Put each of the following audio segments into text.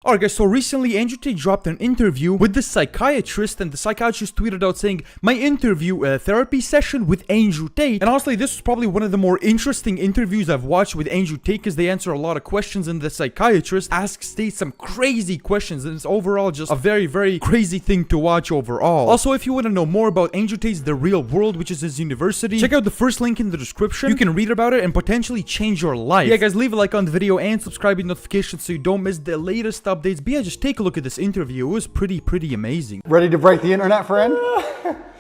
Alright guys, so recently Andrew Tate dropped an interview with the psychiatrist, and the psychiatrist tweeted out saying, "My interview, therapy session with Andrew Tate." And honestly, this was probably one of the more interesting interviews I've watched with Andrew Tate, because they answer a lot of questions and the psychiatrist asks Tate some crazy questions, and it's overall just a very, very crazy thing to watch overall. Also, if you want to know more about Andrew Tate's The Real World, which is his university, check out the first link in the description. You can read about it and potentially change your life. Yeah guys, leave a like on the video and subscribe with notifications so you don't miss the latest updates. But yeah, just take a look at this interview. It was pretty amazing. Ready to break the internet, friend?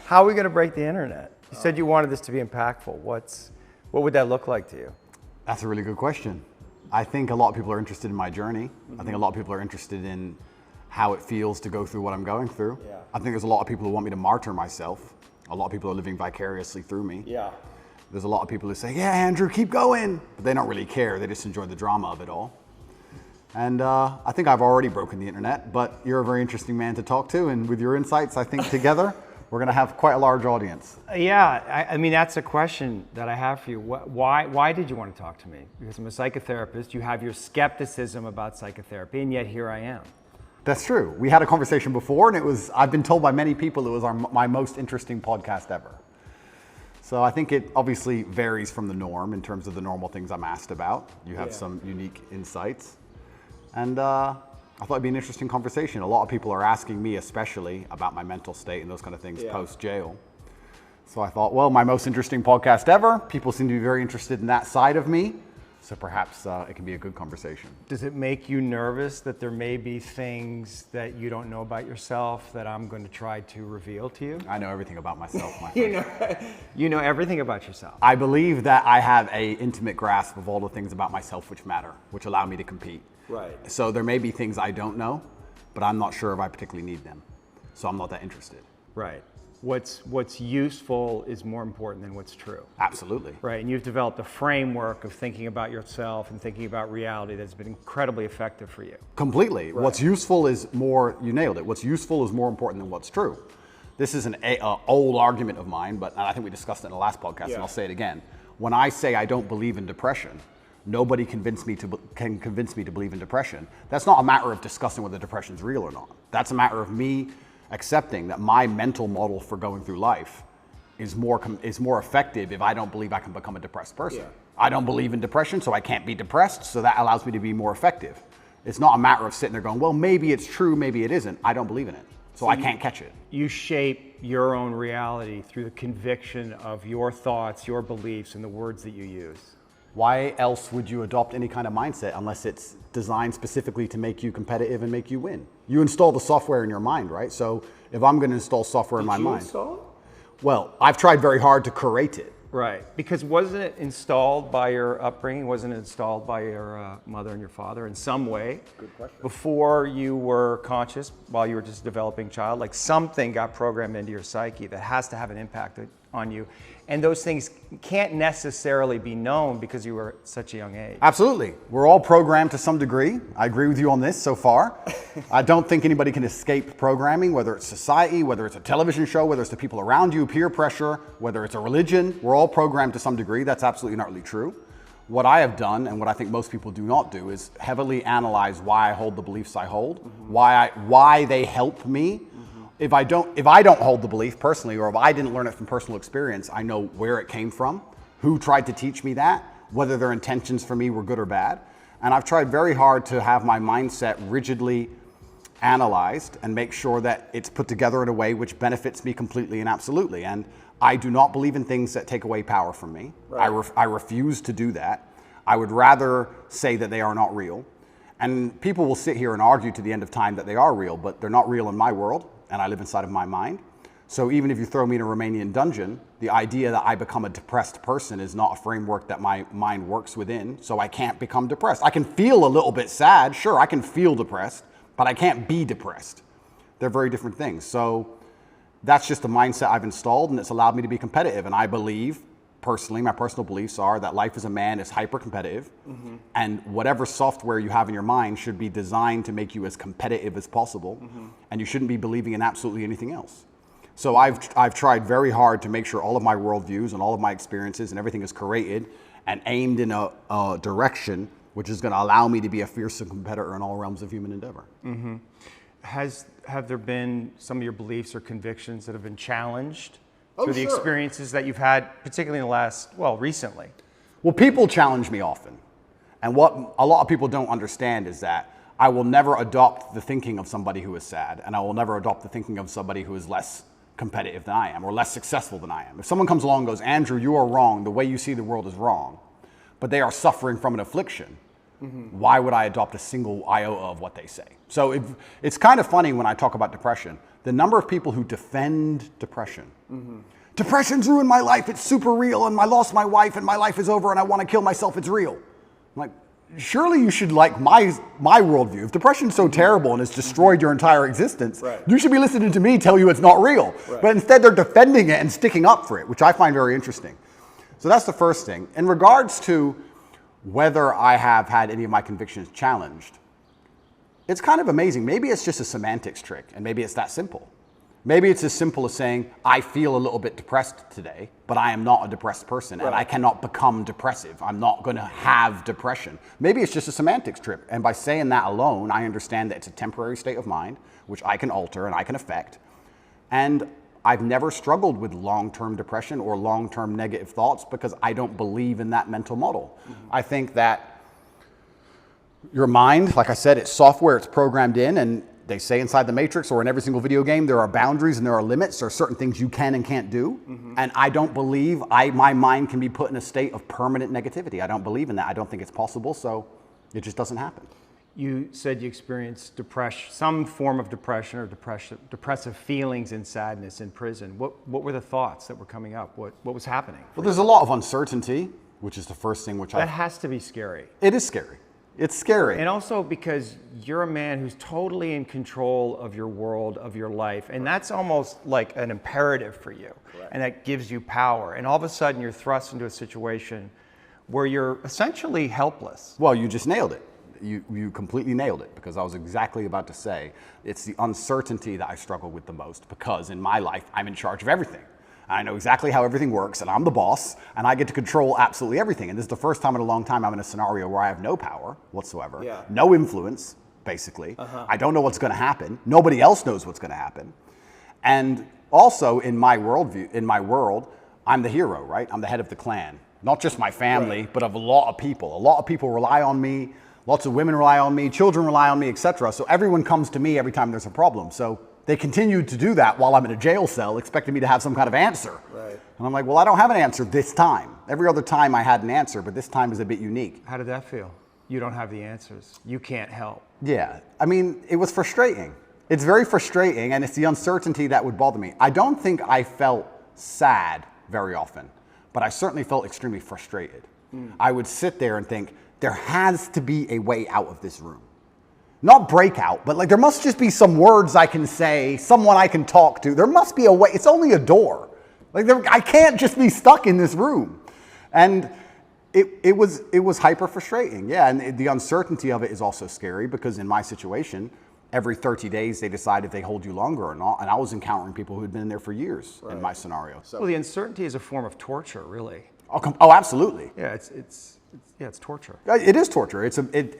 How are we going to break the internet? You said you wanted this to be impactful. What would that look like to you? That's a really good question. I think a lot of people are interested in my journey. I think a lot of people are interested in how it feels to go through what I'm going through. Yeah. I think there's a lot of people who want me to martyr myself. A lot of people are living vicariously through me. Yeah. There's a lot of people who say, "Yeah, Andrew, keep going." But they don't really care. They just enjoy the drama of it all. And I think I've already broken the internet, but you're a very interesting man to talk to. And with your insights, I think together, we're going to have quite a large audience. Yeah, I mean, that's a question that I have for you. Why did you want to talk to me? Because I'm a psychotherapist. You have your skepticism about psychotherapy, and yet here I am. That's true. We had a conversation before, and I've been told by many people it was my most interesting podcast ever. So I think it obviously varies from the norm in terms of the normal things I'm asked about. You have some unique insights. And I thought it'd be an interesting conversation. A lot of people are asking me especially about my mental state and those kind of things post-jail. So I thought, well, my most interesting podcast ever. People seem to be very interested in that side of me. So perhaps it can be a good conversation. Does it make you nervous that there may be things that you don't know about yourself that I'm going to try to reveal to you? I know everything about myself, my friend. You know everything about yourself. I believe that I have an intimate grasp of all the things about myself which matter, which allow me to compete. Right. So there may be things I don't know, but I'm not sure if I particularly need them. So I'm not that interested. Right. What's useful is more important than what's true. Absolutely. Right, and you've developed a framework of thinking about yourself and thinking about reality that's been incredibly effective for you. Completely. Right. What's useful is more, you nailed it, what's useful is more important than what's true. This is an old argument of mine, but I think we discussed it in the last podcast, and I'll say it again. When I say I don't believe in depression, nobody can convince me to believe in depression. That's not a matter of discussing whether depression's real or not. That's a matter of me accepting that my mental model for going through life is more effective if I don't believe I can become a depressed person. Yeah. I don't believe in depression, so I can't be depressed, so that allows me to be more effective. It's not a matter of sitting there going, well, maybe it's true, maybe it isn't. I don't believe in it, so I can't catch it. You shape your own reality through the conviction of your thoughts, your beliefs, and the words that you use. Why else would you adopt any kind of mindset unless it's designed specifically to make you competitive and make you win? You install the software in your mind, right? So if I'm going to install software in my mind. Did you install it? Well, I've tried very hard to curate it. Right, because wasn't it installed by your upbringing? Wasn't it installed by your mother and your father in some way? Good question. Before you were conscious, while you were just a developing child, like something got programmed into your psyche that has to have an impact on you. And those things can't necessarily be known because you were at such a young age. Absolutely. We're all programmed to some degree. I agree with you on this so far. I don't think anybody can escape programming, whether it's society, whether it's a television show, whether it's the people around you, peer pressure, whether it's a religion. We're all programmed to some degree. That's absolutely not really true. What I have done, and what I think most people do not do, is heavily analyze why I hold the beliefs I hold, why they help me. If I don't hold the belief personally, or if I didn't learn it from personal experience, I know where it came from, who tried to teach me that, whether their intentions for me were good or bad. And I've tried very hard to have my mindset rigidly analyzed and make sure that it's put together in a way which benefits me completely and absolutely. And I do not believe in things that take away power from me. Right. I refuse to do that. I would rather say that they are not real. And people will sit here and argue to the end of time that they are real, but they're not real in my world. And I live inside of my mind. So even if you throw me in a Romanian dungeon, the idea that I become a depressed person is not a framework that my mind works within, so I can't become depressed. I can feel a little bit sad, sure, I can feel depressed, but I can't be depressed. They're very different things. So that's just the mindset I've installed, and it's allowed me to be competitive. And I believe, personally, my personal beliefs are that life as a man is hyper-competitive, and whatever software you have in your mind should be designed to make you as competitive as possible, and you shouldn't be believing in absolutely anything else. So I've tried very hard to make sure all of my worldviews and all of my experiences and everything is curated and aimed in a direction which is going to allow me to be a fearsome competitor in all realms of human endeavor. Have there been some of your beliefs or convictions that have been challenged through the sure. experiences that you've had, particularly in the last, recently? Well, people challenge me often. And what a lot of people don't understand is that I will never adopt the thinking of somebody who is sad, and I will never adopt the thinking of somebody who is less competitive than I am or less successful than I am. If someone comes along and goes, Andrew, you are wrong, the way you see the world is wrong, but they are suffering from an affliction, why would I adopt a single iota of what they say? So it's kind of funny when I talk about depression, the number of people who defend depression. Depression's ruined my life, it's super real, and I lost my wife, and my life is over, and I want to kill myself, it's real. I'm like, surely you should like my worldview. If depression's so terrible and it's destroyed your entire existence, you should be listening to me tell you it's not real. But instead they're defending it and sticking up for it, which I find very interesting. So that's the first thing. In regards to whether I have had any of my convictions challenged, it's kind of amazing. Maybe it's just a semantics trick, and maybe it's that simple. Maybe it's as simple as saying, I feel a little bit depressed today, but I am not a depressed person, and I cannot become depressive. I'm not going to have depression. Maybe it's just a semantics trip, and by saying that alone, I understand that it's a temporary state of mind, which I can alter and I can affect. And I've never struggled with long-term depression or long-term negative thoughts because I don't believe in that mental model. I think that your mind, like I said, it's software, it's programmed in, and they say inside the Matrix or in every single video game, there are boundaries and there are limits. There are certain things you can and can't do. And I don't believe my mind can be put in a state of permanent negativity. I don't believe in that. I don't think it's possible, so it just doesn't happen. You said you experienced depression, some form of depression or depressive feelings and sadness in prison. What were the thoughts that were coming up? What was happening? Well, there's a lot of uncertainty, which is the first thing That has to be scary. It is scary. It's scary. And also because you're a man who's totally in control of your world, of your life, and that's almost like an imperative for you. And that gives you power. And all of a sudden you're thrust into a situation where you're essentially helpless. Well, you just nailed it. You completely nailed it, because I was exactly about to say it's the uncertainty that I struggle with the most, because in my life I'm in charge of everything. I know exactly how everything works, and I'm the boss, and I get to control absolutely everything. And this is the first time in a long time I'm in a scenario where I have no power whatsoever, no influence, basically. I don't know what's going to happen. Nobody else knows what's going to happen. And also in my worldview, in my world, I'm the hero, right? I'm the head of the clan. Not just my family, but of a lot of people. A lot of people rely on me. Lots of women rely on me, children rely on me, etc. So everyone comes to me every time there's a problem. So they continued to do that while I'm in a jail cell, expecting me to have some kind of answer. And I'm like, well, I don't have an answer this time. Every other time I had an answer, but this time is a bit unique. How did that feel? You don't have the answers. You can't help. Yeah, I mean, it was frustrating. It's very frustrating, and it's the uncertainty that would bother me. I don't think I felt sad very often, but I certainly felt extremely frustrated. I would sit there and think, there has to be a way out of this room. Not breakout, but like there must just be some words I can say, someone I can talk to. There must be a way. It's only a door. Like I can't just be stuck in this room. And it was hyper frustrating. Yeah, and the uncertainty of it is also scary, because in my situation, every 30 days they decide if they hold you longer or not. And I was encountering people who had been in there for years in my scenario. So. Well, the uncertainty is a form of torture, really. Oh, absolutely. Yeah, it's torture. It is torture.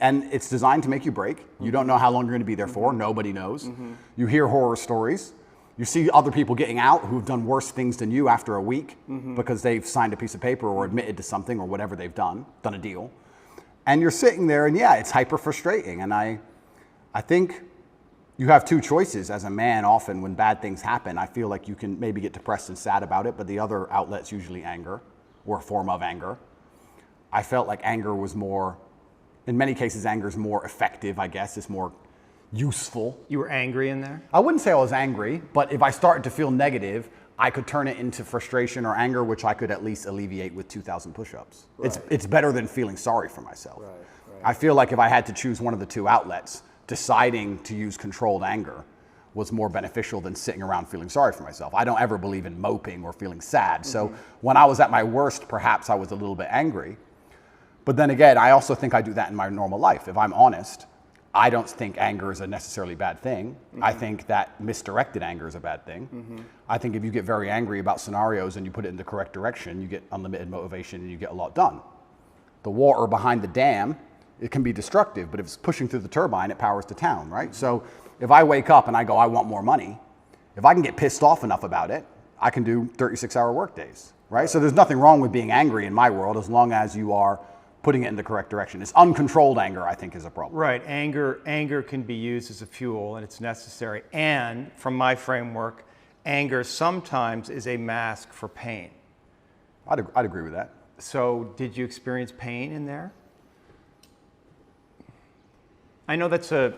And it's designed to make you break. You don't know how long you're going to be there for. Nobody knows. You hear horror stories. You see other people getting out who've done worse things than you after a week because they've signed a piece of paper or admitted to something or whatever they've done a deal. And you're sitting there, and yeah, it's hyper frustrating. And I think you have two choices as a man. Often when bad things happen, I feel like you can maybe get depressed and sad about it, but the other outlet's usually anger, or a form of anger. I felt like anger was more, in many cases, anger is more effective, I guess. It's more useful. You were angry in there? I wouldn't say I was angry, but if I started to feel negative, I could turn it into frustration or anger, which I could at least alleviate with 2,000 push-ups. It's better than feeling sorry for myself. I feel like if I had to choose one of the two outlets, deciding to use controlled anger was more beneficial than sitting around feeling sorry for myself. I don't ever believe in moping or feeling sad. So when I was at my worst, perhaps I was a little bit angry. But then again, I also think I do that in my normal life. If I'm honest, I don't think anger is a necessarily bad thing. I think that misdirected anger is a bad thing. I think if you get very angry about scenarios and you put it in the correct direction, you get unlimited motivation and you get a lot done. The water behind the dam it can be destructive, but if it's pushing through the turbine, it powers the town, right? So if I wake up and I go, I want more money, if I can get pissed off enough about it, I can do 36-hour workdays, right? So there's nothing wrong with being angry in my world as long as you are putting it in the correct direction. It's uncontrolled anger, I think, is a problem. Right, anger can be used as a fuel and it's necessary. And from my framework, anger sometimes is a mask for pain. I'd agree with that. So did you experience pain in there? I know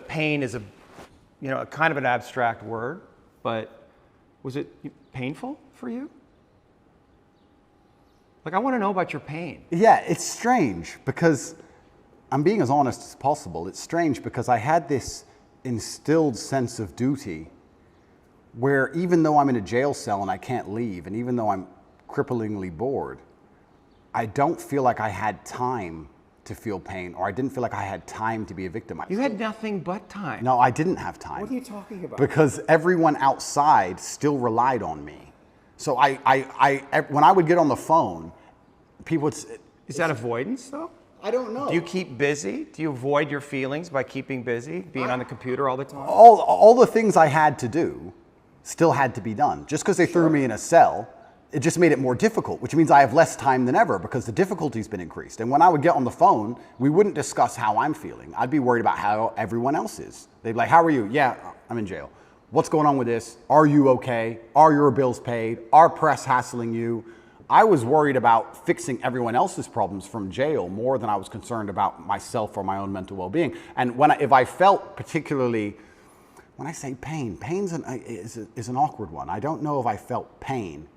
pain is a kind of an abstract word, but was it painful for you? Like, I want to know about your pain. Yeah, it's strange because I'm being as honest as possible. It's strange because I had this instilled sense of duty where even though I'm in a jail cell and I can't leave, and even though I'm cripplingly bored, I don't feel like I had time to feel pain, or I didn't feel like I had time to be a victim. You had nothing but time. No, I didn't have time. What are you talking about? Because everyone outside still relied on me. So when I would get on the phone, people would... Is that avoidance, though? I don't know. Do you keep busy? Do you avoid your feelings by keeping busy, being on the computer all the time? All the things I had to do still had to be done. Just because they threw me in a cell, it just made it more difficult, which means I have less time than ever because the difficulty's been increased. And when I would get on the phone, we wouldn't discuss how I'm feeling. I'd be worried about how everyone else is. They'd be like, how are you? Yeah, I'm in jail. What's going on with this? Are you okay? Are your bills paid? Are press hassling you? I was worried about fixing everyone else's problems from jail more than I was concerned about myself or my own mental well-being. And if I felt particularly, when I say pain, is an awkward one. I don't know if I felt pain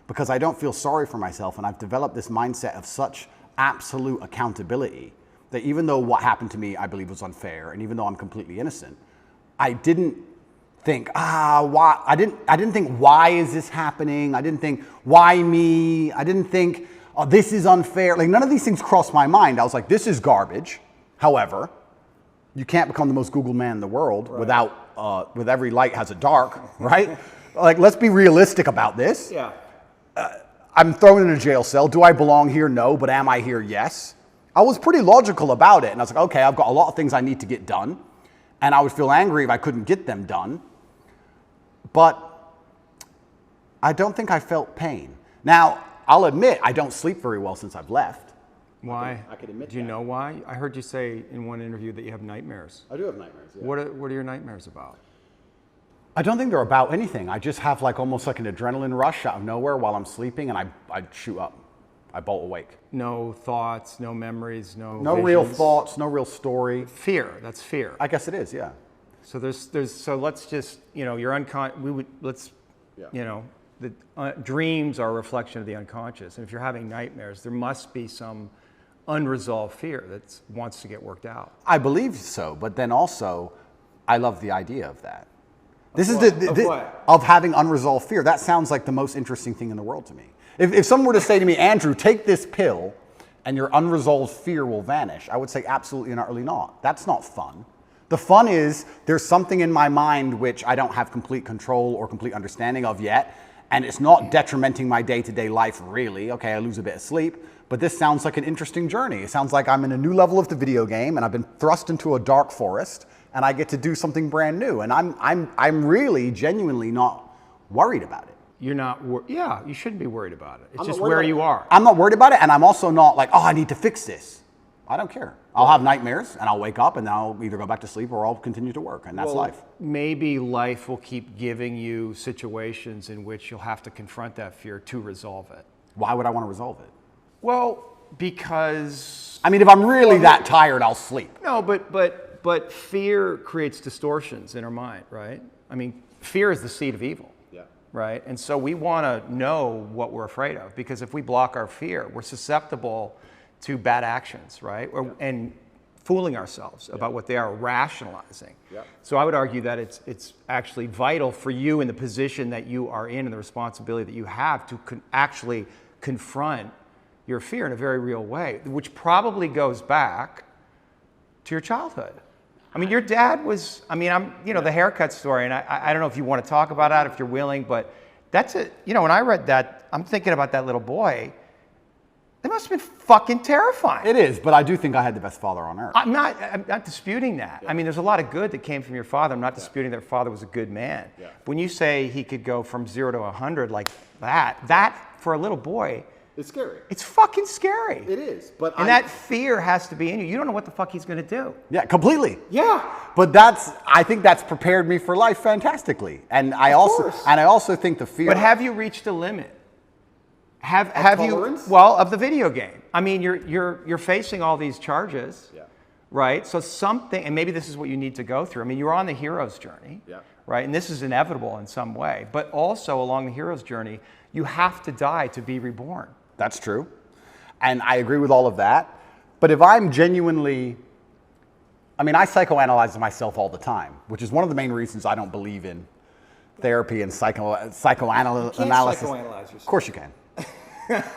because I don't feel sorry for myself, and I've developed this mindset of such absolute accountability that even though what happened to me I believe was unfair, and even though I'm completely innocent, I didn't think, why? I didn't think, why is this happening? I didn't think, why me? I didn't think, oh, this is unfair. Like, none of these things crossed my mind. I was like, this is garbage. However, you can't become the most Googled man in the world without, with every light has a dark, right? Like, let's be realistic about this. Yeah. I'm thrown in a jail cell. Do I belong here? No. But am I here? Yes. I was pretty logical about it. And I was like, okay, I've got a lot of things I need to get done. And I would feel angry if I couldn't get them done. But I don't think I felt pain. Now, I'll admit, I don't sleep very well since I've left. Why? I could admit Do you that. know why? I heard you say in one interview that you have nightmares. I do have nightmares, yeah. What are your nightmares about? I don't think they're about anything. I just have almost like an adrenaline rush out of nowhere while I'm sleeping, and I shoot up. I bolt awake. No thoughts, no memories, no real visions? thoughts, no real story. Fear. That's fear. I guess it is, yeah. So so let's just, you're dreams are a reflection of the unconscious. And if you're having nightmares, there must be some unresolved fear that wants to get worked out. I believe so, but then also, I love the idea of that. Of having unresolved fear. That sounds like the most interesting thing in the world to me. If someone were to say to me, Andrew, take this pill and your unresolved fear will vanish, I would say absolutely and utterly not. That's not fun. The fun is there's something in my mind which I don't have complete control or complete understanding of yet, and it's not detrimenting my day-to-day life really. Okay, I lose a bit of sleep, but this sounds like an interesting journey. It sounds like I'm in a new level of the video game and I've been thrust into a dark forest and I get to do something brand new, and I'm really genuinely not worried about it. You're not, yeah, you shouldn't be worried about it. It's just where you are. I'm not worried about it, and I'm also not like, oh, I need to fix this. I don't care. I'll have nightmares, and I'll wake up, and then I'll either go back to sleep or I'll continue to work, and that's life. Maybe life will keep giving you situations in which you'll have to confront that fear to resolve it. Why would I want to resolve it? Well, because... I mean, if I'm really that tired, I'll sleep. No, but fear creates distortions in our mind, right? I mean, fear is the seed of evil. Right? And so we want to know what we're afraid of, because if we block our fear, we're susceptible to bad actions, right? And fooling ourselves about what they are, rationalizing. So I would argue that it's actually vital for you in the position that you are in and the responsibility that you have to actually confront your fear in a very real way, which probably goes back to your childhood. I mean, your dad was, the haircut story, and I don't know if you want to talk about that, if you're willing, but that's it. When I read that, I'm thinking about that little boy. It must have been fucking terrifying. It is, but I do think I had the best father on earth. I'm not disputing that. I mean, there's a lot of good that came from your father. I'm not disputing that your father was a good man. Yeah. When you say he could go from 0 to 100 like that for a little boy, It's scary. it's fucking scary. It is, but And that fear has to be in you. You don't know what the fuck he's going to do. Yeah, completely. Yeah. But I think that's prepared me for life fantastically. And I also think the fear. But have you reached a limit? Have you of the video game? I mean, you're facing all these charges, right? So something, and maybe this is what you need to go through. I mean, you're on the hero's journey, right? And this is inevitable in some way. But also along the hero's journey, you have to die to be reborn. That's true. And I agree with all of that. But if I'm genuinely, I mean, I psychoanalyze myself all the time, which is one of the main reasons I don't believe in therapy and psychoanalysis. Psychoanalyze yourself. Of course you can.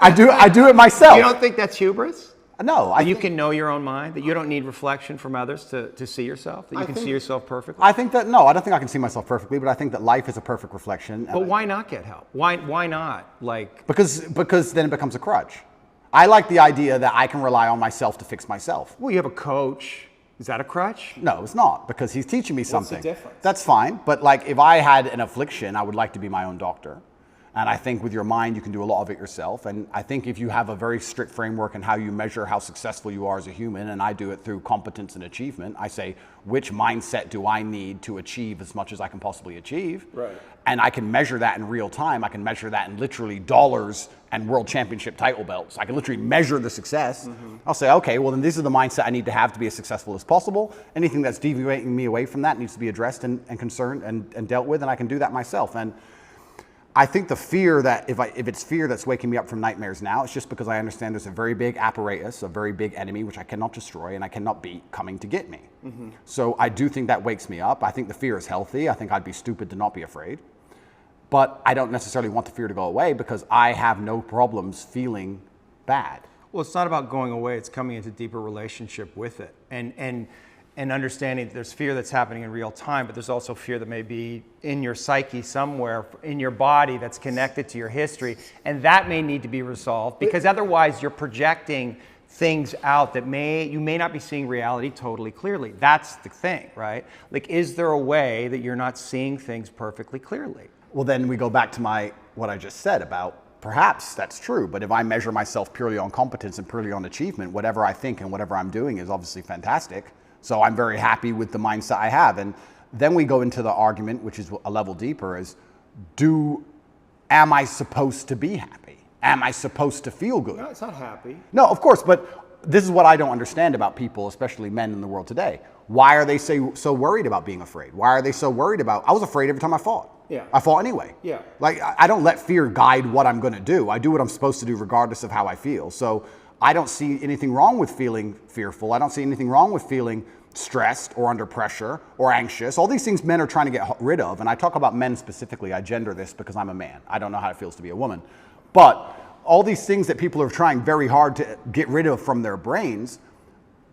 I do it myself. You don't think that's hubris? No. That you can know your own mind? That you don't need reflection from others to see yourself? That you can see yourself perfectly? I think that, no, I don't think I can see myself perfectly, but I think that life is a perfect reflection. But why not get help? Why not? Like, Because then it becomes a crutch. I like the idea that I can rely on myself to fix myself. well, you have a coach. Is that a crutch? No, it's not, because he's teaching me something. What's the difference? That's fine, but like if I had an affliction, I would like to be my own doctor. And I think with your mind, you can do a lot of it yourself. And I think if you have a very strict framework in how you measure how successful you are as a human, and I do it through competence and achievement, I say, which mindset do I need to achieve as much as I can possibly achieve? Right. And I can measure that in real time. I can measure that in literally dollars and world championship title belts. I can literally measure the success. I'll say, okay, well then this is the mindset I need to have to be as successful as possible. Anything that's deviating me away from that needs to be addressed and concerned and dealt with, and I can do that myself. And I think the fear that if it's fear that's waking me up from nightmares now, it's just because I understand there's a very big apparatus, a very big enemy, which I cannot destroy and I cannot beat, coming to get me. So I do think that wakes me up. I think the fear is healthy. I think I'd be stupid to not be afraid. But I don't necessarily want the fear to go away because I have no problems feeling bad. Well, it's not about going away. It's coming into deeper relationship with it. And understanding that there's fear that's happening in real time, but there's also fear that may be in your psyche somewhere, in your body that's connected to your history. And that may need to be resolved because otherwise you're projecting things out that you may not be seeing reality totally clearly. That's the thing, right? Like, is there a way that you're not seeing things perfectly clearly? Well, then we go back to what I just said about perhaps that's true, but if I measure myself purely on competence and purely on achievement, whatever I think and whatever I'm doing is obviously fantastic. So I'm very happy with the mindset I have. And then we go into the argument, which is a level deeper, is am I supposed to be happy? Am I supposed to feel good? No, it's not happy. No, of course, but this is what I don't understand about people, especially men in the world today. Why are they so worried about being afraid? Why are they so worried about, I was afraid every time I fought. Yeah. I fought anyway. Yeah. Like, I don't let fear guide what I'm going to do. I do what I'm supposed to do regardless of how I feel. So I don't see anything wrong with feeling fearful. I don't see anything wrong with feeling stressed or under pressure or anxious. All these things men are trying to get rid of. And I talk about men specifically. I gender this because I'm a man. I don't know how it feels to be a woman. But all these things that people are trying very hard to get rid of from their brains,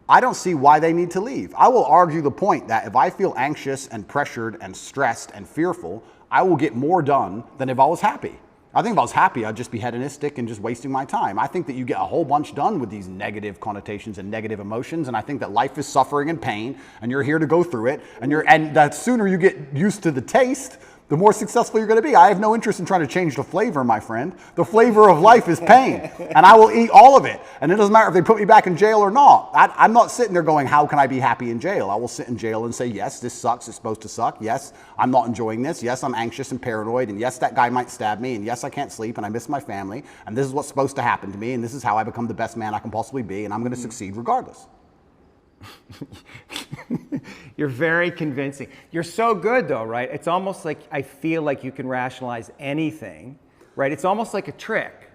I don't see why they need to leave. I will argue the point that if I feel anxious and pressured and stressed and fearful, I will get more done than if I was happy. I think if I was happy, I'd just be hedonistic and just wasting my time. I think that you get a whole bunch done with these negative connotations and negative emotions, and I think that life is suffering and pain, and you're here to go through it, and the sooner you get used to the taste, the more successful you're going to be. I have no interest in trying to change the flavor, my friend. The flavor of life is pain, and I will eat all of it. And it doesn't matter if they put me back in jail or not. I'm not sitting there going, how can I be happy in jail? I will sit in jail and say, yes, this sucks. It's supposed to suck. Yes, I'm not enjoying this. Yes, I'm anxious and paranoid. And yes, that guy might stab me. And yes, I can't sleep and I miss my family. And this is what's supposed to happen to me. And this is how I become the best man I can possibly be. And I'm going to succeed regardless. You're very convincing. You're so good though, right? It's almost like I feel like you can rationalize anything, right? It's almost like a trick.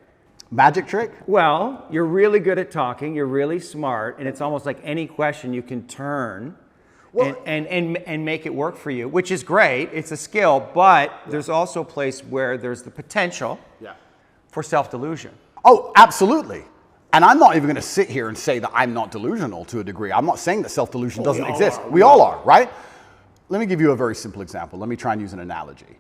Magic trick? Well, you're really good at talking, you're really smart, and it's almost like any question you can turn and make it work for you, which is great. It's a skill, but there's also a place where there's the potential for self-delusion. Oh, absolutely. And I'm not even going to sit here and say that I'm not delusional to a degree. I'm not saying that self-delusion doesn't exist. We all are, right? Let me give you a very simple example. Let me try and use an analogy.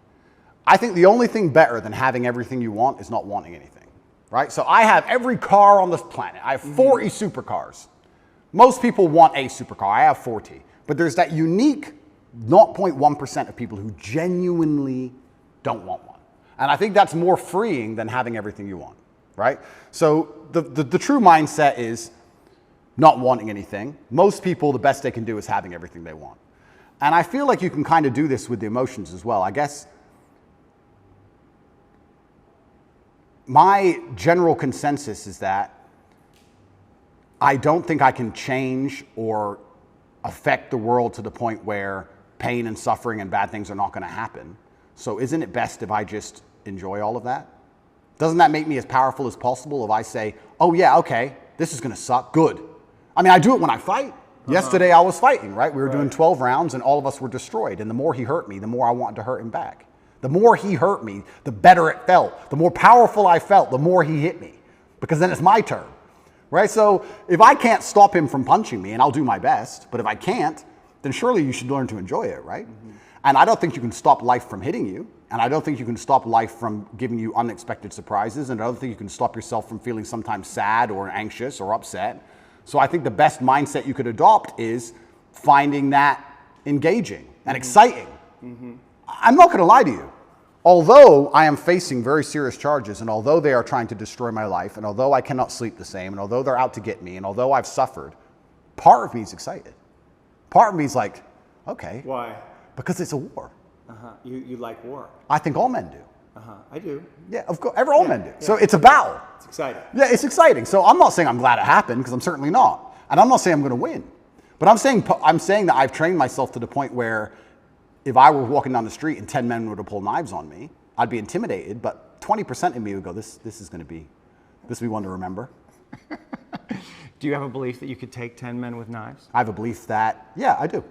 I think the only thing better than having everything you want is not wanting anything. right? So I have every car on this planet. I have 40 supercars. Most people want a supercar. I have 40. But there's that unique 0.1% of people who genuinely don't want one. And I think that's more freeing than having everything you want, right? So the true mindset is not wanting anything. Most people, the best they can do is having everything they want. And I feel like you can kind of do this with the emotions as well. I guess my general consensus is that I don't think I can change or affect the world to the point where pain and suffering and bad things are not going to happen. So isn't it best if I just enjoy all of that? Doesn't that make me as powerful as possible if I say, oh yeah, okay, this is going to suck, good. I mean, I do it when I fight. Yesterday I was fighting, right? We were doing 12 rounds and all of us were destroyed. And the more he hurt me, the more I wanted to hurt him back. The more he hurt me, the better it felt. The more powerful I felt, the more he hit me. Because then it's my turn, right? So if I can't stop him from punching me, and I'll do my best, but if I can't, then surely you should learn to enjoy it, right? And I don't think you can stop life from hitting you. And I don't think you can stop life from giving you unexpected surprises. And I don't think you can stop yourself from feeling sometimes sad or anxious or upset. So I think the best mindset you could adopt is finding that engaging and exciting. I'm not going to lie to you. Although I am facing very serious charges, and although they are trying to destroy my life, and although I cannot sleep the same, and although they're out to get me, and although I've suffered, part of me is excited. Part of me is like, okay. Why? Because it's a war. You like war? I think all men do. I do. Yeah, of course, all men do. Yeah. So it's a battle. It's exciting. Yeah, it's exciting. So I'm not saying I'm glad it happened, because I'm certainly not. And I'm not saying I'm going to win. But I'm saying that I've trained myself to the point where if I were walking down the street and 10 men were to pull knives on me, I'd be intimidated, but 20% of me would go, this will be one to remember. Do you have a belief that you could take 10 men with knives? I have a belief that, yeah, I do.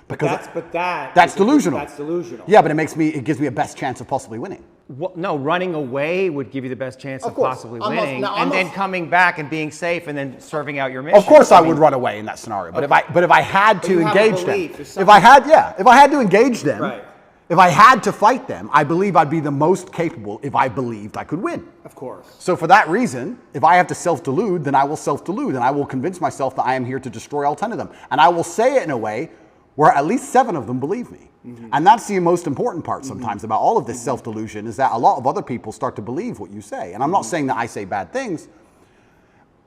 Because that's delusional. That's delusional. Yeah, but it gives me a best chance of possibly winning. Well, no, running away would give you the best chance of course. possibly winning, then coming back and being safe, and then serving out your mission. Of course, I would run away in that scenario. But if I had to engage them, if I had to engage them, right. If I had to fight them, I believe I'd be the most capable if I believed I could win. Of course. So for that reason, if I have to self-delude, then I will self-delude, and I will convince myself that I am here to destroy all 10 of them, and I will say it in a way where at least 7 of them believe me. And that's the most important part sometimes about all of this self-delusion, is that a lot of other people start to believe what you say. And I'm not saying that I say bad things.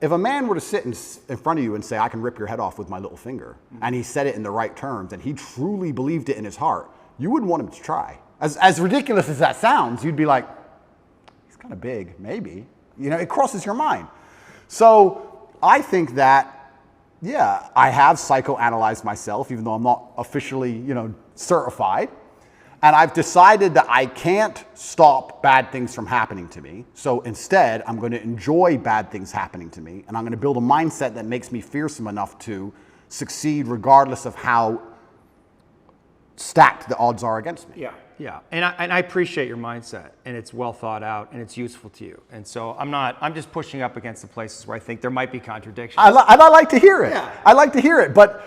If a man were to sit in front of you and say, I can rip your head off with my little finger, and he said it in the right terms, and he truly believed it in his heart, you wouldn't want him to try. As ridiculous as that sounds, you'd be like, he's kind of big, maybe. You know, it crosses your mind. So I think that, yeah, I have psychoanalyzed myself, even though I'm not officially, certified. And I've decided that I can't stop bad things from happening to me. So instead, I'm going to enjoy bad things happening to me. And I'm going to build a mindset that makes me fearsome enough to succeed regardless of how stacked the odds are against me. Yeah. And I appreciate your mindset, and it's well thought out, and it's useful to you. And so I'm just pushing up against the places where I think there might be contradictions. I like to hear it. Yeah. I like to hear it, but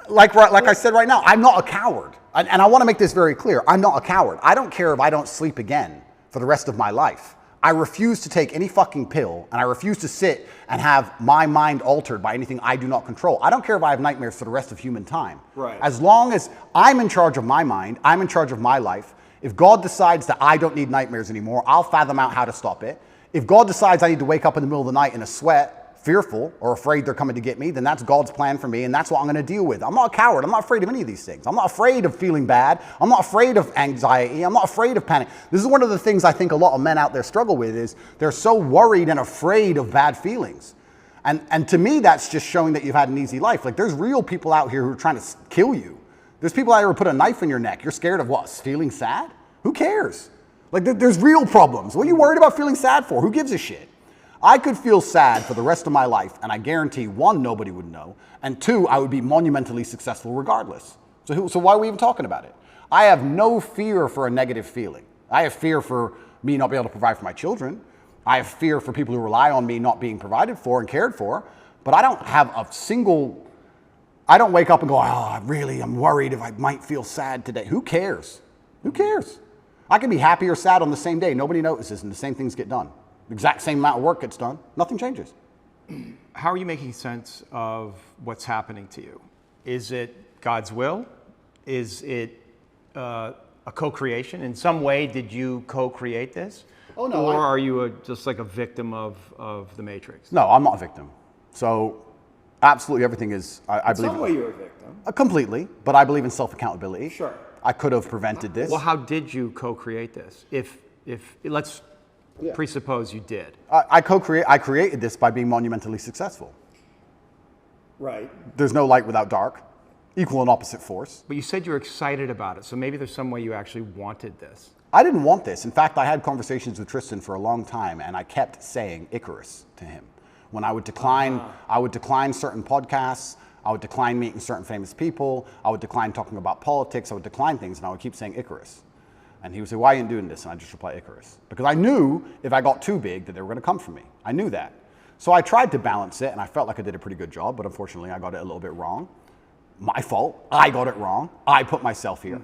like I said right now, I'm not a coward. And I want to make this very clear. I'm not a coward. I don't care if I don't sleep again for the rest of my life. I refuse to take any fucking pill, and I refuse to sit and have my mind altered by anything I do not control. I don't care if I have nightmares for the rest of human time. Right. As long as I'm in charge of my mind, I'm in charge of my life. If God decides that I don't need nightmares anymore, I'll fathom out how to stop it. If God decides I need to wake up in the middle of the night in a sweat, fearful or afraid they're coming to get me, then that's God's plan for me, and that's what I'm going to deal with. I'm not a coward. I'm not afraid of any of these things. I'm not afraid of feeling bad. I'm not afraid of anxiety. I'm not afraid of panic. This is one of the things I think a lot of men out there struggle with, is they're so worried and afraid of bad feelings. And to me, that's just showing that you've had an easy life. Like, there's real people out here who are trying to kill you. There's people out here who put a knife in your neck. You're scared of what? Feeling sad? Who cares? Like, there's real problems. What are you worried about feeling sad for? Who gives a shit? I could feel sad for the rest of my life, and I guarantee, 1, nobody would know, and 2, I would be monumentally successful regardless. So why are we even talking about it? I have no fear for a negative feeling. I have fear for me not being able to provide for my children. I have fear for people who rely on me not being provided for and cared for, but I don't wake up and go, I'm worried if I might feel sad today. Who cares? Who cares? I can be happy or sad on the same day. Nobody notices, and the same things get done. The exact same amount of work gets done. Nothing changes. How are you making sense of what's happening to you? Is it God's will? Is it a co-creation? In some way, did you co-create this? Oh, no, Or are you just like a victim of the Matrix? No, I'm not a victim. So absolutely everything is, I believe. In some way you're a victim. Completely, but I believe in self-accountability. Sure. I could have prevented this. Well, how did you co-create this? If let's presuppose you did. I created this by being monumentally successful. Right. There's no light without dark. Equal and opposite force. But you said you were excited about it, so maybe there's some way you actually wanted this. I didn't want this. In fact, I had conversations with Tristan for a long time, and I kept saying Icarus to him. When I would decline, I would decline certain podcasts. I would decline meeting certain famous people. I would decline talking about politics. I would decline things, and I would keep saying Icarus. And he would say, "Why are you doing this?" And I just reply, "Icarus." Because I knew if I got too big that they were going to come for me. I knew that. So I tried to balance it, and I felt like I did a pretty good job, but unfortunately I got it a little bit wrong. My fault. I got it wrong. I put myself here.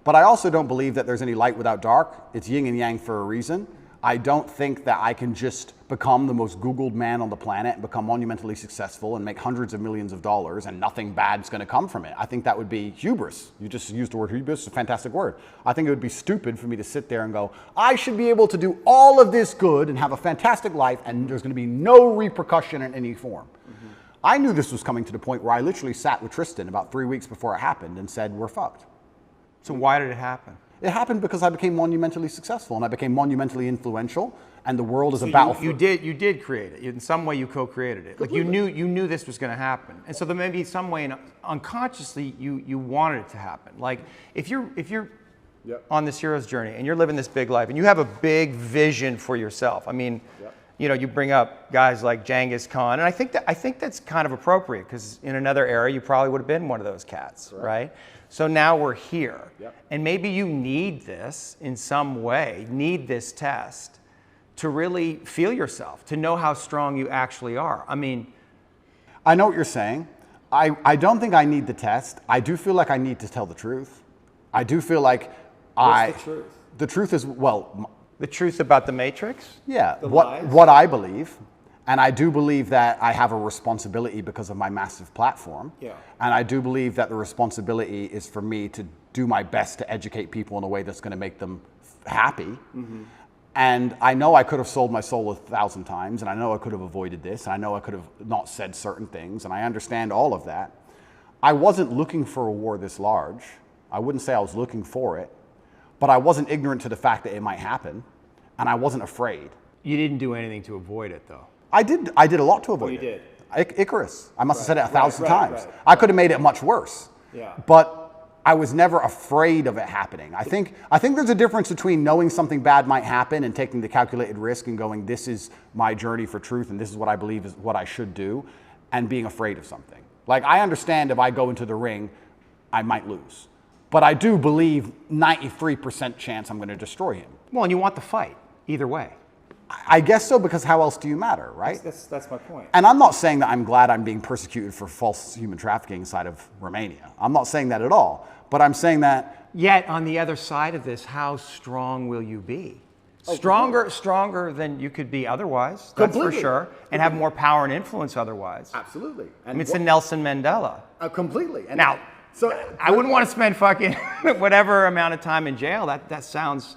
But I also don't believe that there's any light without dark. It's yin and yang for a reason. I don't think that I can just become the most Googled man on the planet and become monumentally successful and make hundreds of millions of dollars and nothing bad's going to come from it. I think that would be hubris. You just used the word hubris. It's a fantastic word. I think it would be stupid for me to sit there and go, I should be able to do all of this good and have a fantastic life and there's going to be no repercussion in any form. I knew this was coming to the point where I literally sat with Tristan about 3 weeks before it happened and said, we're fucked. So why did it happen? It happened because I became monumentally successful and I became monumentally influential, and the world is a battlefield. You did create it. In some way, you co-created it. Like you knew this was going to happen, and so there may be some way, unconsciously, you wanted it to happen. Like if you're on this hero's journey and you're living this big life and you have a big vision for yourself. I mean, you bring up guys like Genghis Khan, and I think that's kind of appropriate because in another era, you probably would have been one of those cats, right? So now we're here, and maybe you need this in some way, need this test to really feel yourself, to know how strong you actually are. I mean, I know what you're saying. I don't think I need the test. I do feel like I need to tell the truth. I do feel like what's the truth? The truth is, well, the truth about the Matrix? Yeah, the lies? what I believe. And I do believe that I have a responsibility because of my massive platform. Yeah. And I do believe that the responsibility is for me to do my best to educate people in a way that's going to make them happy. And I know I could have sold my soul 1,000 times, and I know I could have avoided this, and I know I could have not said certain things, and I understand all of that. I wasn't looking for a war this large. I wouldn't say I was looking for it, but I wasn't ignorant to the fact that it might happen, and I wasn't afraid. You didn't do anything to avoid it, though. I did a lot to avoid it. You did? Icarus. I must have said it 1,000 times. Right. I could have made it much worse. Yeah. But I was never afraid of it happening. I think there's a difference between knowing something bad might happen and taking the calculated risk and going, this is my journey for truth and this is what I believe is what I should do, and being afraid of something. Like, I understand if I go into the ring, I might lose. But I do believe 93% chance I'm going to destroy him. Well, and you want the fight, either way. I guess so, because how else do you matter, right? That's my point. And I'm not saying that I'm glad I'm being persecuted for false human trafficking inside of Romania. I'm not saying that at all. But I'm saying that... Yet, on the other side of this, how strong will you be? Stronger than you could be otherwise, that's for sure. And have more power and influence otherwise. Absolutely. I mean, it's a Nelson Mandela. Completely. And now, I wouldn't want to spend fucking whatever amount of time in jail. That sounds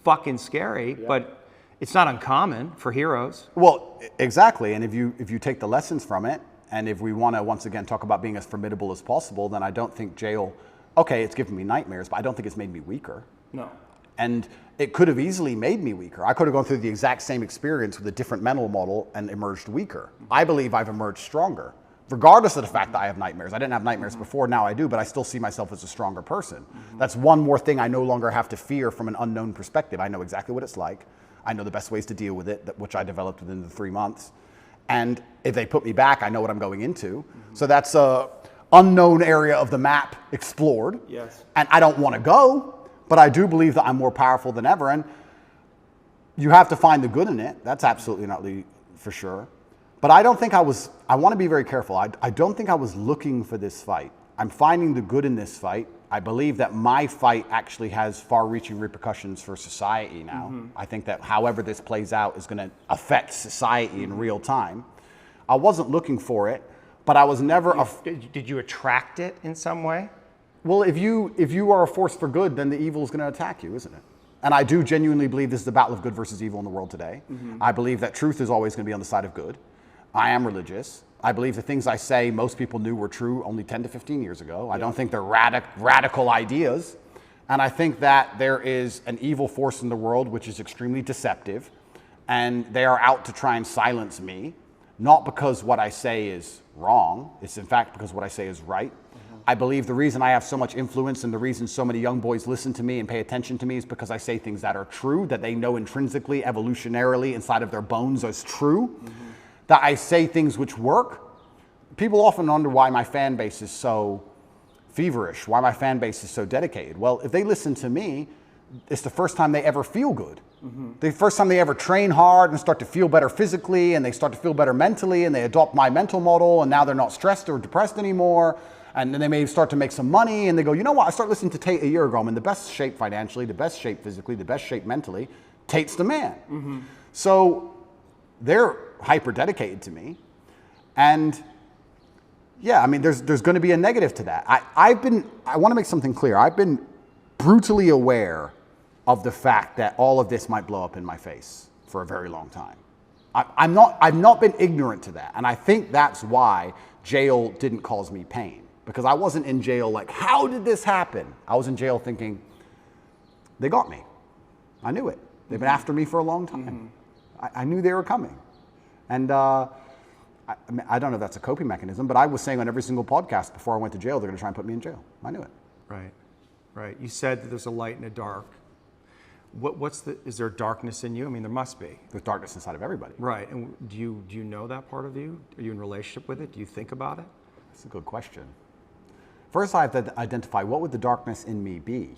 fucking scary, but... It's not uncommon for heroes. Well, exactly. And if you take the lessons from it, and if we want to once again talk about being as formidable as possible, then I don't think jail, okay, it's given me nightmares, but I don't think it's made me weaker. No. And it could have easily made me weaker. I could have gone through the exact same experience with a different mental model and emerged weaker. I believe I've emerged stronger, regardless of the fact that I have nightmares. I didn't have nightmares before, now I do, but I still see myself as a stronger person. That's one more thing I no longer have to fear from an unknown perspective. I know exactly what it's like. I know the best ways to deal with it, which I developed within the 3 months. And if they put me back, I know what I'm going into. So that's a unknown area of the map explored. Yes. And I don't want to go, but I do believe that I'm more powerful than ever. And you have to find the good in it. That's absolutely not for sure. But I don't think I want to be very careful. I don't think I was looking for this fight. I'm finding the good in this fight I believe that my fight actually has far-reaching repercussions for society now. I think that however this plays out is going to affect society in real time. I wasn't looking for it, but I was never Did you attract it in some way? Well, if you are a force for good, then the evil is going to attack you, isn't it? And I do genuinely believe this is the battle of good versus evil in the world today. I believe that truth is always going to be on the side of good. I am religious. I believe the things I say most people knew were true only 10 to 15 years ago. I don't think they're radical ideas. And I think that there is an evil force in the world which is extremely deceptive. And they are out to try and silence me, not because what I say is wrong. It's in fact because what I say is right. I believe the reason I have so much influence and the reason so many young boys listen to me and pay attention to me is because I say things that are true, that they know intrinsically, evolutionarily, inside of their bones as true, that I say things which work. People often wonder why my fan base is so feverish, why my fan base is so dedicated. Well, if they listen to me, it's the first time they ever feel good. The first time they ever train hard and start to feel better physically, and they start to feel better mentally, and they adopt my mental model, and now they're not stressed or depressed anymore. And then they may start to make some money, and they go, you know what, I started listening to Tate a year ago. I'm in the best shape financially, the best shape physically, the best shape mentally. Tate's the man. So they're hyper dedicated to me. And yeah, I mean, there's going to be a negative to that. I want to make something clear. I've been brutally aware of the fact that all of this might blow up in my face for a very long time. I've not been ignorant to that. And I think that's why jail didn't cause me pain. Because I wasn't in jail like, how did this happen? I was in jail thinking, they got me. I knew it. They've been after me for a long time. I knew they were coming. And I don't know if that's a coping mechanism, but I was saying on every single podcast before I went to jail, they're going to try and put me in jail. I knew it. Right, right. You said that there's a light and a dark. Is there darkness in you? I mean, there must be. There's darkness inside of everybody. Right. And do you know that part of you? Are you in a relationship with it? Do you think about it? That's a good question. First, I have to identify what would the darkness in me be.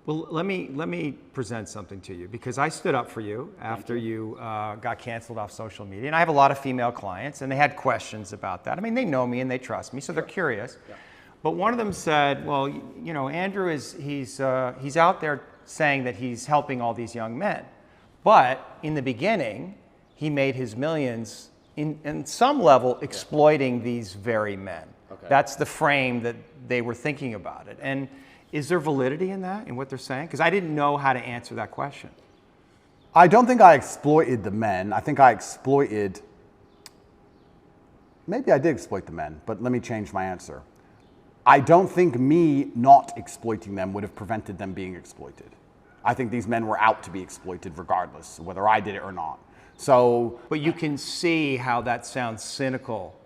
Well, let me present something to you, because I stood up for you after you got canceled off social media, and I have a lot of female clients, and they had questions about that. I mean, they know me and they trust me, so they're curious. Yeah. But one of them said, "Well, you know, Andrew he's out there saying that he's helping all these young men, but in the beginning, he made his millions in some level exploiting these very men." Okay. That's the frame that they were thinking about it. And is there validity in that, in what they're saying? Because I didn't know how to answer that question. I don't think I exploited the men. I think I exploited, maybe I did exploit the men, but let me change my answer. I don't think me not exploiting them would have prevented them being exploited. I think these men were out to be exploited regardless, whether I did it or not. So, but you can see how that sounds cynical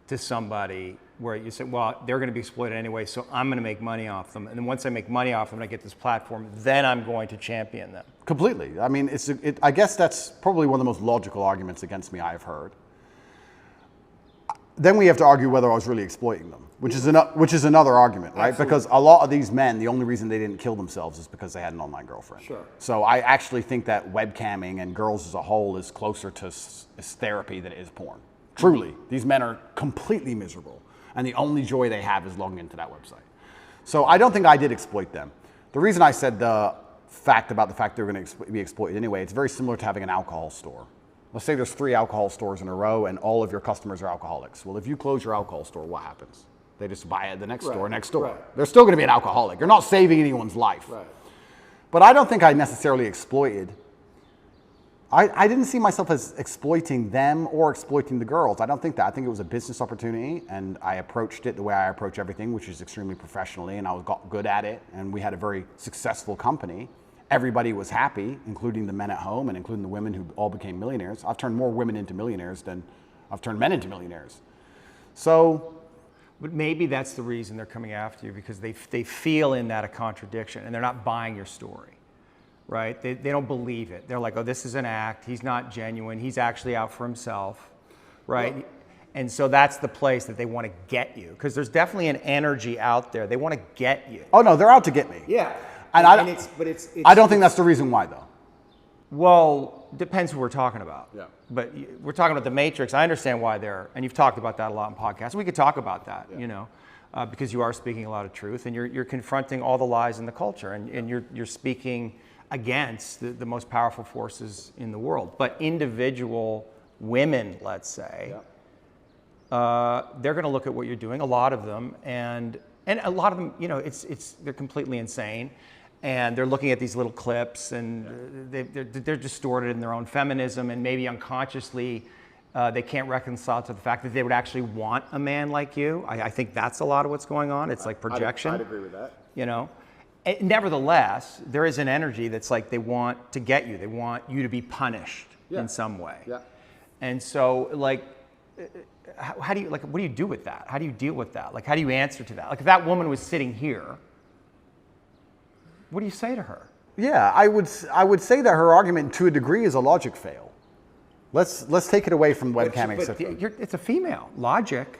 to somebody, where you say, well, they're going to be exploited anyway, so I'm going to make money off them. And then once I make money off them and I get this platform, then I'm going to champion them. Completely. I mean, I guess that's probably one of the most logical arguments against me I've heard. Then we have to argue whether I was really exploiting them, which is another argument, right? Absolutely. Because a lot of these men, the only reason they didn't kill themselves is because they had an online girlfriend. Sure. So I actually think that webcamming and girls as a whole is closer to therapy than it is porn. Truly, these men are completely miserable, and the only joy they have is logging into that website. So I don't think I did exploit them. The reason I said the fact they're going to be exploited anyway, it's very similar to having an alcohol store. Let's say there's 3 alcohol stores in a row and all of your customers are alcoholics. Well, if you close your alcohol store, what happens? They just buy at the next store next door. Right. They're still going to be an alcoholic. You're not saving anyone's life. Right. But I don't think I necessarily exploited. I didn't see myself as exploiting them or exploiting the girls. I don't think that. I think it was a business opportunity, and I approached it the way I approach everything, which is extremely professionally, and I got good at it, and we had a very successful company. Everybody was happy, including the men at home and including the women who all became millionaires. I've turned more women into millionaires than I've turned men into millionaires. So, but maybe that's the reason they're coming after you, because they feel in that a contradiction, and they're not buying your story. Right? They don't believe it. They're like, oh, this is an act. He's not genuine. He's actually out for himself. Right? Well, and so that's the place that they want to get you, because there's definitely an energy out there. They want to get you. Oh, no, they're out to get me. Yeah. And it's I don't think that's the reason why, though. Well, depends who we're talking about. Yeah. But we're talking about the Matrix. I understand why and you've talked about that a lot in podcasts. We could talk about that, you know. because you are speaking a lot of truth, and you're confronting all the lies in the culture, and you're speaking against the most powerful forces in the world. But individual women, let's say, they're going to look at what you're doing, a lot of them, and a lot of them, you know, they're completely insane, and they're looking at these little clips, and they're distorted in their own feminism, and maybe unconsciously they can't reconcile to the fact that they would actually want a man like you. I think that's a lot of what's going on. It's like projection. I'd agree with that. You know, nevertheless, there is an energy that's like they want to get you. They want you to be punished in some way. Yeah. And so, like, how do you, like, what do you do with that? How do you deal with that? Like, how do you answer to that? Like, if that woman was sitting here, what do you say to her? Yeah, I would say that her argument to a degree is a logic fail. Let's take it away from webcamming. It's a female. Logic.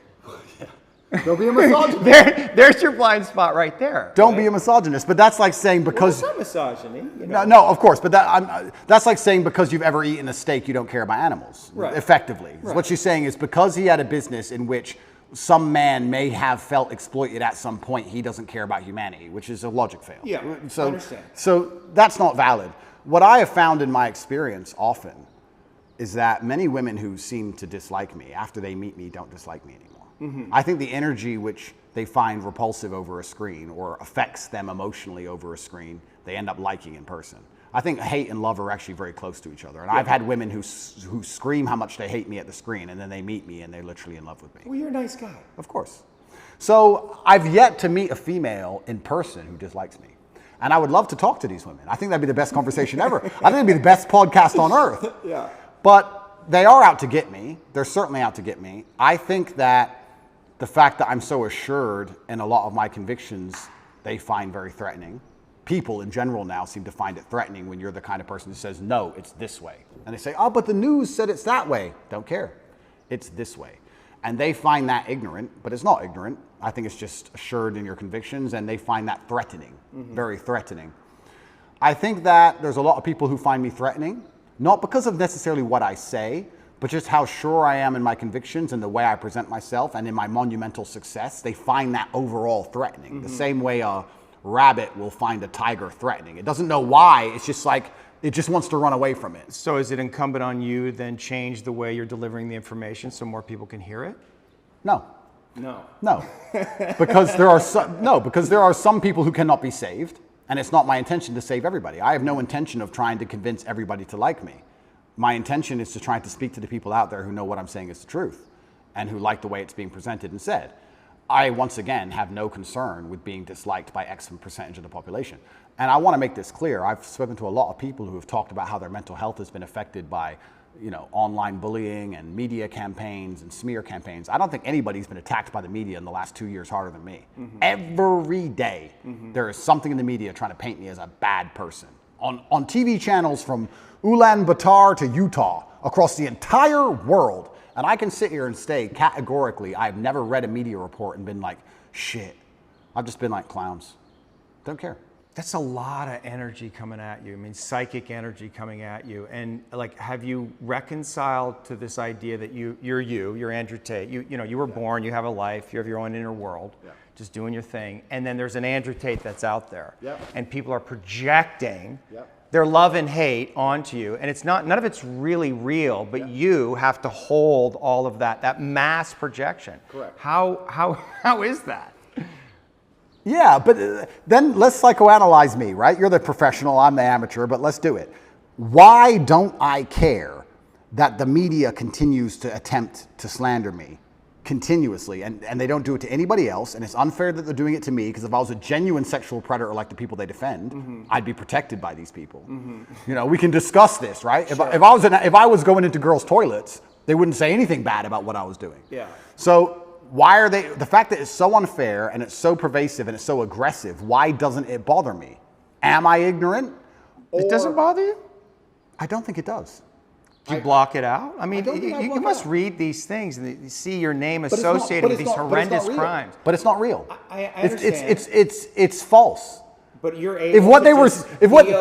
Don't be a misogynist. There's your blind spot right there. Don't be a misogynist, but that's like saying because... Well, it's not misogyny. You know? No, of course, but that's like saying because you've ever eaten a steak, you don't care about animals, effectively. Right. What she's saying is because he had a business in which some man may have felt exploited at some point, he doesn't care about humanity, which is a logic fail. Yeah, I understand. So that's not valid. What I have found in my experience often is that many women who seem to dislike me, after they meet me, don't dislike me anymore. Mm-hmm. I think the energy which they find repulsive over a screen or affects them emotionally over a screen, they end up liking in person. I think hate and love are actually very close to each other. And I've had women who scream how much they hate me at the screen, and then they meet me and they're literally in love with me. Well, you're a nice guy. Of course. So I've yet to meet a female in person who dislikes me. And I would love to talk to these women. I think that'd be the best conversation ever. I think it'd be the best podcast on earth. Yeah. But they are out to get me. They're certainly out to get me. I think that the fact that I'm so assured in a lot of my convictions, they find very threatening. People in general now seem to find it threatening when you're the kind of person who says, no, it's this way. And they say, oh, but the news said it's that way. Don't care. It's this way. And they find that ignorant, but it's not ignorant. I think it's just assured in your convictions, and they find that threatening, very threatening. I think that there's a lot of people who find me threatening, not because of necessarily what I say, but just how sure I am in my convictions and the way I present myself and in my monumental success. They find that overall threatening. The same way a rabbit will find a tiger threatening. It doesn't know why, it's just like, it just wants to run away from it. So is it incumbent on you to then change the way you're delivering the information so more people can hear it? No. No. Because there are some people who cannot be saved, and it's not my intention to save everybody. I have no intention of trying to convince everybody to like me. My intention is to try to speak to the people out there who know what I'm saying is the truth and who like the way it's being presented and said. I, once again, have no concern with being disliked by X percentage of the population. And I want to make this clear. I've spoken to a lot of people who have talked about how their mental health has been affected by, online bullying and media campaigns and smear campaigns. I don't think anybody's been attacked by the media in the last 2 years harder than me. Every day, there is something in the media trying to paint me as a bad person. On TV channels from Ulaanbaatar to Utah, across the entire world. And I can sit here and say categorically, I've never read a media report and been like, shit. I've just been like, clowns. Don't care. That's a lot of energy coming at you. I mean, psychic energy coming at you. And like, have you reconciled to this idea that you're Andrew Tate. You were born, you have a life, you have your own inner world, just doing your thing. And then there's an Andrew Tate that's out there. And people are projecting their love and hate onto you. And it's not, none of it's really real, but you have to hold all of that mass projection. Correct. How is that? Yeah, but then let's psychoanalyze me, right? You're the professional, I'm the amateur, but let's do it. Why don't I care that the media continues to attempt to slander me continuously, and they don't do it to anybody else, and it's unfair that they're doing it to me, because if I was a genuine sexual predator like the people they defend, I'd be protected by these people. We can discuss this, right? Sure. If I was going into girls' toilets, they wouldn't say anything bad about what I was doing. Yeah. So why are they, the fact that it's so unfair and it's so pervasive and it's so aggressive, why doesn't it bother me? Am I ignorant? It doesn't bother you? I don't think it does. Do you block it out? I mean, you must read these things and you see your name But associated with these horrendous crimes. But it's not real. I understand. It's false. But you're able to every fucking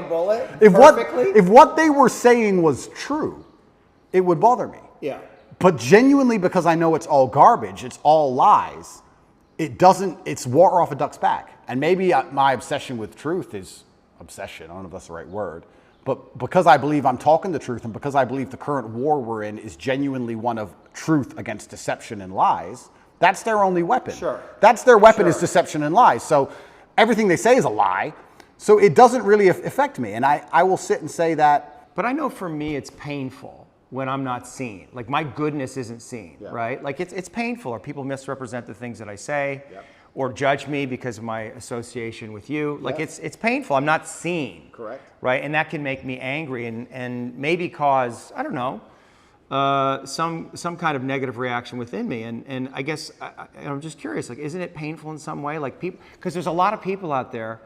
bullet perfectly? If what they were saying was true, it would bother me. Yeah. But genuinely, because I know it's all garbage, it's all lies, it's water off a duck's back. And maybe my obsession with truth is obsession, I don't know if that's the right word, but because I believe I'm talking the truth and because I believe the current war we're in is genuinely one of truth against deception and lies, that's their only weapon. Sure. That's their weapon is deception and lies. So everything they say is a lie. So it doesn't really affect me. And I will sit and say that. But I know for me it's painful when I'm not seen. Like my goodness isn't seen, right? Like it's painful, or people misrepresent the things that I say, or judge me because of my association with you. Like it's painful. I'm not seen. Correct. Right? And that can make me angry and maybe cause, I don't know, some kind of negative reaction within me. And I guess I'm just curious, like, isn't it painful in some way? Like people, because there's a lot of people out there,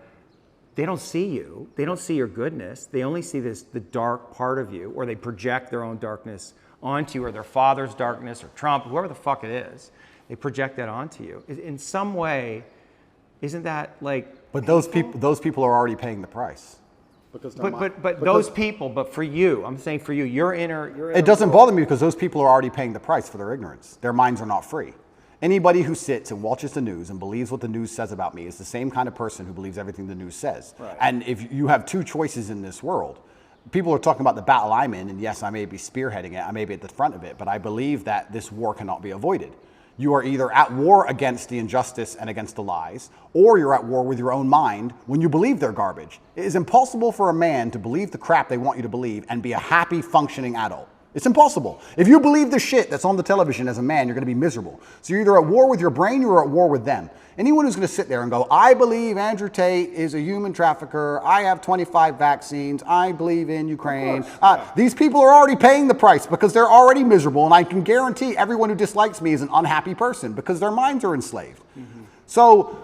they don't see you. They don't see your goodness. They only see the dark part of you, or they project their own darkness onto you, or their father's darkness, or Trump, whoever the fuck it is. They project that onto you. In some way, isn't that like? But those people are already paying the price. But those people, but for you, I'm saying for you, your inner it doesn't bother me because those people are already paying the price for their ignorance. Their minds are not free. Anybody who sits and watches the news and believes what the news says about me is the same kind of person who believes everything the news says. Right. And if you have two choices in this world, people are talking about the battle I'm in, and yes, I may be spearheading it, I may be at the front of it, but I believe that this war cannot be avoided. You are either at war against the injustice and against the lies, or you're at war with your own mind when you believe they're garbage. It is impossible for a man to believe the crap they want you to believe and be a happy, functioning adult. It's impossible. If you believe the shit that's on the television as a man, you're going to be miserable. So you're either at war with your brain or you're at war with them. Anyone who's going to sit there and go, I believe Andrew Tate is a human trafficker, I have 25 vaccines, I believe in Ukraine. These people are already paying the price because they're already miserable, and I can guarantee everyone who dislikes me is an unhappy person because their minds are enslaved. Mm-hmm. So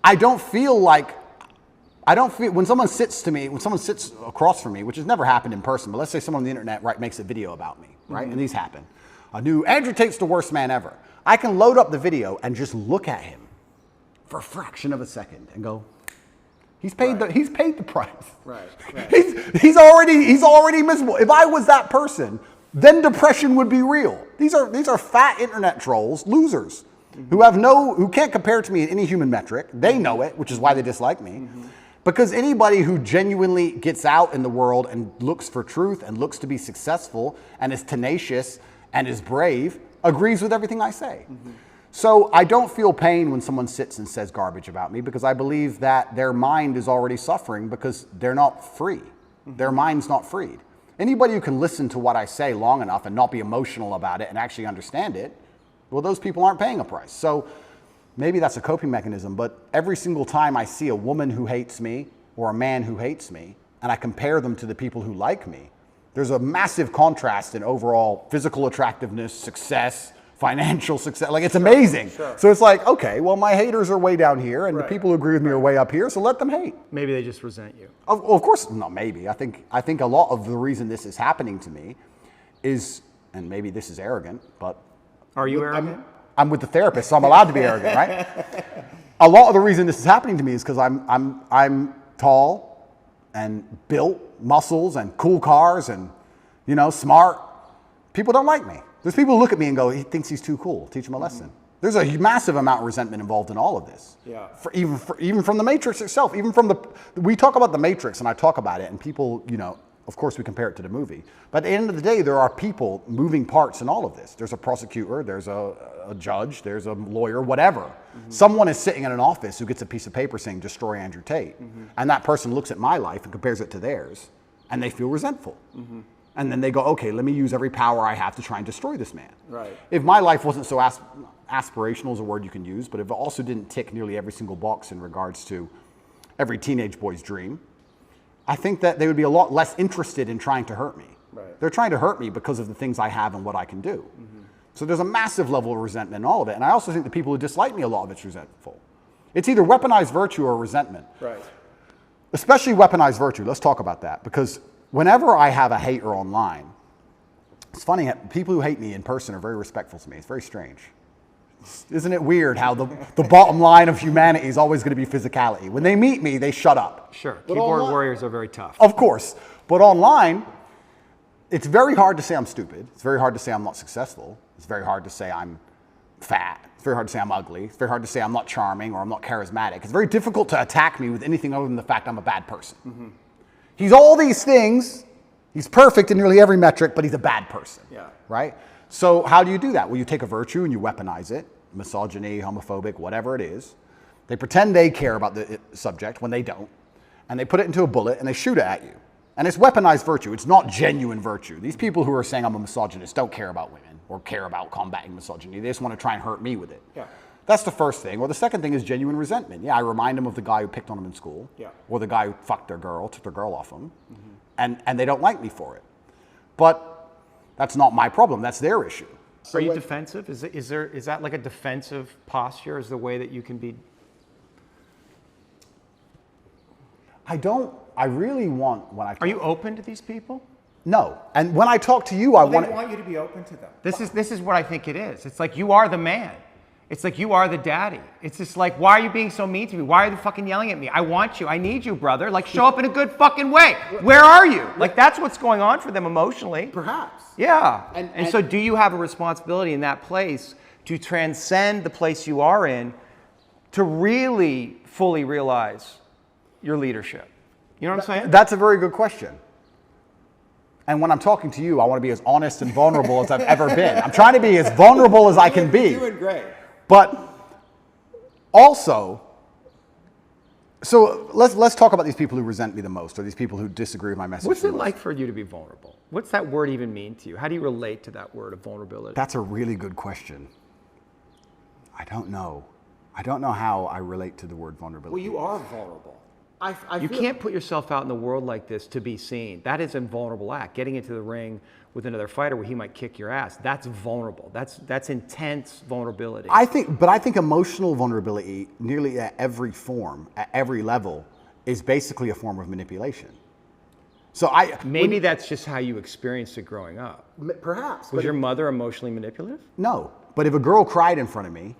I don't feel, when someone sits across from me, which has never happened in person, but let's say someone on the internet makes a video about me, right? And these happen. A new Andrew Tate's the worst man ever. I can load up the video and just look at him for a fraction of a second and go, he's paid the price. Right. He's already miserable. If I was that person, then depression would be real. These are fat internet trolls, losers, who can't compare to me in any human metric. They know it, which is why they dislike me. Because anybody who genuinely gets out in the world and looks for truth and looks to be successful and is tenacious and is brave agrees with everything I say. So I don't feel pain when someone sits and says garbage about me because I believe that their mind is already suffering because they're not free. Their mind's not freed. Anybody who can listen to what I say long enough and not be emotional about it and actually understand it, well, those people aren't paying a price. So maybe that's a coping mechanism, but every single time I see a woman who hates me or a man who hates me, and I compare them to the people who like me, there's a massive contrast in overall physical attractiveness, success, financial success. Like, it's amazing. Sure. So it's like, okay, well, my haters are way down here, and the people who agree with me are way up here, so let them hate. Maybe they just resent you. Of course, no, maybe. I think a lot of the reason this is happening to me is, and maybe this is arrogant, but... Are you arrogant? I'm with the therapist, so I'm allowed to be arrogant, right? A lot of the reason this is happening to me is because I'm tall and built, muscles and cool cars and, smart. People don't like me. There's people who look at me and go, he thinks he's too cool. Teach him a lesson. There's a massive amount of resentment involved in all of this. Yeah. Even from the Matrix itself, we talk about the Matrix and I talk about it and people, of course we compare it to the movie. But at the end of the day, there are people moving parts in all of this. There's a prosecutor, there's a judge, there's a lawyer, whatever. Someone is sitting in an office who gets a piece of paper saying, destroy Andrew Tate. And that person looks at my life and compares it to theirs and they feel resentful. And then they go, okay, let me use every power I have to try and destroy this man. Right. If my life wasn't so aspirational is a word you can use, but if it also didn't tick nearly every single box in regards to every teenage boy's dream, I think that they would be a lot less interested in trying to hurt me. Right. They're trying to hurt me because of the things I have and what I can do. So there's a massive level of resentment in all of it. And I also think the people who dislike me, a lot of it's resentful. It's either weaponized virtue or resentment. Right. Especially weaponized virtue. Let's talk about that. Because whenever I have a hater online, it's funny, people who hate me in person are very respectful to me. It's very strange. Isn't it weird how the bottom line of humanity is always going to be physicality? When they meet me, they shut up. Sure. Keyboard warriors are very tough. Of course. But online, It's very hard to say I'm stupid. It's very hard to say I'm not successful. It's very hard to say I'm fat. It's very hard to say I'm ugly. It's very hard to say I'm not charming or I'm not charismatic. It's very difficult to attack me with anything other than the fact I'm a bad person. Mm-hmm. He's all these things. He's perfect in nearly every metric, but he's a bad person. Yeah. Right? So how do you do that? Well, you take a virtue and you weaponize it. Misogyny, homophobic, whatever it is. They pretend they care about the subject when they don't. And they put it into a bullet and they shoot it at you. And it's weaponized virtue. It's not genuine virtue. These people who are saying I'm a misogynist don't care about women or care about combating misogyny. They just want to try and hurt me with it. Yeah. That's the first thing. Or the second thing is genuine resentment. Yeah, I remind them of the guy who picked on them in school. Yeah. Or the guy who fucked their girl, took their girl off them. Mm-hmm. And they don't like me for it. But that's not my problem. That's their issue. So are you defensive? Is that like a defensive posture? Is the way that you can be? I really want when I. Are you open to these people? No. And when I talk to you, I want you to be open to them. This is what I think it is. It's like you are the man. It's like you are the daddy. It's just like, why are you being so mean to me? Why are you fucking yelling at me? I want you. I need you, brother. Like, show up in a good fucking way. Where are you? Like, that's what's going on for them emotionally. Perhaps. Yeah. And so do you have a responsibility in that place to transcend the place you are in to really fully realize your leadership? You know what I'm saying? That's a very good question. And when I'm talking to you, I want to be as honest and vulnerable as I've ever been. I'm trying to be as vulnerable as I can be. You're doing great. But also, so let's talk about these people who resent me the most, or these people who disagree with my message. What's it like for you to be vulnerable? What's that word even mean to you? How do you relate to that word of vulnerability? That's a really good question. I don't know. I don't know how I relate to the word vulnerability. Well, you are vulnerable. You can't put yourself out in the world like this to be seen. That is a vulnerable act. Getting into the ring with another fighter where he might kick your ass, that's vulnerable. That's intense vulnerability. I think emotional vulnerability, nearly at every form, at every level, is basically a form of manipulation. So maybe that's just how you experienced it growing up. Perhaps. Was your mother emotionally manipulative? No, but if a girl cried in front of me,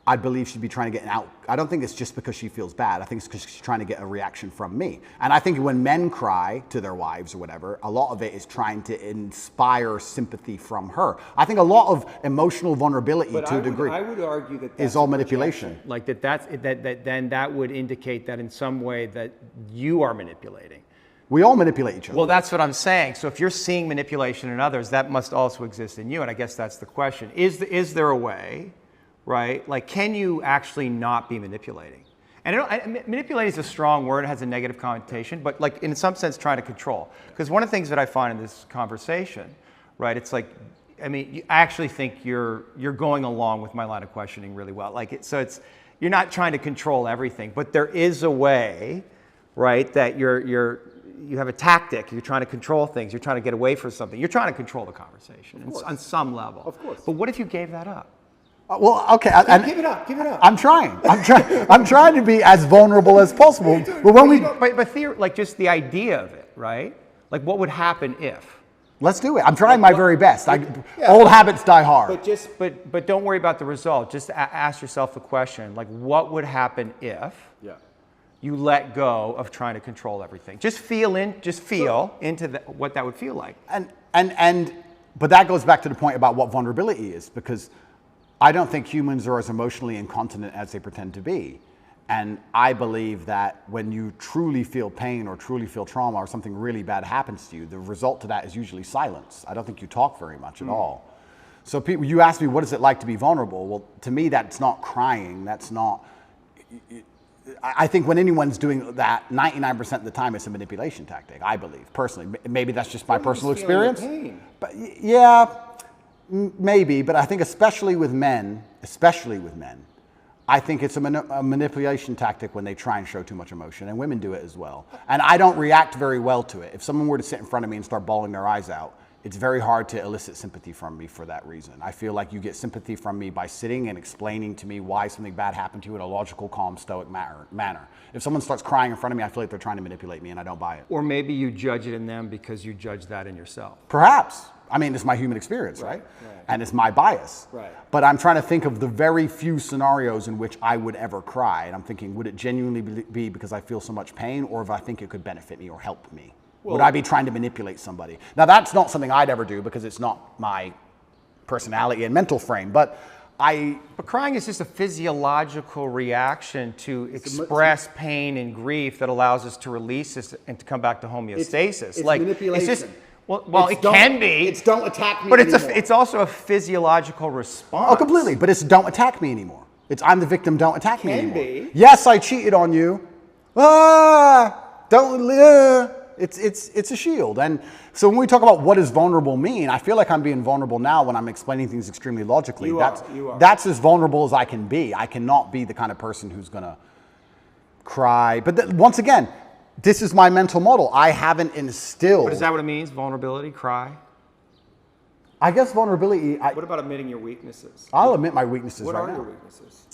I'd believe she'd be trying to get an out. I don't think it's just because she feels bad. I think it's because she's trying to get a reaction from me. And I think when men cry to their wives or whatever, a lot of it is trying to inspire sympathy from her. I think a lot of emotional vulnerability to a degree I would argue that is all manipulation. Like then that would indicate that in some way that you are manipulating. We all manipulate each other. Well, that's what I'm saying. So if you're seeing manipulation in others, that must also exist in you. And I guess that's the question. Is there a way, right? Like, can you actually not be manipulating? And manipulating is a strong word. It has a negative connotation, but like in some sense trying to control. Because one of the things that I find in this conversation, right, it's like, I mean, I actually think you're going along with my line of questioning really well. Like, you're not trying to control everything, but there is a way, right, that you have a tactic. You're trying to control things. You're trying to get away from something. You're trying to control the conversation on some level. Of course. But what if you gave that up? Well, okay. Give it up. Give it up. I'm trying. I'm trying to be as vulnerable as possible. But when like just the idea of it, right? Like what would happen if? Let's do it. I'm trying my very best. Old habits die hard. But don't worry about the result. Just ask yourself the question, like what would happen if you let go of trying to control everything? Just feel into what that would feel like. But that goes back to the point about what vulnerability is, because I don't think humans are as emotionally incontinent as they pretend to be. And I believe that when you truly feel pain or truly feel trauma or something really bad happens to you, the result to that is usually silence. I don't think you talk very much at all. So people, you ask me, what is it like to be vulnerable? Well, to me, that's not crying. That's not... I think when anyone's doing that, 99% of the time, it's a manipulation tactic, I believe, personally. Maybe that's just my personal experience. But yeah... Maybe, but I think especially with men, I think it's a manipulation tactic when they try and show too much emotion, and women do it as well. And I don't react very well to it. If someone were to sit in front of me and start bawling their eyes out, it's very hard to elicit sympathy from me for that reason. I feel like you get sympathy from me by sitting and explaining to me why something bad happened to you in a logical, calm, stoic manner. If someone starts crying in front of me, I feel like they're trying to manipulate me, and I don't buy it. Or maybe you judge it in them because you judge that in yourself. Perhaps. I mean, it's my human experience, right? And it's my bias. Right. But I'm trying to think of the very few scenarios in which I would ever cry. And I'm thinking, would it genuinely be because I feel so much pain, or if I think it could benefit me or help me? Would I be trying to manipulate somebody? Now, that's not something I'd ever do because it's not my personality and mental frame, but crying is just a physiological reaction to express pain and grief that allows us to release this and to come back to homeostasis. It's manipulation. It's just, well, it can be. It's don't attack me but anymore. it's also a physiological response. Oh, completely. But it's don't attack me anymore. It's I'm the victim, don't attack me anymore. Be. Yes, I cheated on you. It's a shield. And so when we talk about what does vulnerable mean, I feel like I'm being vulnerable now when I'm explaining things extremely logically. You are. That's as vulnerable as I can be. I cannot be the kind of person who's going to cry. But once again, this is my mental model. I haven't instilled. But is that what it means? Vulnerability, cry? I guess vulnerability. What about admitting your weaknesses? I'll admit my weaknesses What right are now. your weaknesses?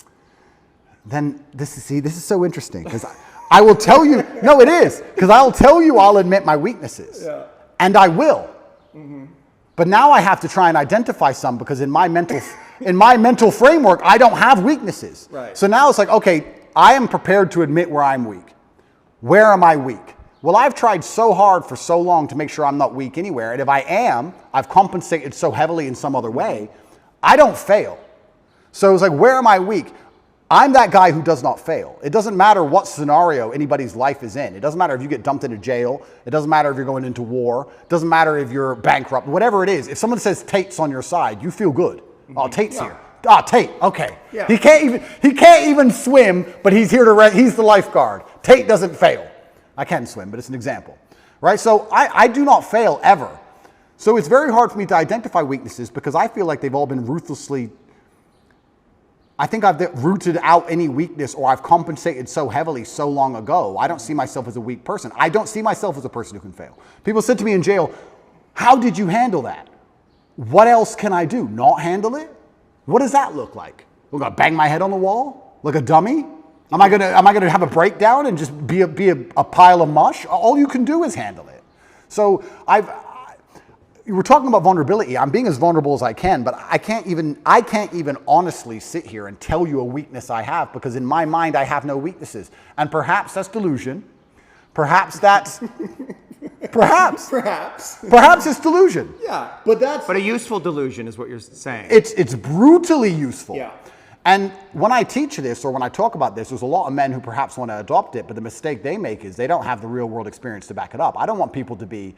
Then this is so interesting because I will tell you. No, it is because I'll tell you I'll admit my weaknesses, and I will. But now I have to try and identify some because in my mental framework I don't have weaknesses. Right. So now it's like, okay, I am prepared to admit where I'm weak. Where am I weak? Well, I've tried so hard for so long to make sure I'm not weak anywhere. And if I am, I've compensated so heavily in some other way, I don't fail. So it's like, where am I weak? I'm that guy who does not fail. It doesn't matter what scenario anybody's life is in. It doesn't matter if you get dumped into jail. It doesn't matter if you're going into war. It doesn't matter if you're bankrupt. Whatever it is, if someone says Tate's on your side, you feel good. Oh, Tate's here. Ah, Tate, okay. Yeah. He can't even swim, but he's here to he's the lifeguard. Tate doesn't fail. I can swim, but it's an example, right? So I do not fail ever. So it's very hard for me to identify weaknesses because I feel like they've all been ruthlessly, I think I've rooted out any weakness or I've compensated so heavily so long ago. I don't see myself as a weak person. I don't see myself as a person who can fail. People said to me in jail, how did you handle that? What else can I do? Not handle it? What does that look like? I'm gonna bang my head on the wall like a dummy? Am I gonna have a breakdown and just be a pile of mush? All you can do is handle it. So you were talking about vulnerability. I'm being as vulnerable as I can, but I can't even honestly sit here and tell you a weakness I have because in my mind I have no weaknesses. And perhaps that's delusion. Perhaps that's perhaps it's delusion. Yeah, but But a useful delusion is what you're saying. It's brutally useful. Yeah. And when I teach this or when I talk about this, there's a lot of men who perhaps want to adopt it, but the mistake they make is they don't have the real world experience to back it up. I don't want people to be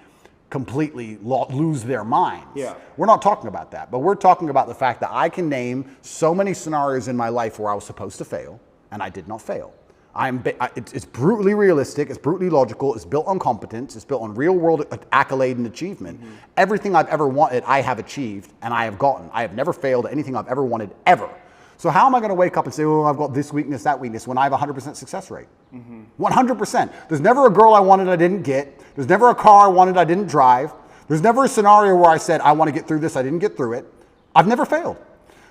completely lose their minds. Yeah. We're not talking about that, but we're talking about the fact that I can name so many scenarios in my life where I was supposed to fail and I did not fail. It's brutally realistic, it's brutally logical, it's built on competence, it's built on real world accolade and achievement. Everything I've ever wanted, I have achieved and I have gotten. I have never failed at anything I've ever wanted, ever. So how am I going to wake up and say, oh, I've got this weakness, that weakness, when I have a 100% success rate? 100%. There's never a girl I wanted I didn't get. There's never a car I wanted I didn't drive. There's never a scenario where I said, I want to get through this, I didn't get through it. I've never failed.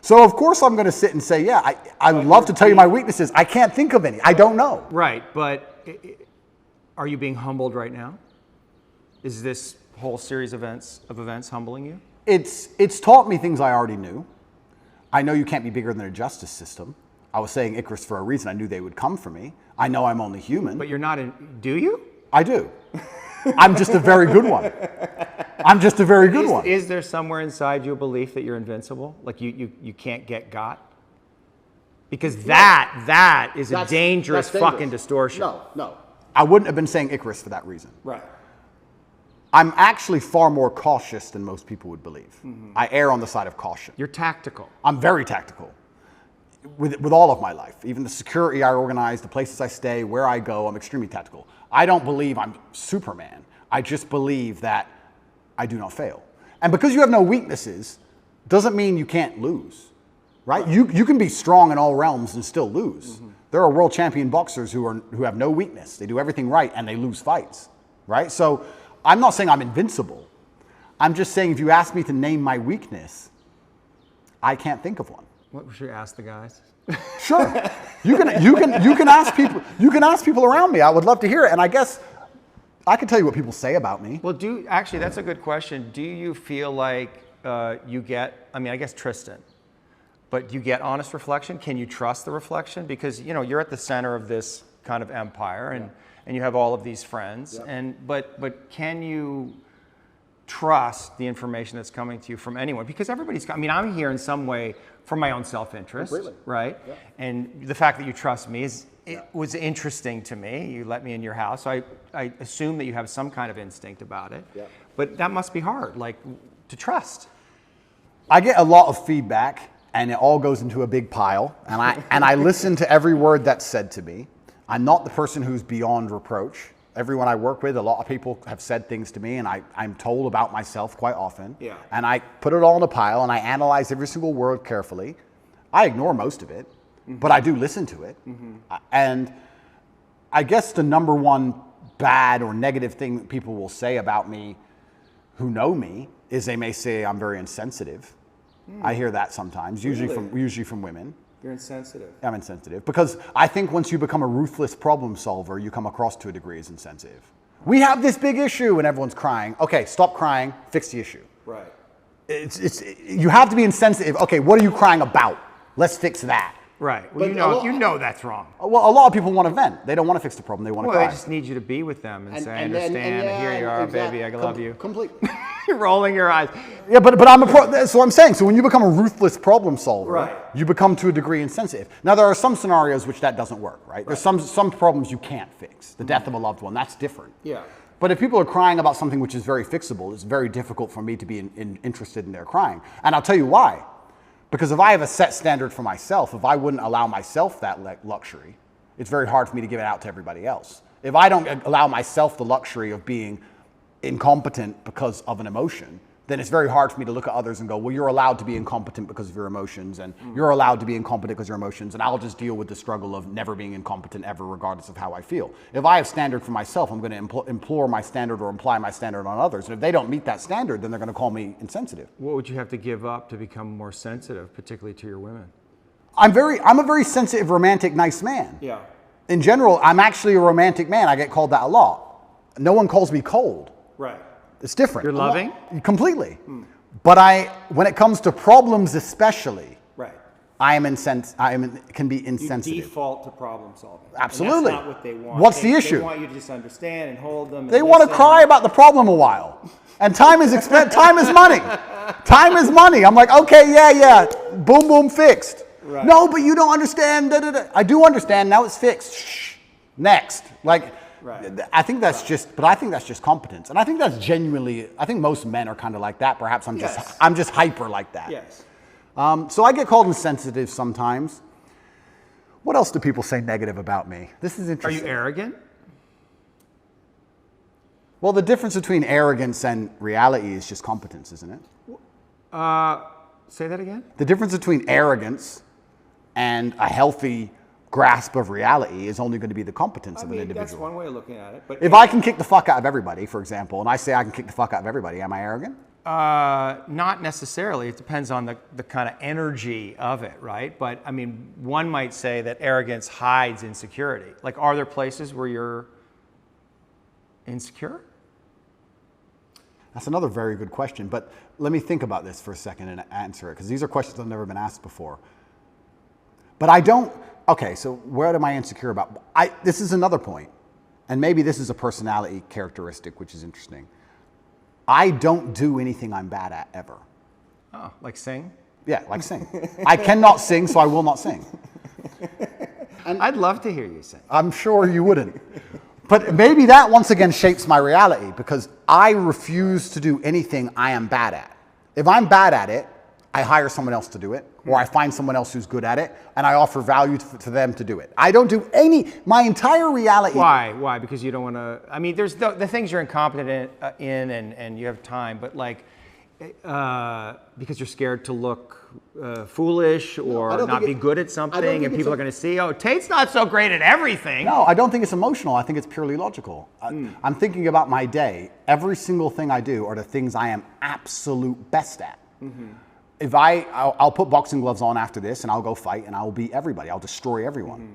So of course I'm going to sit and say, yeah, I would love to tell you my weaknesses. I can't think of any. I don't know. Right, but are you being humbled right now? Is this whole series of events humbling you? It's taught me things I already knew. I know you can't be bigger than a justice system. I was saying Icarus for a reason. I knew they would come for me. I know I'm only human. But you're not do you? I do. I'm just a very good one. I'm just a very good one. Is there somewhere inside you a belief that you're invincible? Like you can't get got? Because that is a dangerous fucking distortion. No. I wouldn't have been saying Icarus for that reason. right. I'm actually far more cautious than most people would believe. I err on the side of caution. You're tactical. I'm very tactical with all of my life. Even the security I organize, the places I stay, where I go, I'm extremely tactical. I don't believe I'm Superman. I just believe that I do not fail. And because you have no weaknesses, doesn't mean you can't lose, right? You can be strong in all realms and still lose. There are world champion boxers who have no weakness. They do everything right and they lose fights, right? So I'm not saying I'm invincible. I'm just saying if you ask me to name my weakness, I can't think of one. What should we ask the guys? Sure. You can ask people. You can ask people around me. I would love to hear it. And I guess I can tell you what people say about me. Well, actually, that's a good question. Do you feel like you get? I mean, I guess Tristan, but you get honest reflection. Can you trust the reflection? Because you're at the center of this kind of empire, and you have all of these friends, but can you trust the information that's coming to you from anyone? Because everybody's, I mean, I'm here in some way for my own self-interest, right? Yeah. And the fact that you trust me was interesting to me. You let me in your house, so I assume that you have some kind of instinct about it. Yeah. But that must be hard, like, to trust. I get a lot of feedback, and it all goes into a big pile, and I listen to every word that's said to me. I'm not the person who's beyond reproach. Everyone I work with, a lot of people have said things to me, and I'm told about myself quite often. Yeah. And I put it all in a pile, and I analyze every single word carefully. I ignore most of it, but I do listen to it. And I guess the number one bad or negative thing that people will say about me who know me is they may say I'm very insensitive. I hear that sometimes, usually from women. You're insensitive. I'm insensitive because I think once you become a ruthless problem solver, you come across to a degree as insensitive. We have this big issue and everyone's crying. Okay, stop crying, fix the issue. Right. You have to be insensitive. Okay, what are you crying about? Let's fix that. Right. Well, you know that's wrong. Well, a lot of people want to vent. They don't want to fix the problem. They want to cry. Well, they just need you to be with them and say, I understand, here you are, exactly. Baby, I love you. Completely. You're rolling your eyes. Yeah, but that's what I'm saying. So when you become a ruthless problem solver, you become to a degree insensitive. Now, there are some scenarios which that doesn't work, right? There's some problems you can't fix. The death of a loved one, that's different. Yeah. But if people are crying about something which is very fixable, it's very difficult for me to be interested in their crying. And I'll tell you why. Because if I have a set standard for myself, if I wouldn't allow myself that luxury, it's very hard for me to give it out to everybody else. If I don't allow myself the luxury of being incompetent because of an emotion, then it's very hard for me to look at others and go, well, you're allowed to be incompetent because of your emotions, and you're allowed to be incompetent because of your emotions, and I'll just deal with the struggle of never being incompetent ever, regardless of how I feel. If I have standard for myself, I'm going to implore my standard or imply my standard on others, and if they don't meet that standard, then they're going to call me insensitive. What would you have to give up to become more sensitive, particularly to your women? I'm a very sensitive, romantic, nice man. Yeah. In general, I'm actually a romantic man. I get called that a lot. No one calls me cold. Right. It's different. You're loving? Completely. But when it comes to problems especially, I can be insensitive. You default to problem solving. Absolutely. And that's not what they want. What's the issue? They want you to just understand and hold them. They want to cry about the problem a while. And time is time is money. Time is money. I'm like, okay, yeah. Boom, boom, fixed. Right. No, but you don't understand. I do understand. Now it's fixed. Shh. Next. Like, I think that's just competence. And I think that's genuinely, I think most men are kind of like that. Perhaps I'm just hyper like that. Yes. So I get called insensitive sometimes. What else do people say negative about me? This is interesting. Are you arrogant? Well, the difference between arrogance and reality is just competence, isn't it? Say that again? The difference between arrogance and a healthy grasp of reality is only going to be the competence of an individual. That's one way of looking at it. But if I can kick the fuck out of everybody, for example, and I say I can kick the fuck out of everybody, am I arrogant? Not necessarily. It depends on the kind of energy of it, right? But I mean, one might say that arrogance hides insecurity. Like, are there places where you're insecure? That's another very good question, but let me think about this for a second and answer it, because these are questions that have never been asked before. But I don't, okay, so what am I insecure about? This is another point, and maybe this is a personality characteristic, which is interesting. I don't do anything I'm bad at ever. Oh, like sing? Yeah, like sing. I cannot sing, so I will not sing. And I'd love to hear you sing. I'm sure you wouldn't. But maybe that once again shapes my reality, because I refuse to do anything I am bad at. If I'm bad at it, I hire someone else to do it, or I find someone else who's good at it, and I offer value to them to do it. I don't do my entire reality. Why? Because you don't want to, I mean, there's the things you're incompetent in and you have time, but like, because you're scared to look foolish or not be good at something, and people are going to see, oh, Tate's not so great at everything. No, I don't think it's emotional. I think it's purely logical. I'm thinking about my day. Every single thing I do are the things I am absolute best at. Mm-hmm. If I'll put boxing gloves on after this, and I'll go fight, and I'll beat everybody. I'll destroy everyone. Mm-hmm.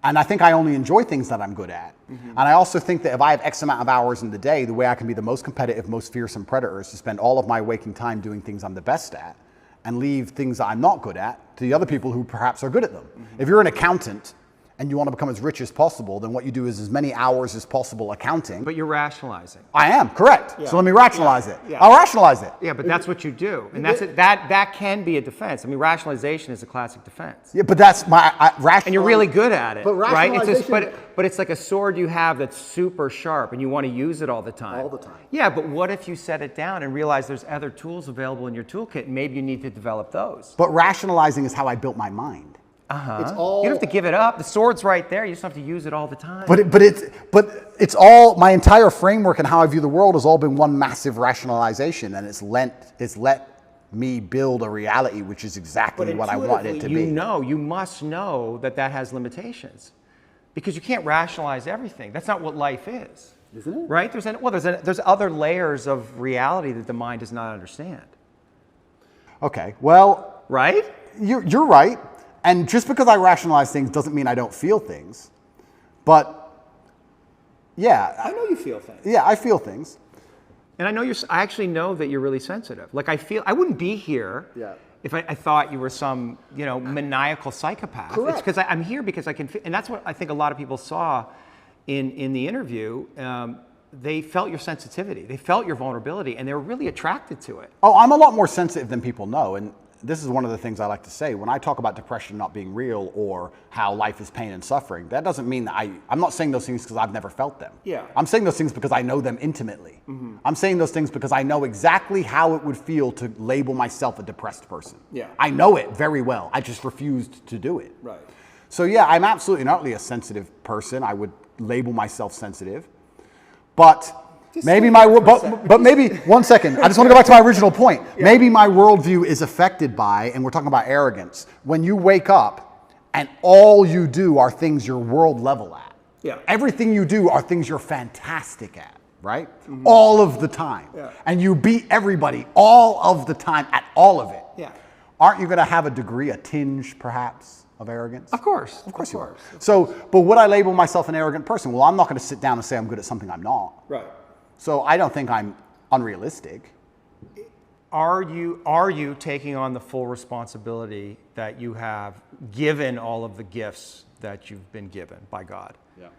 And I think I only enjoy things that I'm good at. Mm-hmm. And I also think that if I have X amount of hours in the day, the way I can be the most competitive, most fearsome predator is to spend all of my waking time doing things I'm the best at, and leave things that I'm not good at to the other people who perhaps are good at them. Mm-hmm. If you're an accountant and you want to become as rich as possible, then what you do is as many hours as possible accounting. But you're rationalizing. I am, correct. Yeah. So let me rationalize it. Yeah. I'll rationalize it. Yeah, but that's what you do, and that's it. That can be a defense. I mean, rationalization is a classic defense. Yeah, but that's my rationalization. And you're really good at it, But right? It's just, rationalization- but it's like a sword you have that's super sharp, and you want to use it all the time. All the time. Yeah, but what if you set it down and realize there's other tools available in your toolkit, and maybe you need to develop those? But rationalizing is how I built my mind. It's all. You don't have to give it up. The sword's right there. You just have to use it all the time. But it's all, my entire framework and how I view the world has all been one massive rationalization, and it's let me build a reality which is exactly But what I wanted it to be. You must know that has limitations, because you can't rationalize everything. That's not what life is. Isn't it? Right? There's other layers of reality that the mind does not understand. Okay, well, Right? you're right. And just because I rationalize things doesn't mean I don't feel things. But yeah, I know you feel things. yeah, I feel things. And I actually know that you're really sensitive. Like I wouldn't be here Yeah. if I thought you were some, maniacal psychopath. Correct. It's because I'm here because I can, and that's what I think a lot of people saw in the interview. They felt your sensitivity, they felt your vulnerability, and they were really attracted to it. Oh, I'm a lot more sensitive than people know. And this is one of the things I like to say. When I talk about depression not being real or how life is pain and suffering, that doesn't mean that I'm not saying those things because I've never felt them. Yeah. I'm saying those things because I know them intimately. I'm saying those things because I know exactly how it would feel to label myself a depressed person. Yeah. I know it very well. I just refused to do it. Right. So yeah, I'm absolutely not really a sensitive person. I would label myself sensitive. But maybe but maybe, one second, I just want to go back to my original point. Yeah. Maybe my worldview is affected by, and we're talking about arrogance, when you wake up and all you do are things you're world level at. Yeah. Everything you do are things you're fantastic at, right? All of the time. Yeah. And you beat everybody all of the time at all of it. Yeah. Aren't you going to have a degree, a tinge perhaps, of arrogance? Of course. Of course you are. So, but would I label myself an arrogant person? Well, I'm not going to sit down and say I'm good at something I'm not. Right. So I don't think I'm unrealistic. Are you taking on the full responsibility that you have given all of the gifts that you've been given by God? Yeah.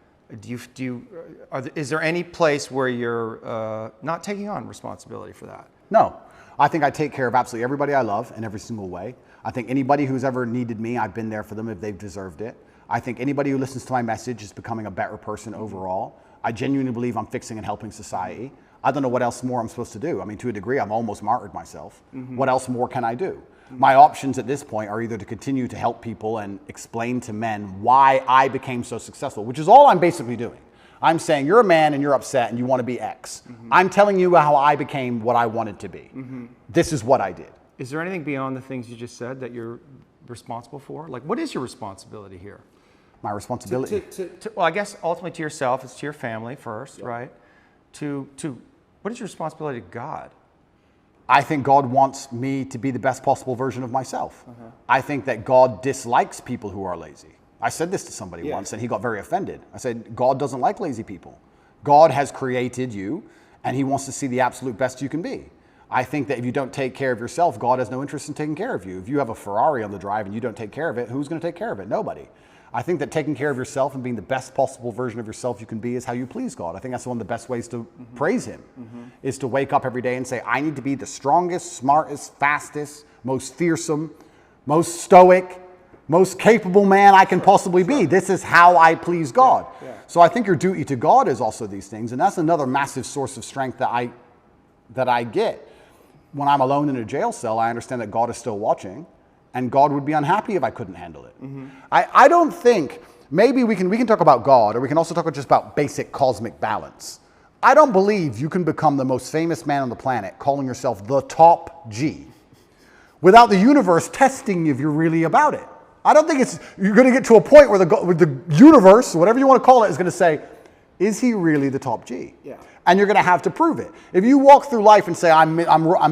Is there any place where you're not taking on responsibility for that? No. I think I take care of absolutely everybody I love in every single way. I think anybody who's ever needed me, I've been there for them if they've deserved it. I think anybody who listens to my message is becoming a better person overall. I genuinely believe I'm fixing and helping society. I don't know what else more I'm supposed to do. I mean, to a degree, I've almost martyred myself. What else more can I do? My options at this point are either to continue to help people and explain to men why I became so successful, which is all I'm basically doing. I'm saying you're a man and you're upset and you want to be X. I'm telling you how I became what I wanted to be. This is what I did. Is there anything beyond the things you just said that you're responsible for? Like, what is your responsibility here? My responsibility. Well, I guess ultimately to yourself, it's to your family first, right? What is your responsibility to God? I think God wants me to be the best possible version of myself. I think that God dislikes people who are lazy. I said this to somebody once and he got very offended. I said, God doesn't like lazy people. God has created you and he wants to see the absolute best you can be. I think that if you don't take care of yourself, God has no interest in taking care of you. If you have a Ferrari on the drive and you don't take care of it, who's going to take care of it? Nobody. I think that taking care of yourself and being the best possible version of yourself you can be is how you please God. I think that's one of the best ways to praise him, is to wake up every day and say, I need to be the strongest, smartest, fastest, most fearsome, most stoic, most capable man I can possibly be. This is how I please God. So I think your duty to God is also these things. And that's another massive source of strength that I get. When I'm alone in a jail cell, I understand that God is still watching. And God would be unhappy if I couldn't handle it. I don't think, maybe we can talk about God, or we can also talk just about basic cosmic balance. I don't believe you can become the most famous man on the planet calling yourself the top G without the universe testing if you're really about it. I don't think you're going to get to a point where the universe, whatever you want to call it, is going to say, is he really the top G? Yeah. And you're going to have to prove it. If you walk through life and say, I'm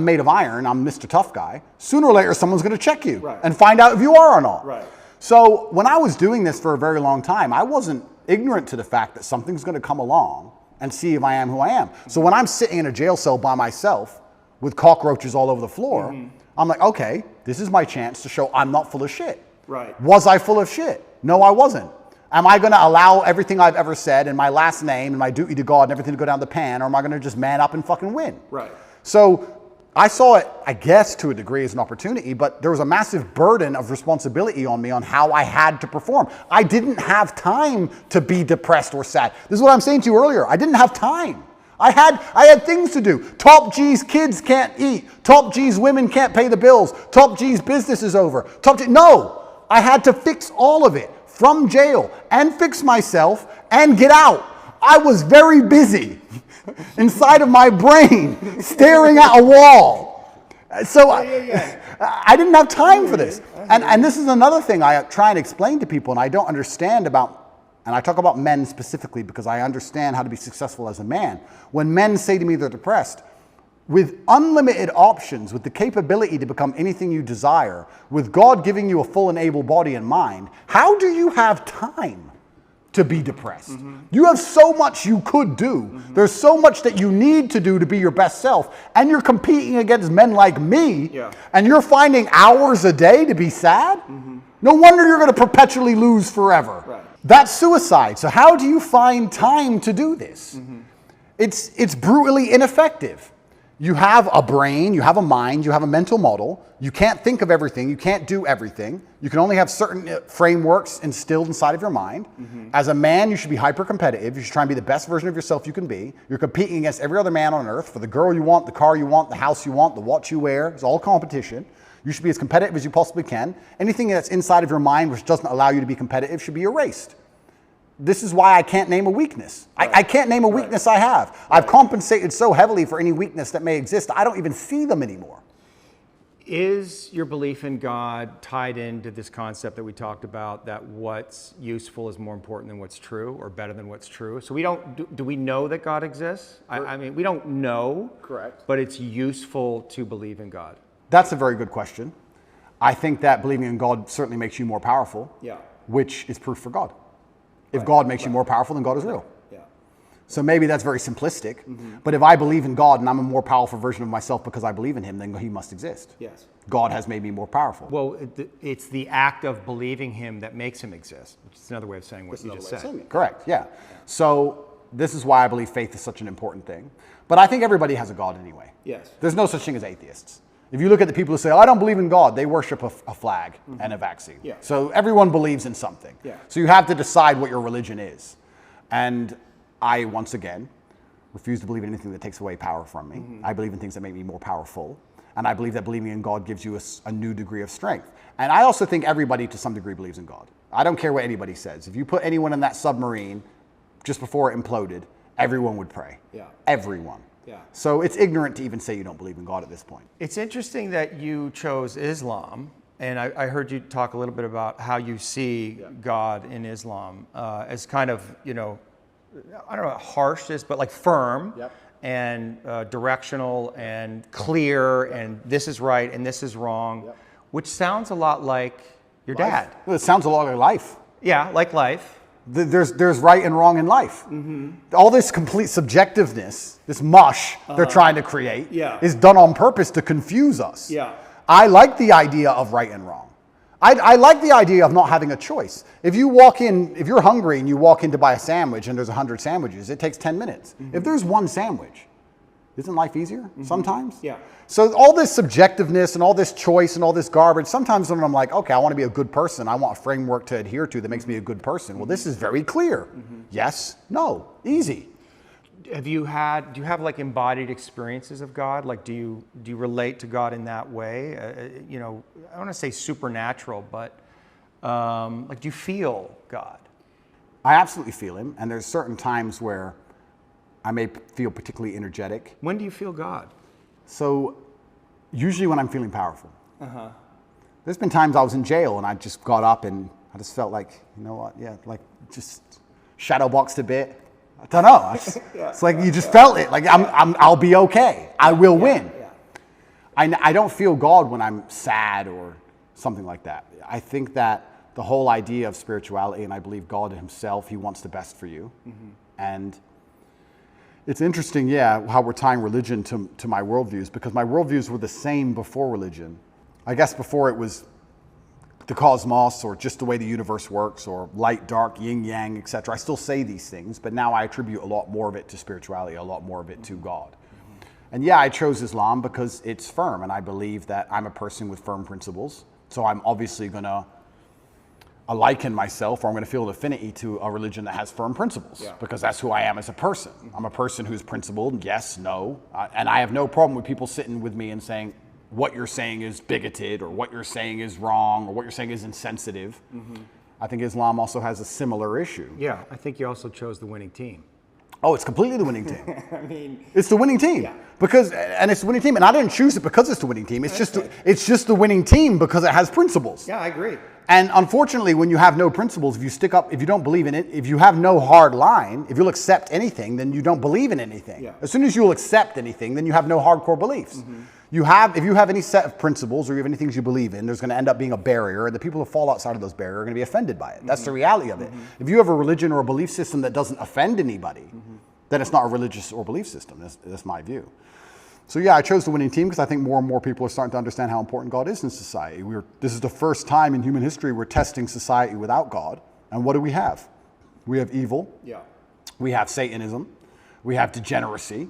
made of iron, I'm Mr. Tough Guy, sooner or later someone's going to check you and find out if you are or not. Right. So when I was doing this for a very long time, I wasn't ignorant to the fact that something's going to come along and see if I am who I am. So when I'm sitting in a jail cell by myself with cockroaches all over the floor, I'm like, okay, this is my chance to show I'm not full of shit. Right. Was I full of shit? No, I wasn't. Am I going to allow everything I've ever said and my last name and my duty to God and everything to go down the pan, or am I going to just man up and fucking win? Right. So I saw it, I guess, to a degree as an opportunity, but there was a massive burden of responsibility on me on how I had to perform. I didn't have time to be depressed or sad. This is what I'm saying to you earlier. I didn't have time. I had things to do. Top G's kids can't eat. Top G's women can't pay the bills. Top G's business is over. No, I had to fix all of it from jail and fix myself and get out. I was very busy inside of my brain staring at a wall. So I didn't have time for this. And this is another thing I try and explain to people, and I don't understand about. And I talk about men specifically because I understand how to be successful as a man. When men say to me they're depressed, with unlimited options, with the capability to become anything you desire, with God giving you a full and able body and mind, how do you have time to be depressed? Mm-hmm. You have so much you could do. Mm-hmm. There's so much that you need to do to be your best self. And you're competing against men like me, and you're finding hours a day to be sad? Mm-hmm. No wonder you're going to perpetually lose forever. Right. That's suicide. So how do you find time to do this? Mm-hmm. It's brutally ineffective. You have a brain, you have a mind, you have a mental model. You can't think of everything. You can't do everything. You can only have certain frameworks instilled inside of your mind. Mm-hmm. As a man, you should be hyper-competitive. You should try and be the best version of yourself you can be. You're competing against every other man on earth for the girl you want, the car you want, the house you want, the watch you wear. It's all competition. You should be as competitive as you possibly can. Anything that's inside of your mind which doesn't allow you to be competitive should be erased. This is why I can't name a weakness. Right. I can't name a weakness I have. Right. I've compensated so heavily for any weakness that may exist, I don't even see them anymore. Is your belief in God tied into this concept that we talked about, that what's useful is more important than what's true, or better than what's true? So we don't, do we know that God exists? I mean, we don't know. Correct. But it's useful to believe in God. That's a very good question. I think that believing in God certainly makes you more powerful, which is proof for God. If God makes you more powerful, then God is real. So maybe that's very simplistic, but if I believe in God and I'm a more powerful version of myself because I believe in him, then he must exist. Yes. God has made me more powerful. Well, it's the act of believing him that makes him exist, which is another way of saying what you just said. Correct, yeah. So this is why I believe faith is such an important thing. But I think everybody has a God anyway. Yes. There's no such thing as atheists. If you look at the people who say, oh, I don't believe in God, they worship a flag and a vaccine. Yeah. So everyone believes in something. Yeah. So you have to decide what your religion is. And I, once again, refuse to believe in anything that takes away power from me. I believe in things that make me more powerful. And I believe that believing in God gives you a new degree of strength. And I also think everybody to some degree believes in God. I don't care what anybody says. If you put anyone in that submarine just before it imploded, everyone would pray. Yeah. Everyone. Yeah. So it's ignorant to even say you don't believe in God at this point. It's interesting that you chose Islam, and I heard you talk a little bit about how you see God in Islam as kind of, you know, I don't know, harsh, but like firm and directional and clear, and this is right and this is wrong, which sounds a lot like your dad. Well, it sounds a lot like life. Yeah, like life. There's right and wrong in life. All this complete subjectiveness, this mush they're trying to create, is done on purpose to confuse us. Yeah. I like the idea of right and wrong. I like the idea of not having a choice. If you walk in, if you're hungry and you walk in to buy a sandwich and there's 100 sandwiches, it takes 10 minutes. If there's one sandwich, isn't life easier sometimes? Yeah. So all this subjectiveness and all this choice and all this garbage, sometimes when I'm like, okay, I want to be a good person, I want a framework to adhere to that makes me a good person. Well, this is very clear. Yes, no, easy. Do you have like embodied experiences of God? Like, do you relate to God in that way? You know, I don't want to say supernatural, but like, do you feel God? I absolutely feel him, and there's certain times where I may feel particularly energetic. When do you feel God? So, usually when I'm feeling powerful. There's been times I was in jail and I just got up and I just felt like, you know what, like just shadow boxed a bit. I don't know. It's like you just felt it. Like I'll be okay. I will win. I don't feel God when I'm sad or something like that. I think that the whole idea of spirituality, and I believe God himself, he wants the best for you. And it's interesting, how we're tying religion to my worldviews, because my worldviews were the same before religion. I guess before it was the cosmos, or just the way the universe works, or light, dark, yin, yang, etc. I still say these things, but now I attribute a lot more of it to spirituality, a lot more of it to God. And yeah, I chose Islam because it's firm, and I believe that I'm a person with firm principles. So I'm obviously going to liken myself, or I'm going to feel an affinity to a religion that has firm principles, because that's who I am as a person. I'm a person who's principled, yes, no, and I have no problem with people sitting with me and saying, what you're saying is bigoted, or what you're saying is wrong, or what you're saying is insensitive. I think Islam also has a similar issue. Yeah, I think you also chose the winning team. Oh, it's completely the winning team. I mean, It's the winning team. Yeah. And it's the winning team. And I didn't choose it because it's the winning team. It's just the winning team because it has principles. yeah, I agree. And unfortunately, when you have no principles, if you don't believe in it, if you have no hard line, if you'll accept anything, then you don't believe in anything. Yeah. As soon as you'll accept anything, then you have no hardcore beliefs. If you have any set of principles, or you have any things you believe in, there's going to end up being a barrier, and the people who fall outside of those barriers are going to be offended by it. That's the reality of it. If you have a religion or a belief system that doesn't offend anybody, then it's not a religious or belief system. That's my view. So yeah, I chose the winning team because I think more and more people are starting to understand how important God is in society. This is the first time in human history we're testing society without God. And what do we have? We have evil. Yeah. We have Satanism. We have degeneracy.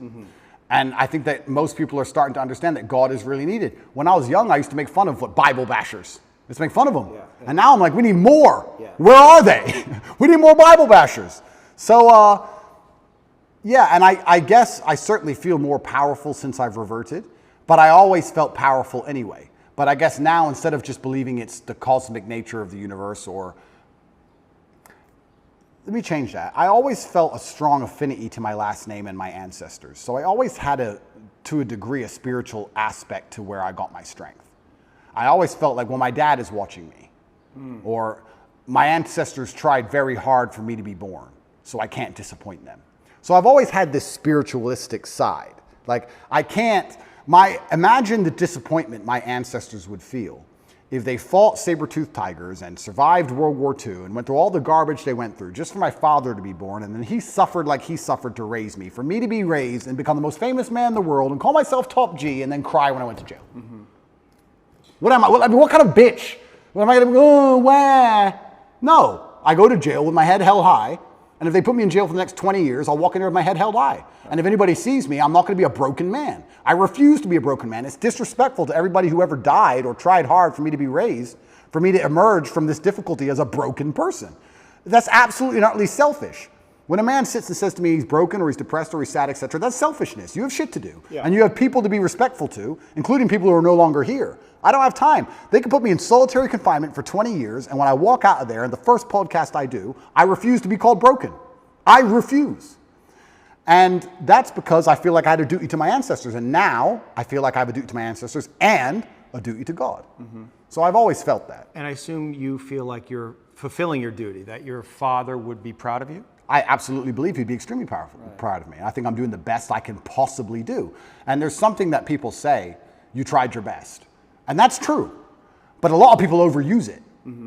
And I think that most people are starting to understand that God is really needed. When I was young, I used to make fun of Bible bashers. I used to make fun of them. Yeah. And now I'm like, we need more. Yeah. Where are they? We need more Bible bashers. So, yeah, and I guess I certainly feel more powerful since I've reverted, but I always felt powerful anyway. But I guess now, instead of just believing it's the cosmic nature of the universe, or let me change that. I always felt a strong affinity to my last name and my ancestors. So I always had to a degree, a spiritual aspect to where I got my strength. I always felt like, well, my dad is watching me, or my ancestors tried very hard for me to be born, so I can't disappoint them. So I've always had this spiritualistic side. Like, imagine the disappointment my ancestors would feel if they fought saber-toothed tigers and survived World War II and went through all the garbage they went through just for my father to be born, and then he suffered like he suffered to raise me, for me to be raised and become the most famous man in the world and call myself top G and then cry when I went to jail. What am I? What kind of bitch? What am I going to go, wah? No, I go to jail with my head held high, and if they put me in jail for the next 20 years, I'll walk in there with my head held high. And if anybody sees me, I'm not going to be a broken man. I refuse to be a broken man. It's disrespectful to everybody who ever died or tried hard for me to be raised, for me to emerge from this difficulty as a broken person. That's absolutely and utterly selfish. When a man sits and says to me he's broken or he's depressed or he's sad, etc., that's selfishness. You have shit to do. Yeah. And you have people to be respectful to, including people who are no longer here. I don't have time. They can put me in solitary confinement for 20 years, and when I walk out of there, and the first podcast I do, I refuse to be called broken. I refuse. And that's because I feel like I had a duty to my ancestors, and now I feel like I have a duty to my ancestors and a duty to God. So I've always felt that. And I assume you feel like you're fulfilling your duty, that your father would be proud of you? I absolutely believe he'd be extremely proud of me. I think I'm doing the best I can possibly do. And there's something that people say, you tried your best. And that's true. But a lot of people overuse it.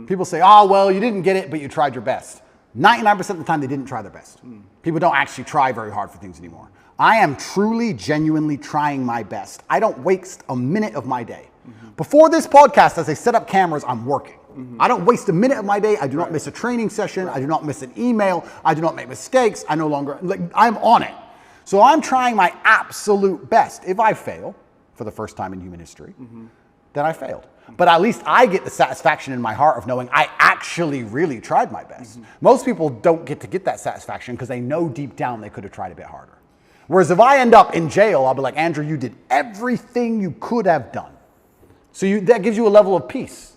People say, oh, well, you didn't get it, but you tried your best. 99% of the time, they didn't try their best. People don't actually try very hard for things anymore. I am truly, genuinely trying my best. I don't waste a minute of my day. Before this podcast, as I set up cameras, I'm working. I don't waste a minute of my day. I do not miss a training session. I do not miss an email. I do not make mistakes. I'm on it. So I'm trying my absolute best. If I fail, for the first time in human history, then I failed. But at least I get the satisfaction in my heart of knowing I actually really tried my best. Most people don't get to get that satisfaction because they know deep down they could have tried a bit harder. Whereas if I end up in jail, I'll be like, Andrew, you did everything you could have done. So that gives you a level of peace.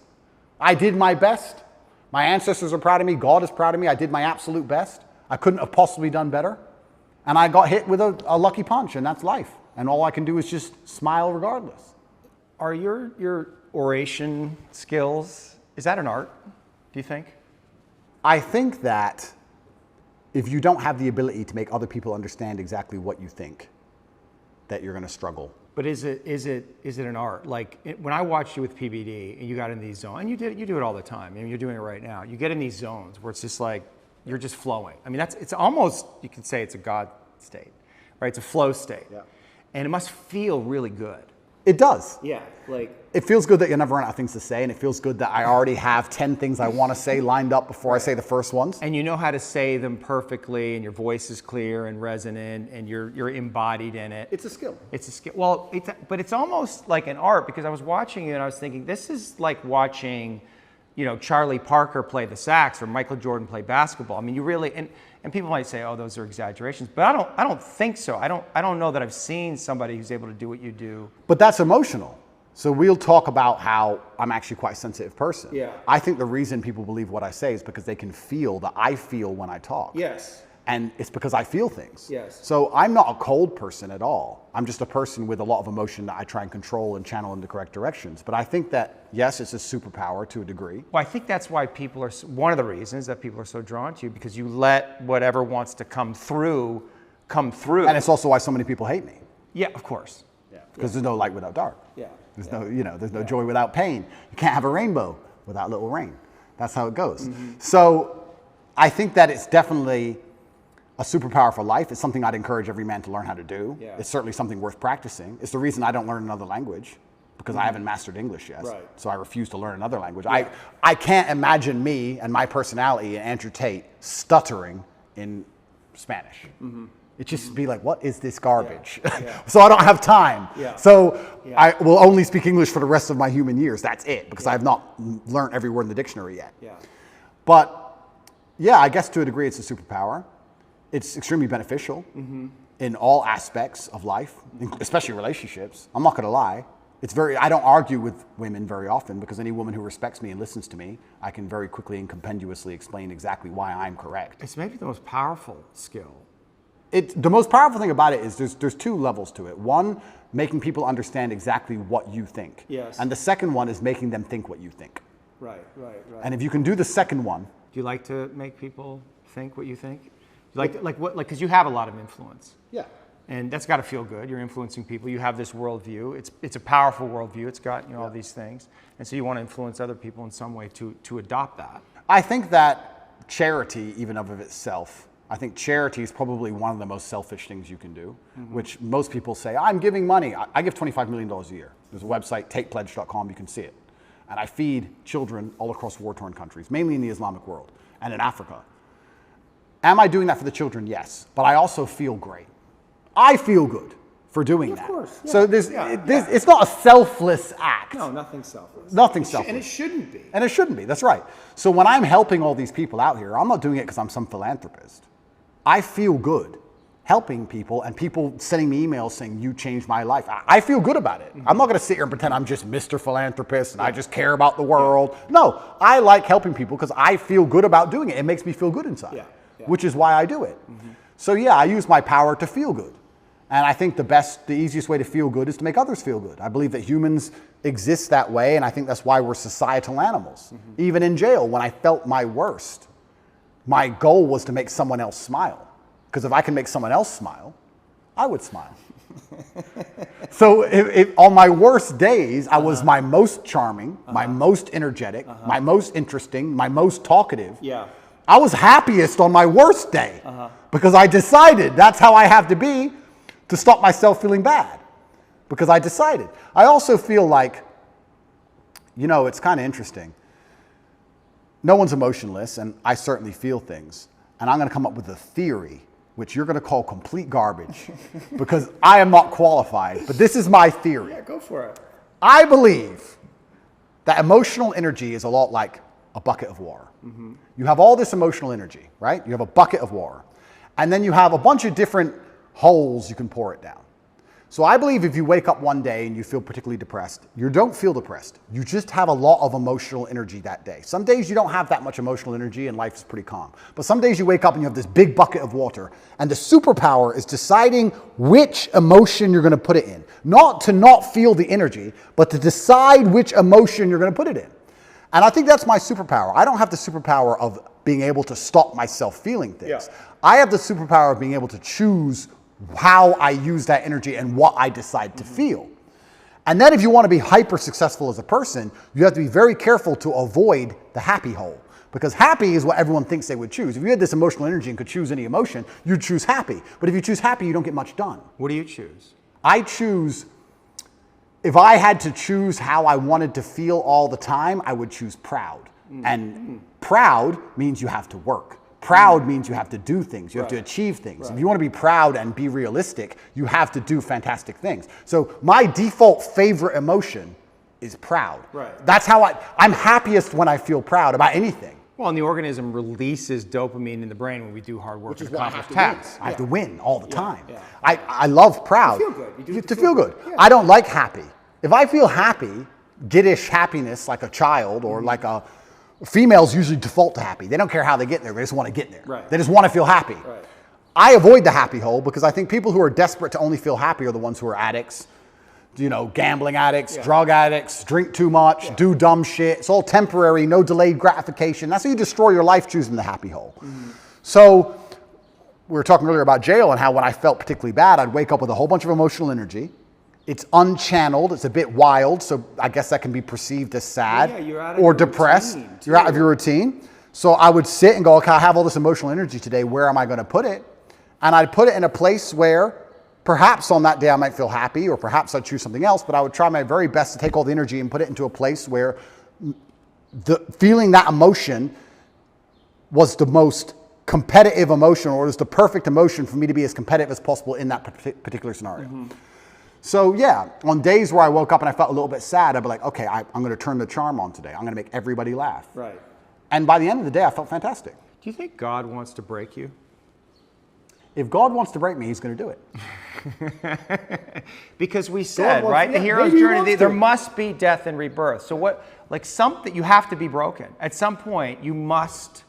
I did my best. My ancestors are proud of me. God is proud of me. I did my absolute best. I couldn't have possibly done better. And I got hit with a lucky punch, and that's life. And all I can do is just smile regardless. Are your oration skills, is that an art, do you think? I think that if you don't have the ability to make other people understand exactly what you think, that you're going to struggle. But is it an art? Like when I watched you with PBD and you got in these zones, and you do it all the time. I mean, you're doing it right now. You get in these zones where it's just like you're just flowing. I mean, it's almost, you could say it's a God state, right? It's a flow state, and it must feel really good. It does. Yeah, like, It feels good that you never run out of things to say, and it feels good that I already have 10 things I want to say lined up before I say the first ones. And you know how to say them perfectly, and your voice is clear and resonant, and you're embodied in it. It's a skill. It's a skill. Well, but it's almost like an art, because I was watching you and I was thinking, this is like watching, Charlie Parker play the sax or Michael Jordan play basketball. I mean, you really, and people might say, oh, those are exaggerations, but I don't think so. I don't know that I've seen somebody who's able to do what you do. But that's emotional. So we'll talk about how I'm actually quite a sensitive person. Yeah. I think the reason people believe what I say is because they can feel that I feel when I talk. yes. And it's because I feel things. Yes. So I'm not a cold person at all. I'm just a person with a lot of emotion that I try and control and channel in the correct directions. But I think that, yes, it's a superpower to a degree. Well, I think that's why one of the reasons that people are so drawn to you, because you let whatever wants to come through. And it's also why so many people hate me. Yeah, of course. Yeah. Because there's no light without dark. Yeah. There's there's no joy without pain. You can't have a rainbow without little rain. That's how it goes. So I think that it's definitely a superpower for life. It's something I'd encourage every man to learn how to do. Yeah. It's certainly something worth practicing. It's the reason I don't learn another language, because I haven't mastered English yet. Right. So I refuse to learn another language. I can't imagine me and my personality and Andrew Tate stuttering in Spanish. It just be like, what is this garbage? Yeah. So I don't have time. Yeah. So Yeah. I will only speak English for the rest of my human years. That's it, because I have not learned every word in the dictionary yet. Yeah. But yeah, I guess to a degree it's a superpower. It's extremely beneficial in all aspects of life, especially relationships. I'm not going to lie. I don't argue with women very often, because any woman who respects me and listens to me, I can very quickly and compendiously explain exactly why I'm correct. It's maybe the most powerful skill. The most powerful thing about it is there's two levels to it. One, making people understand exactly what you think. Yes. And the second one is making them think what you think. Right. And if you can do the second one, Do you like to make people think what you think? Because you have a lot of influence. yeah. And that's got to feel good. You're influencing people. You have this worldview. It's a powerful worldview. It's got all these things, and so you want to influence other people in some way to adopt that. I think that charity, even of itself, I think charity is probably one of the most selfish things you can do, which most people say, I'm giving money. I give $25 million a year. There's a website, tatepledge.com, you can see it. And I feed children all across war-torn countries, mainly in the Islamic world and in Africa. Am I doing that for the children? Yes. But I also feel great. I feel good for doing that. Of course. Yeah. So it's not a selfless act. No, nothing selfless. Nothing selfless. And it shouldn't be. And it shouldn't be, that's right. So when I'm helping all these people out here, I'm not doing it because I'm some philanthropist. I feel good helping people and people sending me emails saying, you changed my life. I feel good about it. I'm not going to sit here and pretend I'm just Mr. Philanthropist and I just care about the world. No, I like helping people because I feel good about doing it. It makes me feel good inside, which is why I do it. So yeah, I use my power to feel good. And I think the easiest way to feel good is to make others feel good. I believe that humans exist that way, and I think that's why we're societal animals. Even in jail, when I felt my worst, my goal was to make someone else smile. Because if I can make someone else smile, I would smile. So if on my worst days, I was my most charming, my most energetic, my most interesting, my most talkative. Yeah. I was happiest on my worst day because I decided that's how I have to be to stop myself feeling bad, because I decided. I also feel like, it's kind of interesting. No one's emotionless, and I certainly feel things. And I'm going to come up with a theory, which you're going to call complete garbage, because I am not qualified. But this is my theory. Yeah, go for it. I believe that emotional energy is a lot like a bucket of water. You have all this emotional energy, right? You have a bucket of water. And then you have a bunch of different holes you can pour it down. So I believe if you wake up one day and you feel particularly depressed, you don't feel depressed. You just have a lot of emotional energy that day. Some days you don't have that much emotional energy and life is pretty calm. But some days you wake up and you have this big bucket of water, and the superpower is deciding which emotion you're going to put it in. Not to not feel the energy, but to decide which emotion you're going to put it in. And I think that's my superpower. I don't have the superpower of being able to stop myself feeling things. Yeah. I have the superpower of being able to choose how I use that energy and what I decide to feel. And then if you want to be hyper successful as a person, you have to be very careful to avoid the happy hole. Because happy is what everyone thinks they would choose. If you had this emotional energy and could choose any emotion, you'd choose happy. But if you choose happy, you don't get much done. What do you choose? I choose if I had to choose how I wanted to feel all the time, I would choose proud. And proud means you have to work. Proud means you have to do things. You have to achieve things. If you want to be proud and be realistic, you have to do fantastic things. So my default favorite emotion is proud. Right. That's how I'm happiest when I feel proud about anything. Well, and the organism releases dopamine in the brain when we do hard work and is why I accomplish have to win. tasks. I have to win all the time. yeah. I love proud. feel good. You do it to feel good. Yeah. I don't like happy. If I feel happy, giddish happiness like a child or like a females usually default to happy. They don't care how they get there. They just want to get there. Right. They just want to feel happy. Right. I avoid the happy hole because I think people who are desperate to only feel happy are the ones who are addicts. You know, gambling addicts, drug addicts, drink too much, do dumb shit. It's all temporary, no delayed gratification. That's how you destroy your life, choosing the happy hole. So we were talking earlier about jail and how when I felt particularly bad, I'd wake up with a whole bunch of emotional energy. It's unchanneled, it's a bit wild, so I guess that can be perceived as sad you're out of or your depressed. routine, You're out of too. your routine. So I would sit and go, okay, I have all this emotional energy today, where am I going to put it? And I'd put it in a place where perhaps on that day I might feel happy, or perhaps I'd choose something else, but I would try my very best to take all the energy and put it into a place where feeling that emotion was the most competitive emotion, or was the perfect emotion for me to be as competitive as possible in that particular scenario. So yeah, on days where I woke up and I felt a little bit sad, I'd be like, okay, I'm going to turn the charm on today. I'm going to make everybody laugh. Right. And by the end of the day, I felt fantastic. Do you think God wants to break you? If God wants to break me, he's going to do it. Because we said, wants- right, the yeah, hero's maybe he journey, wants there to. must be death and rebirth. So what, like something, you have to be broken. At some point, you must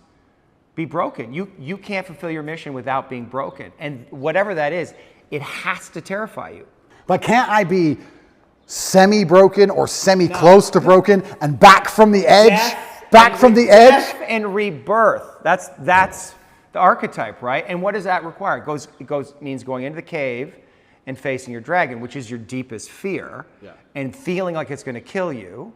be broken. You can't fulfill your mission without being broken. And whatever that is, it has to terrify you. But can't I be semi-broken or semi-close to broken and back from the edge? Back from the edge? Death and rebirth. That's the archetype, right? And what does that require? It means going into the cave and facing your dragon, which is your deepest fear, and feeling like it's going to kill you,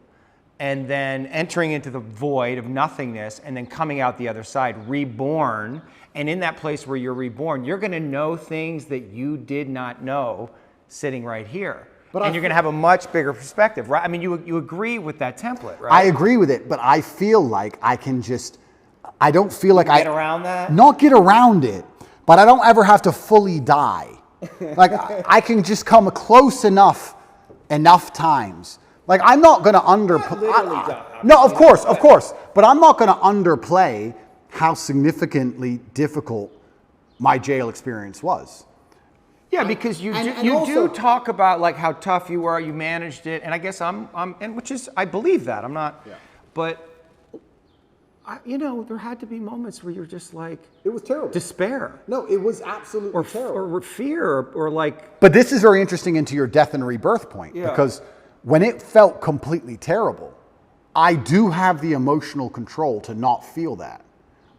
and then entering into the void of nothingness, and then coming out the other side, reborn. And in that place where you're reborn, you're going to know things that you did not know sitting right here. And you're going to have a much bigger perspective, right? I mean, you agree with that template, right? I agree with it, but I feel like I can just, I don't feel like I... Get around that? Not get around it, but I don't ever have to fully die. Like, I can just come close enough times. Like, I'm not going to underplay... literally die. No, of course, but I'm not going to underplay how significantly difficult my jail experience was. Yeah, because you and do also- talk about like how tough you were, you managed it, and I guess and which is I believe that I'm not, but there had to be moments where you're just like It was terrible. despair No, it was absolutely terrible. or fear or like But this is very interesting into your death and rebirth point, because when it felt completely terrible, I do have the emotional control to not feel that.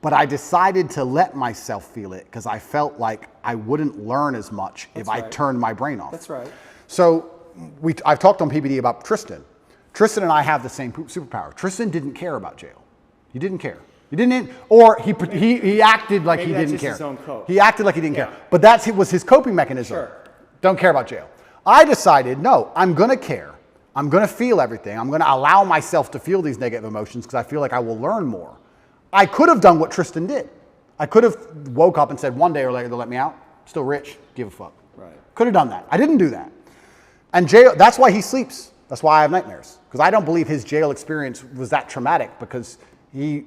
But I decided to let myself feel it because I felt like I wouldn't learn as much if I turned my brain off. That's right. So I've talked on PBD about Tristan. Tristan and I have the same superpower. Tristan didn't care about jail. He didn't care. He didn't, or he acted like Maybe he that's didn't just care. his own code. He acted like he didn't care. But it was his coping mechanism. Sure. Don't care about jail. I decided, no, I'm going to care. I'm going to feel everything. I'm going to allow myself to feel these negative emotions because I feel like I will learn more. I could have done what Tristan did. I could have woke up and said one day or later they'll let me out. Still rich, give a fuck. Right. Could have done that. I didn't do that. And jail, that's why he sleeps. That's why I have nightmares. Because I don't believe his jail experience was that traumatic because he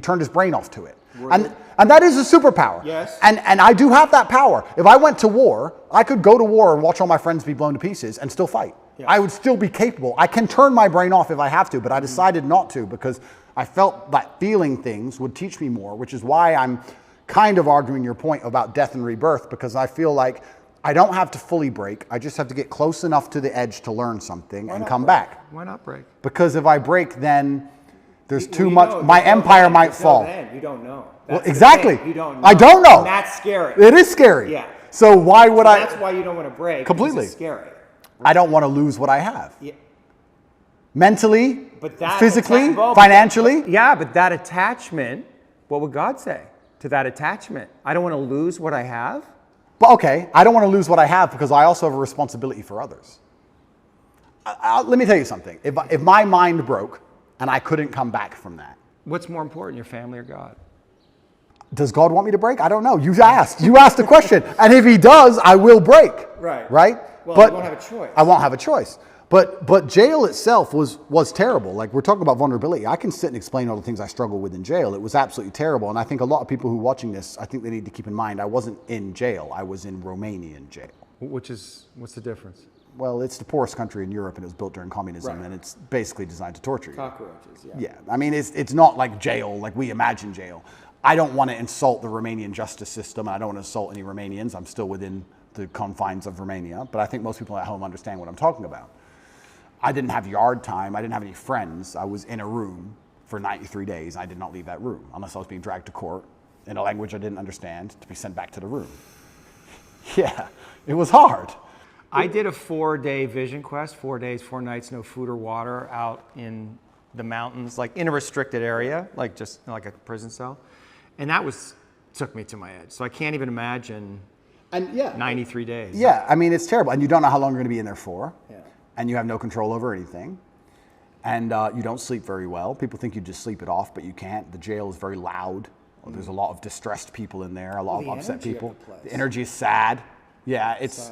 turned his brain off to it. And that is a superpower. Yes. And I do have that power. If I went to war, I could go to war and watch all my friends be blown to pieces and still fight. Yeah. I would still be capable. I can turn my brain off if I have to, but I decided not to because I felt that feeling things would teach me more, which is why I'm kind of arguing your point about death and rebirth, because I feel like I don't have to fully break. I just have to get close enough to the edge to learn something and come back. why not break? Because if I break, then there's too Well, much. My empire might fall. Then, you don't know. Well, That's the exactly. thing. You don't know. I don't know. And that's scary. It is scary. Yeah. So why would I? That's why you don't want to break. Completely. It's scary. I don't want to lose what I have. Yeah. Mentally, But physically, financially. Yeah, but that attachment, what would God say to that attachment? I don't want to lose what I have. But okay, I don't want to lose what I have because I also have a responsibility for others. Let me tell you something. If my mind broke and I couldn't come back from that, What's more important, your family or God? does God want me to break? I don't know. You asked. You asked a question. And if he does, I will break. Right. Right? Well, but you won't have a choice. I won't have a choice. But jail itself was terrible. Like, we're talking about vulnerability. I can sit and explain all the things I struggle with in jail. It was absolutely terrible. And I think a lot of people who are watching this, I think they need to keep in mind, I wasn't in jail. I was in Romanian jail. What's the difference? Well, it's the poorest country in Europe, and it was built during communism, Right. and it's basically designed to torture you. Cockroaches, yeah. Yeah, I mean, it's not like jail, like we imagine jail. I don't want to insult the Romanian justice system, and I don't want to insult any Romanians. I'm still within the confines of Romania, but I think most people at home understand what I'm talking about. I didn't have yard time. I didn't have any friends. I was in a room for 93 days. I did not leave that room unless I was being dragged to court in a language I didn't understand to be sent back to the room. Yeah, it was hard. I did a 4-day vision quest, 4 days, 4 nights, no food or water, out in the mountains, like in a restricted area, like just like a prison cell. And that took me to my edge. So I can't even imagine And yeah, 93 days. Yeah, I mean, it's terrible. And you don't know how long you're going to be in there for. Yeah. And you have no control over anything. And you don't sleep very well. People think you just sleep it off, but you can't. The jail is very loud. There's a lot of distressed people in there, a lot of the upset energy of people. the place. The energy is sad. Yeah, it's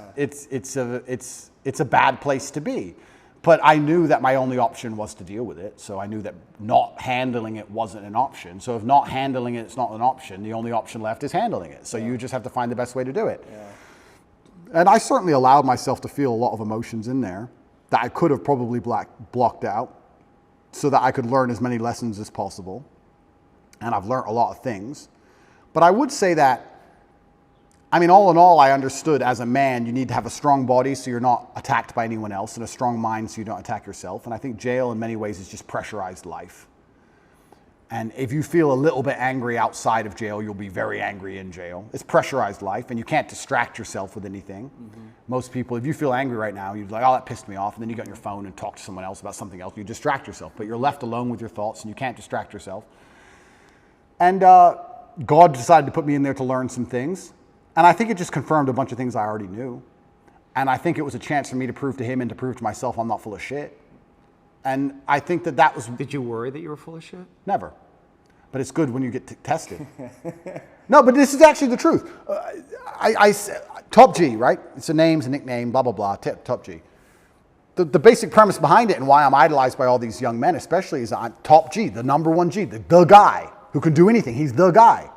a bad place to be. But I knew that my only option was to deal with it. So I knew that not handling it wasn't an option. So if not handling it, it's not an option, the only option left is handling it. So you just have to find the best way to do it. Yeah. And I certainly allowed myself to feel a lot of emotions in there that I could have probably blocked out so that I could learn as many lessons as possible. And I've learned a lot of things. But I would say that, I mean, all in all, I understood as a man, you need to have a strong body so you're not attacked by anyone else, and a strong mind so you don't attack yourself. And I think jail in many ways is just pressurized life. And if you feel a little bit angry outside of jail, you'll be very angry in jail. It's pressurized life, and you can't distract yourself with anything. Mm-hmm. Most people, if you feel angry right now, you're like, oh, that pissed me off. And then you get on your phone and talk to someone else about something else. You distract yourself, but you're left alone with your thoughts, and you can't distract yourself. And God decided to put me in there to learn some things. And I think it just confirmed a bunch of things I already knew. And I think it was a chance for me to prove to him and to prove to myself I'm not full of shit. And I think that was... Did you worry that you were full of shit? Never. But it's good when you get tested. No, but this is actually the truth. Top G, right? It's a name, it's a nickname, blah, blah, blah, Top G. The basic premise behind it and why I'm idolized by all these young men especially is I'm Top G, the number one G, the guy who can do anything. He's the guy.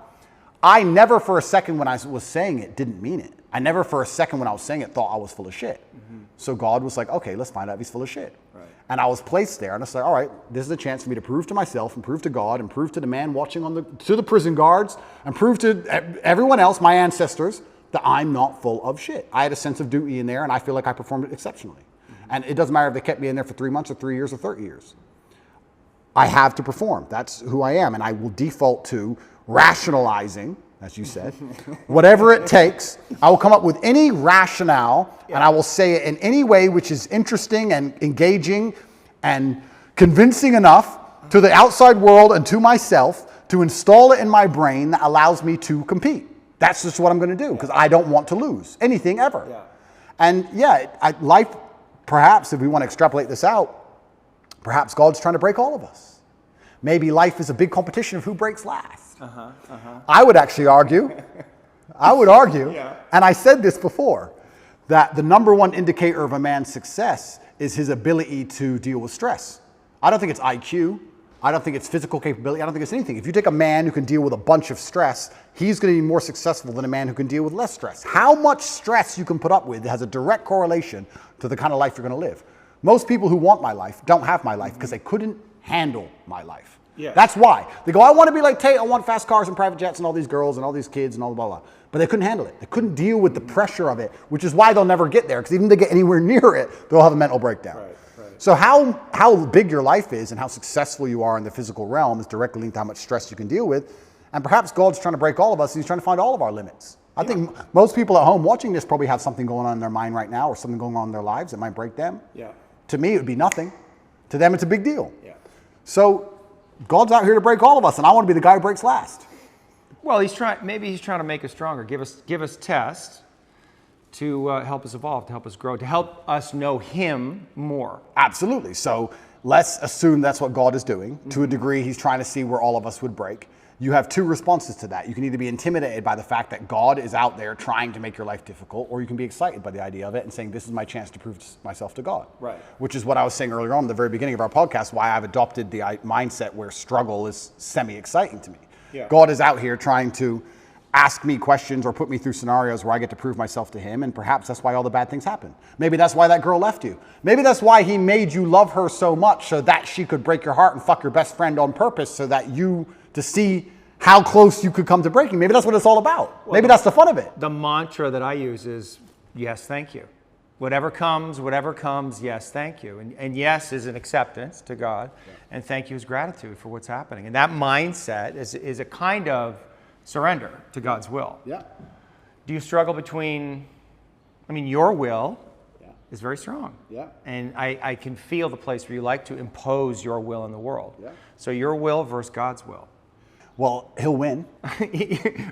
I never for a second when I was saying it didn't mean it. I never for a second when I was saying it thought I was full of shit. Mm-hmm. So God was like, okay, let's find out if he's full of shit. Right. And I was placed there and I was like, all right, this is a chance for me to prove to myself and prove to God and prove to the man watching to the prison guards and prove to everyone else, my ancestors, that I'm not full of shit. I had a sense of duty in there and I feel like I performed it exceptionally. Mm-hmm. And it doesn't matter if they kept me in there for 3 months or 3 years or 30 years. I have to perform. That's who I am. And I will default to rationalizing, as you said, whatever it takes. I will come up with any rationale and I will say it in any way which is interesting and engaging and convincing enough to the outside world and to myself to install it in my brain that allows me to compete. That's just what I'm going to do because I don't want to lose anything ever. Yeah. And yeah, life, perhaps if we want to extrapolate this out, perhaps God's trying to break all of us. Maybe life is a big competition of who breaks last. I would actually argue, yeah. And I said this before, that the number one indicator of a man's success is his ability to deal with stress. I don't think it's IQ. I don't think it's physical capability. I don't think it's anything. If you take a man who can deal with a bunch of stress, he's going to be more successful than a man who can deal with less stress. How much stress you can put up with has a direct correlation to the kind of life you're going to live. Most people who want my life don't have my life because they couldn't handle my life. Yeah. That's why. They go, I want to be like Tate. I want fast cars and private jets and all these girls and all these kids and all blah, blah, blah. But they couldn't handle it. They couldn't deal with the pressure of it, which is why they'll never get there. Because even if they get anywhere near it, they'll have a mental breakdown. Right. So how big your life is and how successful you are in the physical realm is directly linked to how much stress you can deal with. And perhaps God's trying to break all of us. And he's trying to find all of our limits. I think most people at home watching this probably have something going on in their mind right now or something going on in their lives that might break them. Yeah. To me, it would be nothing. To them, it's a big deal. Yeah. So God's out here to break all of us, and I want to be the guy who breaks last. Well, maybe he's trying to make us stronger, give us tests to help us evolve, to help us grow, to help us know him more. Absolutely. So let's assume that's what God is doing. To a degree, he's trying to see where all of us would break. You have two responses to that. You can either be intimidated by the fact that God is out there trying to make your life difficult, or you can be excited by the idea of it and saying, this is my chance to prove myself to God. Right. Which is what I was saying earlier on in the very beginning of our podcast, why I've adopted the mindset where struggle is semi-exciting to me. Yeah. God is out here trying to ask me questions or put me through scenarios where I get to prove myself to him, and perhaps that's why all the bad things happen. Maybe that's why that girl left you. Maybe that's why he made you love her so much, so that she could break your heart and fuck your best friend on purpose, so that to see how close you could come to breaking. Maybe that's what it's all about. Maybe that's the fun of it. The mantra that I use is, yes, thank you. Whatever comes, yes, thank you. And yes is an acceptance to God, and thank you is gratitude for what's happening. And that mindset is a kind of surrender to God's will. Yeah. Do you struggle between, your will is very strong. Yeah. And I can feel the place where you like to impose your will in the world. Yeah. So your will versus God's will. Well, he'll win.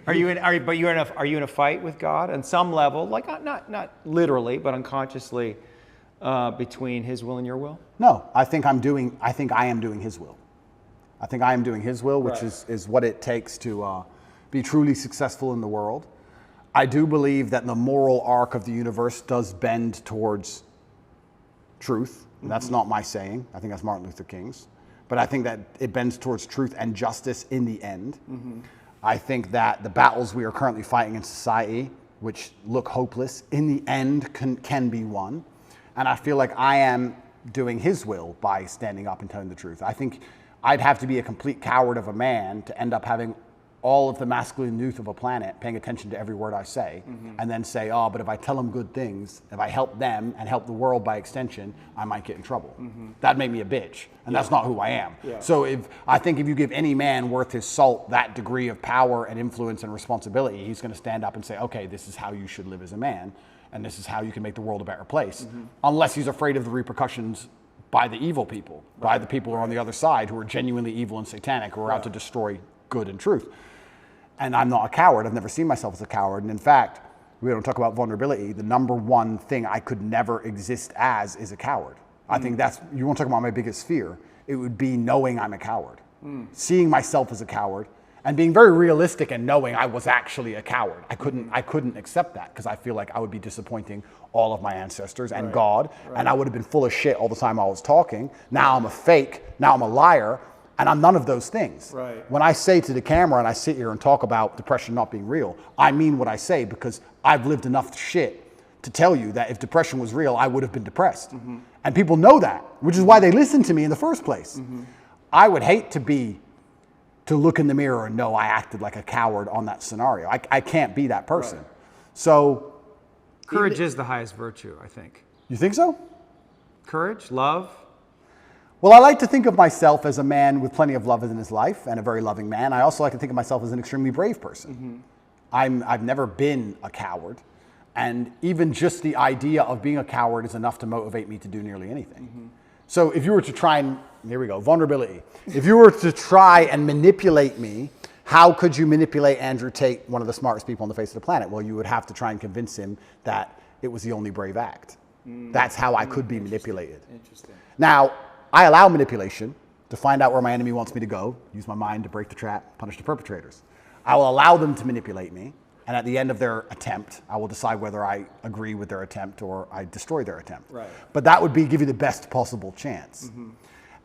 Are you in a fight with God on some level, like not literally, but unconsciously, between his will and your will? No, I think I am doing his will. I think I am doing his will, which Right. is what it takes to be truly successful in the world. I do believe that the moral arc of the universe does bend towards truth. And that's not my saying. I think that's Martin Luther King's. But I think that it bends towards truth and justice in the end. I think that the battles we are currently fighting in society, which look hopeless, in the end can be won. And I feel like I am doing his will by standing up and telling the truth. I think I'd have to be a complete coward of a man to end up having all of the masculine youth of a planet paying attention to every word I say, and then say, oh, but if I tell them good things, if I help them and help the world by extension, I might get in trouble. That'd make me a bitch, and that's not who I am. Yeah. So I think if you give any man worth his salt that degree of power and influence and responsibility, he's going to stand up and say, okay, this is how you should live as a man, and this is how you can make the world a better place. Unless he's afraid of the repercussions by the evil people, by the people who are on the other side, who are genuinely evil and satanic, who are out to destroy good and truth. And I'm not a coward. I've never seen myself as a coward. And in fact, we don't talk about vulnerability. The number one thing I could never exist as is a coward. I think you want to talk about my biggest fear. It would be knowing I'm a coward, seeing myself as a coward, and being very realistic and knowing I was actually a coward. I couldn't accept that, because I feel like I would be disappointing all of my ancestors and God, and I would have been full of shit all the time I was talking. Now I'm a fake. Now I'm a liar. And I'm none of those things. Right. When I say to the camera and I sit here and talk about depression not being real, I mean what I say, because I've lived enough shit to tell you that if depression was real, I would have been depressed. And people know that, which is why they listen to me in the first place. I would hate to look in the mirror and know I acted like a coward on that scenario. I can't be that person. Right. So. Courage is the highest virtue, I think. You think so? Courage, love. Well, I like to think of myself as a man with plenty of love in his life, and a very loving man. I also like to think of myself as an extremely brave person. I've never been a coward, and even just the idea of being a coward is enough to motivate me to do nearly anything. So if you were to try and, here we go, vulnerability. If you were to try and manipulate me, how could you manipulate Andrew Tate, one of the smartest people on the face of the planet? Well, you would have to try and convince him that it was the only brave act. That's how I could be manipulated. Interesting. Now, I allow manipulation to find out where my enemy wants me to go, use my mind to break the trap, punish the perpetrators. I will allow them to manipulate me, and at the end of their attempt, I will decide whether I agree with their attempt or I destroy their attempt. Right. But that would give you the best possible chance.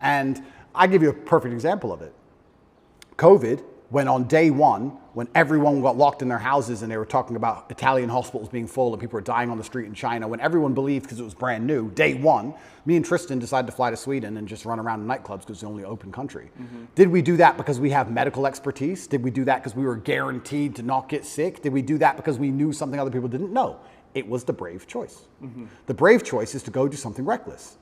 And I give you a perfect example of it. COVID, when on day one, when everyone got locked in their houses and they were talking about Italian hospitals being full and people were dying on the street in China, when everyone believed because it was brand new, day one, me and Tristan decided to fly to Sweden and just run around in nightclubs because it's the only open country. Did we do that because we have medical expertise? Did we do that because we were guaranteed to not get sick? Did we do that because we knew something other people didn't know? It was the brave choice. The brave choice is to go do something reckless.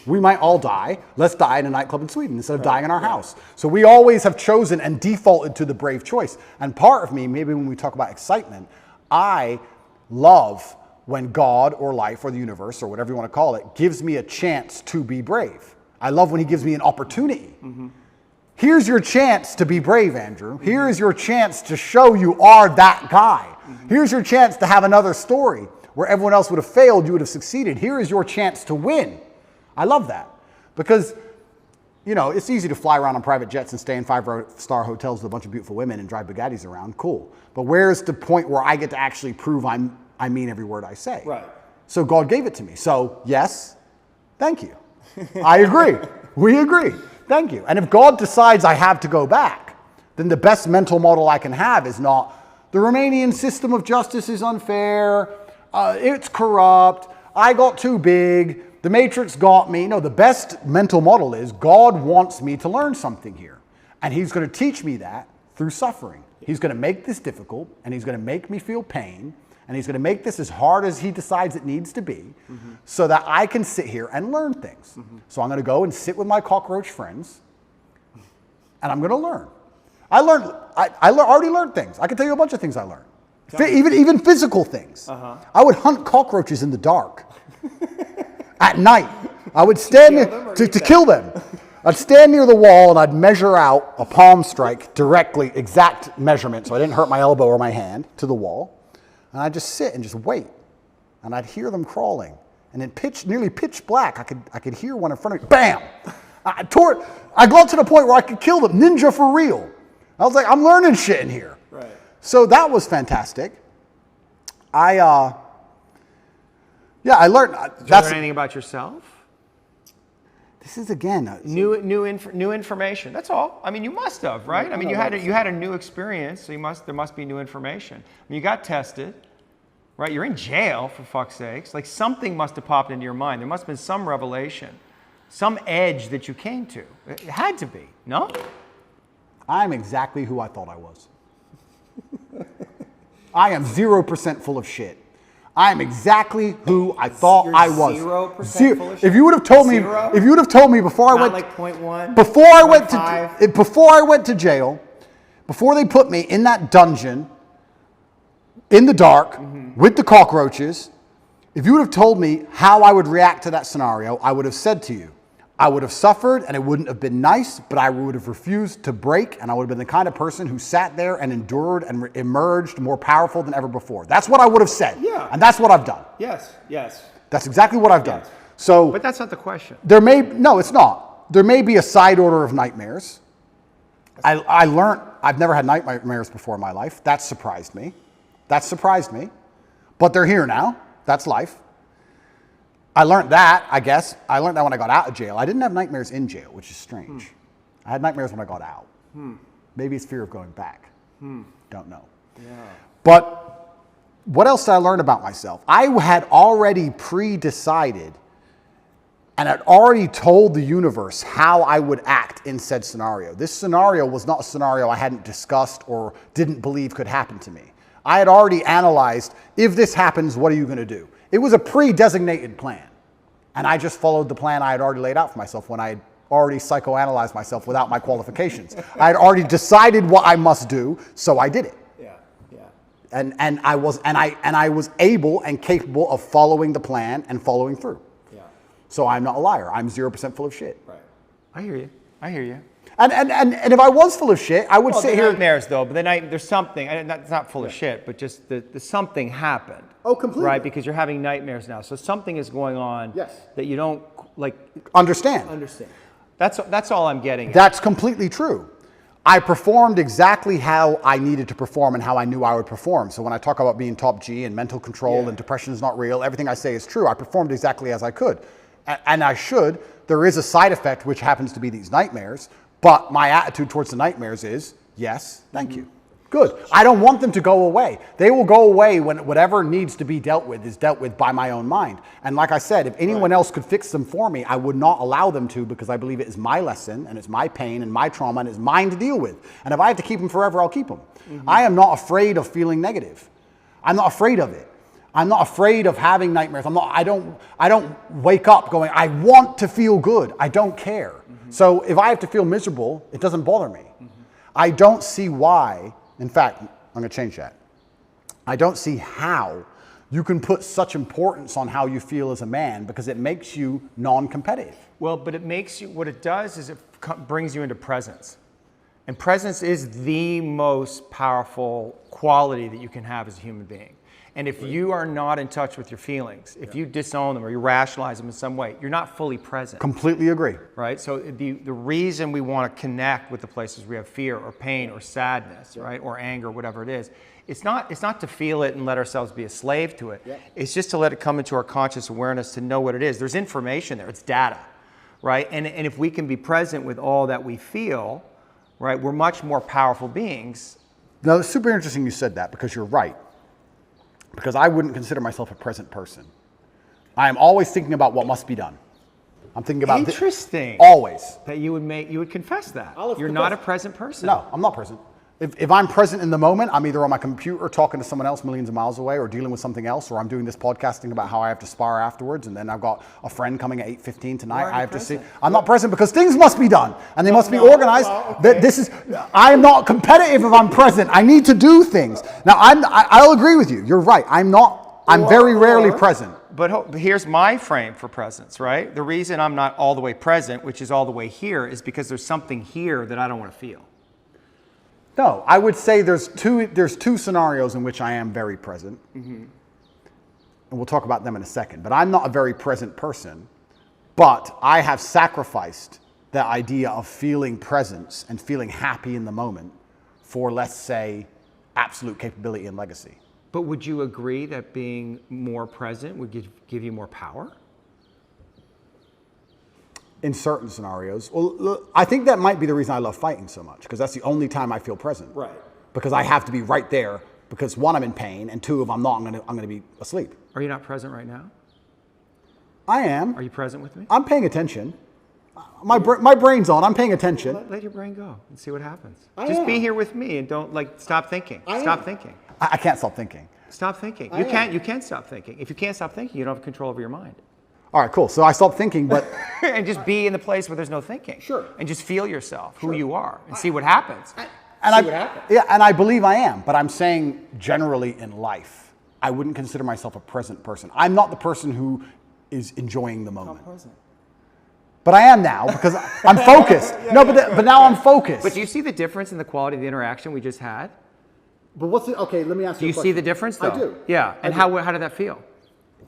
We might all die. Let's die in a nightclub in Sweden instead of dying in our house. So we always have chosen and defaulted to the brave choice. And part of me, maybe when we talk about excitement, I love when God or life or the universe or whatever you want to call it gives me a chance to be brave. I love when he gives me an opportunity. Here's your chance to be brave, Andrew. Here is your chance to show you are that guy. Here's your chance to have another story where everyone else would have failed, you would have succeeded. Here is your chance to win. I love that because, you know, it's easy to fly around on private jets and stay in 5-star hotels with a bunch of beautiful women and drive Bugattis around. Cool. But where's the point where I get to actually prove I mean every word I say? Right. So God gave it to me. So yes, thank you. I agree. We agree. Thank you. And if God decides I have to go back, then the best mental model I can have is not the Romanian system of justice is unfair, it's corrupt, I got too big, the Matrix got me. No, the best mental model is God wants me to learn something here. And he's going to teach me that through suffering. He's going to make this difficult, and he's going to make me feel pain, and he's going to make this as hard as he decides it needs to be, so that I can sit here and learn things. So I'm going to go and sit with my cockroach friends, and I'm going to learn. I already learned things. I can tell you a bunch of things I learned. Even physical things. I would hunt cockroaches in the dark. At night. I would stand to kill them. I'd stand near the wall and I'd measure out a palm strike directly, exact measurement, so I didn't hurt my elbow or my hand, to the wall. And I'd just sit and just wait. And I'd hear them crawling. And in nearly pitch black, I could hear one in front of me. Bam! I got to the point where I could kill them. Ninja for real. I was like, I'm learning shit in here. Right. So that was fantastic. I learned. Did you learn anything about yourself? This is again New information. That's all. I mean, you must have, right? I mean, you had a new experience, so there must be new information. I mean, you got tested, right? You're in jail, for fuck's sakes. Like, something must have popped into your mind. There must have been some revelation, some edge that you came to. It had to be, no? I'm exactly who I thought I was. I am 0% full of shit. I am exactly who I thought I was. 0% full of shit? If you would have told me, Zero? if you would have told me before I Not went, like 0.1, before I went 0.5? before I went to jail, before they put me in that dungeon, in the dark, with the cockroaches, if you would have told me how I would react to that scenario, I would have said to you, I would have suffered and it wouldn't have been nice, but I would have refused to break, and I would have been the kind of person who sat there and endured and emerged more powerful than ever before. That's what I would have said. Yeah. And that's what I've done. Yes, yes. That's exactly what I've done. Yes. So But that's not the question. no, it's not. There may be a side order of nightmares. I learned, I've never had nightmares before in my life. That surprised me. But they're here now. That's life. I learned that, I guess. I learned that when I got out of jail. I didn't have nightmares in jail, which is strange. I had nightmares when I got out. Maybe it's fear of going back. Don't know. Yeah. But what else did I learn about myself? I had already pre-decided and had already told the universe how I would act in said scenario. This scenario was not a scenario I hadn't discussed or didn't believe could happen to me. I had already analyzed, if this happens, what are you going to do? It was a pre-designated plan. And I just followed the plan I had already laid out for myself when I had already psychoanalyzed myself without my qualifications. I had already decided what I must do, so I did it. Yeah, yeah. And I was able and capable of following the plan and following through. Yeah. So I'm not a liar. I'm 0% full of shit. Right. I hear you. And if I was full of shit, I would sit here. Nightmares, though, but there's something. It's not full of shit, but just the something happened. Oh, completely. Right, because you're having nightmares now, so something is going on. Yes. That you don't like. Understand. That's all I'm getting at. That's completely true. I performed exactly how I needed to perform and how I knew I would perform. So when I talk about being top G and mental control and depression is not real, everything I say is true. I performed exactly as I could. And I should. There is a side effect, which happens to be these nightmares. But my attitude towards the nightmares is, yes, thank you. Good. I don't want them to go away. They will go away when whatever needs to be dealt with is dealt with by my own mind. And like I said, if anyone else could fix them for me, I would not allow them to, because I believe it is my lesson and it's my pain and my trauma and it's mine to deal with. And if I have to keep them forever, I'll keep them. I am not afraid of feeling negative. I'm not afraid of it. I'm not afraid of having nightmares. I don't wake up going, I want to feel good. I don't care. So if I have to feel miserable, it doesn't bother me. I don't see why. In fact, I'm going to change that. I don't see how you can put such importance on how you feel as a man, because it makes you non-competitive. Well, but it makes you, what it does is it brings you into presence. And presence is the most powerful quality that you can have as a human being. And if you are not in touch with your feelings, if you disown them or you rationalize them in some way, you're not fully present. Completely agree. Right? So the reason we want to connect with the places we have fear or pain or sadness, right? Or anger, whatever it is, it's not to feel it and let ourselves be a slave to it. Yeah. It's just to let it come into our conscious awareness to know what it is. There's information there. It's data, right? And if we can be present with all that we feel, right, we're much more powerful beings. Now, it's super interesting you said that because you're right. Because I wouldn't consider myself a present person. I am always thinking about what must be done. I'm thinking about Interesting. Always. That you would confess that. I'll You're confess. not a present person. No, I'm not present. If I'm present in the moment, I'm either on my computer talking to someone else millions of miles away or dealing with something else, or I'm doing this podcasting about how I have to spar afterwards, and then I've got a friend coming at 8:15 tonight. Why aren't I you have to see. present? I'm not present because things must be done, and they must be no, organized. well, okay. I'm not competitive if I'm present. I need to do things. Now, I'll agree with you. You're right. I'm very rarely present. But here's my frame for presence, right? The reason I'm not all the way present, which is all the way here, is because there's something here that I don't want to feel. No, I would say there's two scenarios in which I am very present. And we'll talk about them in a second. But I'm not a very present person. But I have sacrificed the idea of feeling presence and feeling happy in the moment for, let's say, absolute capability and legacy. But would you agree that being more present would give you more power? In certain scenarios. Well, look, I think that might be the reason I love fighting so much, because that's the only time I feel present. Right. Because I have to be right there, because one, I'm in pain, and two, if I'm not, I'm gonna be asleep. Are you not present right now? I am. Are you present with me? I'm paying attention. My brain's on. I'm paying attention. Let your brain go and see what happens. I Just be am. here with me and don't stop thinking. Stop thinking. I can't stop thinking. Stop thinking. I You am. can't stop thinking. If you can't stop thinking, you don't have control over your mind. All right, cool. So I stopped thinking, but And just be in the place where there's no thinking. Sure. And just feel yourself, who you are, and see what happens. See what happens. Yeah, and I believe I am. But I'm saying generally in life, I wouldn't consider myself a present person. I'm not the person who is enjoying the moment. Present. But I am now because I'm focused. But now I'm focused. But do you see the difference in the quality of the interaction we just had? But what's it? Okay, let me ask Do you see the difference, though? I do. Yeah. And how did that feel?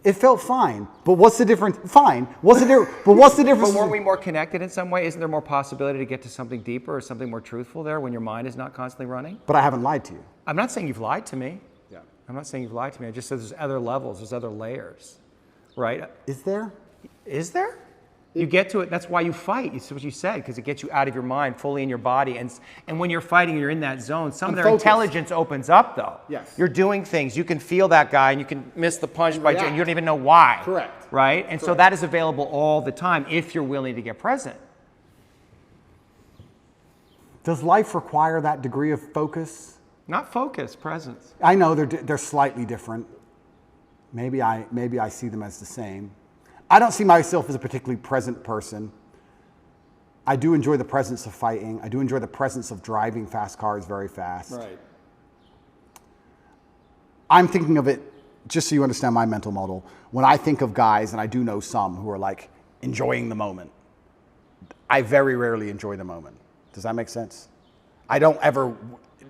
It felt fine. But what's the difference? Fine. What's the difference? But what's the difference? But weren't we more connected in some way? Isn't there more possibility to get to something deeper or something more truthful there when your mind is not constantly running? But I haven't lied to you. I'm not saying you've lied to me. Yeah. I'm not saying you've lied to me. I just said there's other levels, there's other layers, right? Is there? Is there? You get to it. That's why you fight. It's what you said, because it gets you out of your mind, fully in your body. And when you're fighting, you're in that zone. Some of their focused. intelligence opens up, though. Yes. You're doing things. You can feel that guy, and you can miss the punch by, and react. you don't even know why. Correct. Right? And so that is available all the time if you're willing to get present. Does life require that degree of focus? Not focus, presence. I know they're slightly different. Maybe I see them as the same. I don't see myself as a particularly present person. I do enjoy the presence of fighting. I do enjoy the presence of driving fast cars very fast. Right. I'm thinking of it, just so you understand my mental model, when I think of guys, and I do know some who are like enjoying the moment, I very rarely enjoy the moment. Does that make sense? I don't ever,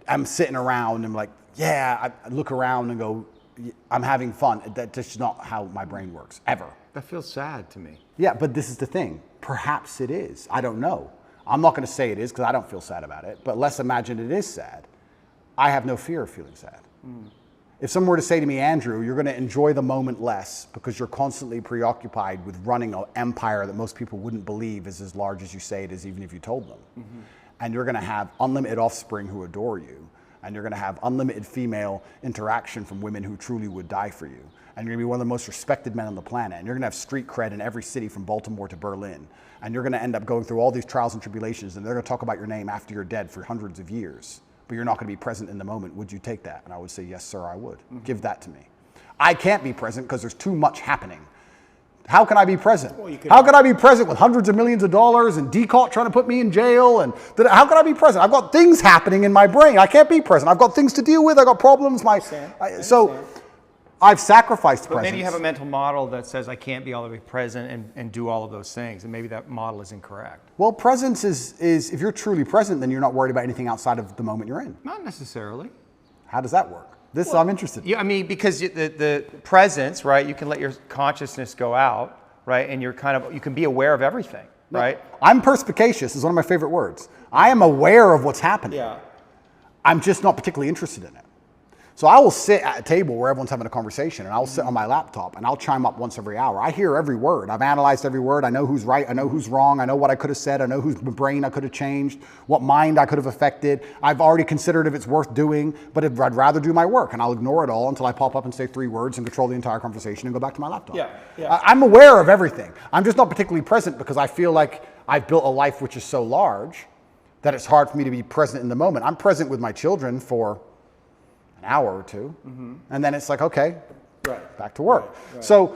I'm sitting around and I'm like, yeah, I look around and go, I'm having fun. That's just not how my brain works, ever. That feels sad to me. Yeah, but this is the thing. Perhaps it is. I don't know. I'm not going to say it is because I don't feel sad about it, but let's imagine it is sad. I have no fear of feeling sad. If someone were to say to me, Andrew, you're going to enjoy the moment less because you're constantly preoccupied with running an empire that most people wouldn't believe is as large as you say it is, even if you told them. And you're going to have unlimited offspring who adore you. And you're going to have unlimited female interaction from women who truly would die for you. And you're going to be one of the most respected men on the planet. And you're going to have street cred in every city from Baltimore to Berlin. And you're going to end up going through all these trials and tribulations. And they're going to talk about your name after you're dead for hundreds of years. But you're not going to be present in the moment. Would you take that? And I would say, yes, sir, I would. Give that to me. I can't be present because there's too much happening. How can I be present? How can I be present with hundreds of millions of dollars and DCOT trying to put me in jail? And how can I be present? I've got things happening in my brain. I can't be present. I've got things to deal with. I've got problems. I've sacrificed But presence. maybe you have a mental model that says I can't be all the way present and do all of those things, and maybe that model is incorrect. Well, presence is if you're truly present, then you're not worried about anything outside of the moment you're in. Not necessarily. How does that work? I'm interested in. Yeah, I mean, because the presence, right? You can let your consciousness go out, right? And you can be aware of everything, right? I'm perspicacious is one of my favorite words. I am aware of what's happening. Yeah. I'm just not particularly interested in it. So I will sit at a table where everyone's having a conversation, and I'll sit on my laptop, and I'll chime up once every hour. I hear every word. I've analyzed every word. I know who's right. I know who's wrong. I know what I could have said. I know whose brain I could have changed, what mind I could have affected. I've already considered if it's worth doing, but I'd rather do my work, and I'll ignore it all until I pop up and say 3 words and control the entire conversation and go back to my laptop. Yeah. I'm aware of everything. I'm just not particularly present because I feel like I've built a life which is so large that it's hard for me to be present in the moment. I'm present with my children for an hour or two, and then it's like, okay, back to work. Right. So,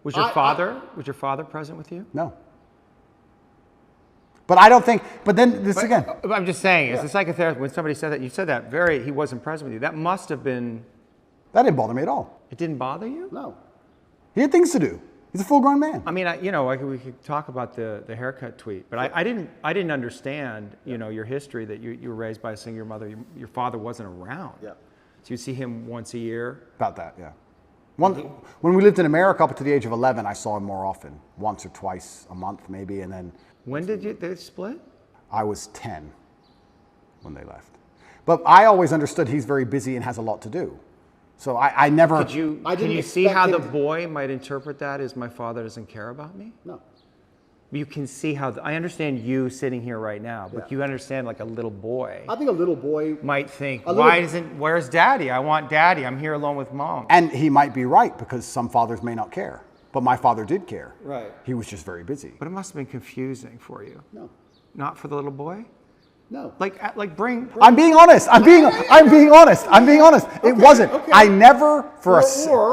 was your father present with you? No. But I don't think. But then this again. I'm just saying, as a psychotherapist, when somebody said that, you said that he wasn't present with you. That must have been. That didn't bother me at all. It didn't bother you? No. He had things to do. He's a full-grown man. I mean, we could talk about the haircut tweet, but I didn't understand, your history that you were raised by a single mother. Your father wasn't around. Yeah. So you see him once a year? About that, yeah. When we lived in America up to the age of 11, I saw him more often, once or twice a month maybe, and then. When did they split? I was 10 when they left. But I always understood he's very busy and has a lot to do. So I never. Can you see how the boy might interpret that as my father doesn't care about me? No. You can see how, I understand you sitting here right now, but you understand like a little boy. I think a little boy might think, where's daddy? I want daddy. I'm here alone with mom. And he might be right because some fathers may not care. But my father did care. Right. He was just very busy. But it must have been confusing for you. No. Not for the little boy? No. Like bring. I'm being honest. I'm being honest. It wasn't. Okay. I never for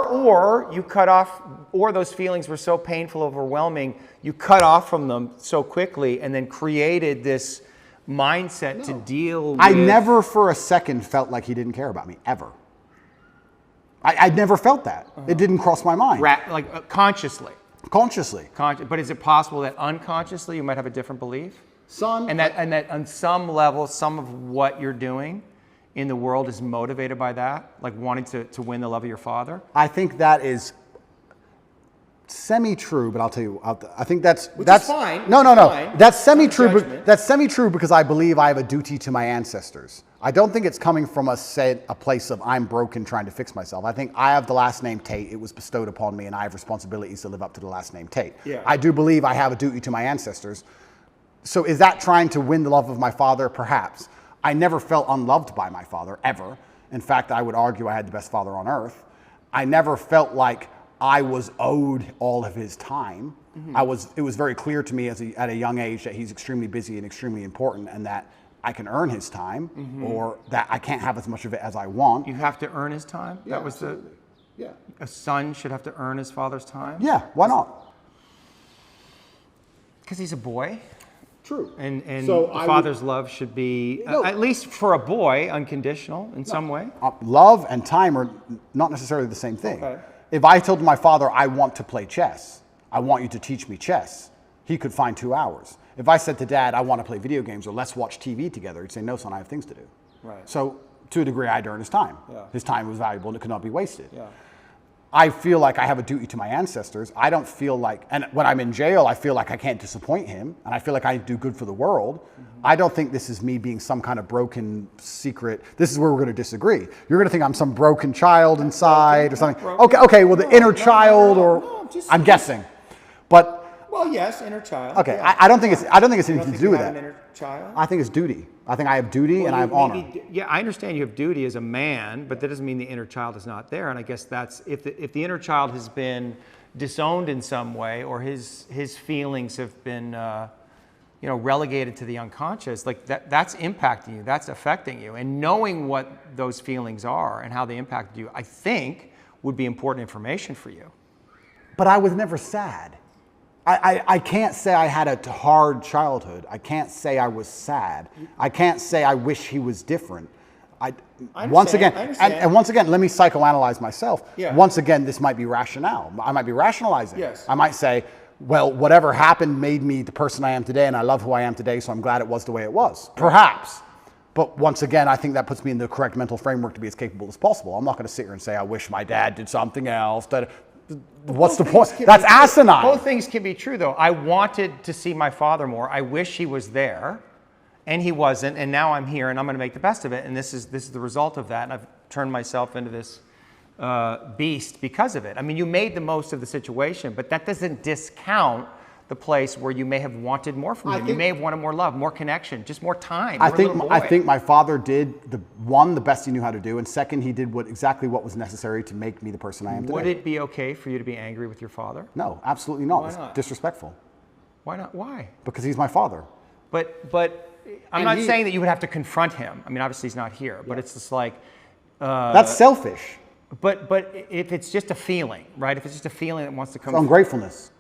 or you cut off, or those feelings were so painful, overwhelming, you cut off from them so quickly and then created this mindset to deal with. I never for a second felt like he didn't care about me, ever. I never felt that. It didn't cross my mind. Consciously. Consciously. But is it possible that unconsciously you might have a different belief? Son. And that on some level, some of what you're doing in the world is motivated by that, like wanting to win the love of your father? I think that is semi-true, but I'll tell you, I think that's fine. No. Fine. That's semi-true. That's semi-true because I believe I have a duty to my ancestors. I don't think it's coming from a place of I'm broken trying to fix myself. I think I have the last name Tate. It was bestowed upon me, and I have responsibilities to live up to the last name Tate. Yeah. I do believe I have a duty to my ancestors. So is that trying to win the love of my father? Perhaps. I never felt unloved by my father, ever. In fact, I would argue I had the best father on earth. I never felt like I was owed all of his time. Mm-hmm. It was very clear to me at a young age that he's extremely busy and extremely important, and that I can earn his time, or that I can't have as much of it as I want. You have to earn his time? Yeah, that was a son should have to earn his father's time? Yeah, why not? Because he's a boy. True. And so the father's love should be, at least for a boy, unconditional in some way. Love and time are not necessarily the same thing. Okay. If I told my father, I want to play chess, I want you to teach me chess, he could find 2 hours. If I said to Dad, I want to play video games or let's watch TV together, he'd say, no, son, I have things to do. Right. So to a degree, I'd earn his time. Yeah. His time was valuable and it could not be wasted. Yeah. I feel like I have a duty to my ancestors. I don't feel like, and when I'm in jail, I feel like I can't disappoint him, and I feel like I do good for the world. Mm-hmm. I don't think this is me being some kind of broken secret. This is where we're going to disagree. You're going to think I'm some broken child inside or something. Okay, well, the inner child, I'm guessing. But well, yes, inner child. Okay, yeah. I don't think it's anything to do with that. An inner child? I think it's duty. I think I have duty and I have honor. Yeah, I understand you have duty as a man, but that doesn't mean the inner child is not there. And I guess that's if the inner child has been disowned in some way, or his feelings have been relegated to the unconscious, like that's impacting you, that's affecting you, and knowing what those feelings are and how they impacted you, I think would be important information for you. But I was never sad. I can't say I had a hard childhood. I can't say I was sad. I can't say I wish he was different. Once again, I understand. and once again, let me psychoanalyze myself. Yeah. Once again, this might be rationale. I might be rationalizing. Yes. I might say, well, whatever happened made me the person I am today, and I love who I am today, so I'm glad it was the way it was. Perhaps. But once again, I think that puts me in the correct mental framework to be as capable as possible. I'm not going to sit here and say, I wish my dad did something else. What's the point? That's asinine. Both things can be true, though. I wanted to see my father more. I wish he was there, and he wasn't. And now I'm here, and I'm going to make the best of it. And this is the result of that. And I've turned myself into this beast because of it. I mean, you made the most of the situation, but that doesn't discount the place where you may have wanted more from him. You may have wanted more love, more connection, just more time. I think my father did the best he knew how to do, and second, he did exactly what was necessary to make me the person I am today. Would it be okay for you to be angry with your father? No, absolutely not. Why It's not? disrespectful. Why not? Why? Because he's my father. But I'm not saying that you would have to confront him. I mean, obviously he's not here, but it's just like. That's selfish. But if it's just a feeling, right? If it's just a feeling that wants to come. It's ungratefulness.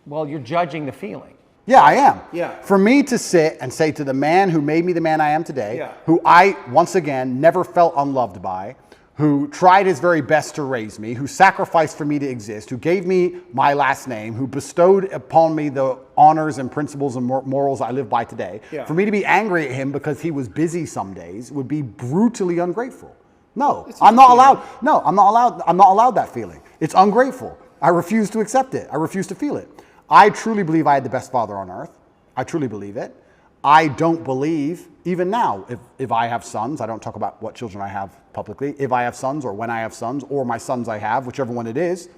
Well, you're judging the feeling. Yeah, I am. Yeah. For me to sit and say to the man who made me the man I am today, Yeah. who I, once again, never felt unloved by, who tried his very best to raise me, who sacrificed for me to exist, who gave me my last name, who bestowed upon me the honors and principles and morals I live by today, Yeah. for me to be angry at him because he was busy some days would be brutally ungrateful. No, It's I'm a not feeling. allowed. No, I'm not allowed that feeling. It's ungrateful. I refuse to accept it. I refuse to feel it. I truly believe I had the best father on earth. I truly believe it. I don't believe, even now, if I have sons, I don't talk about what children I have publicly, if I have sons or when I have sons or my sons I have, whichever one it is,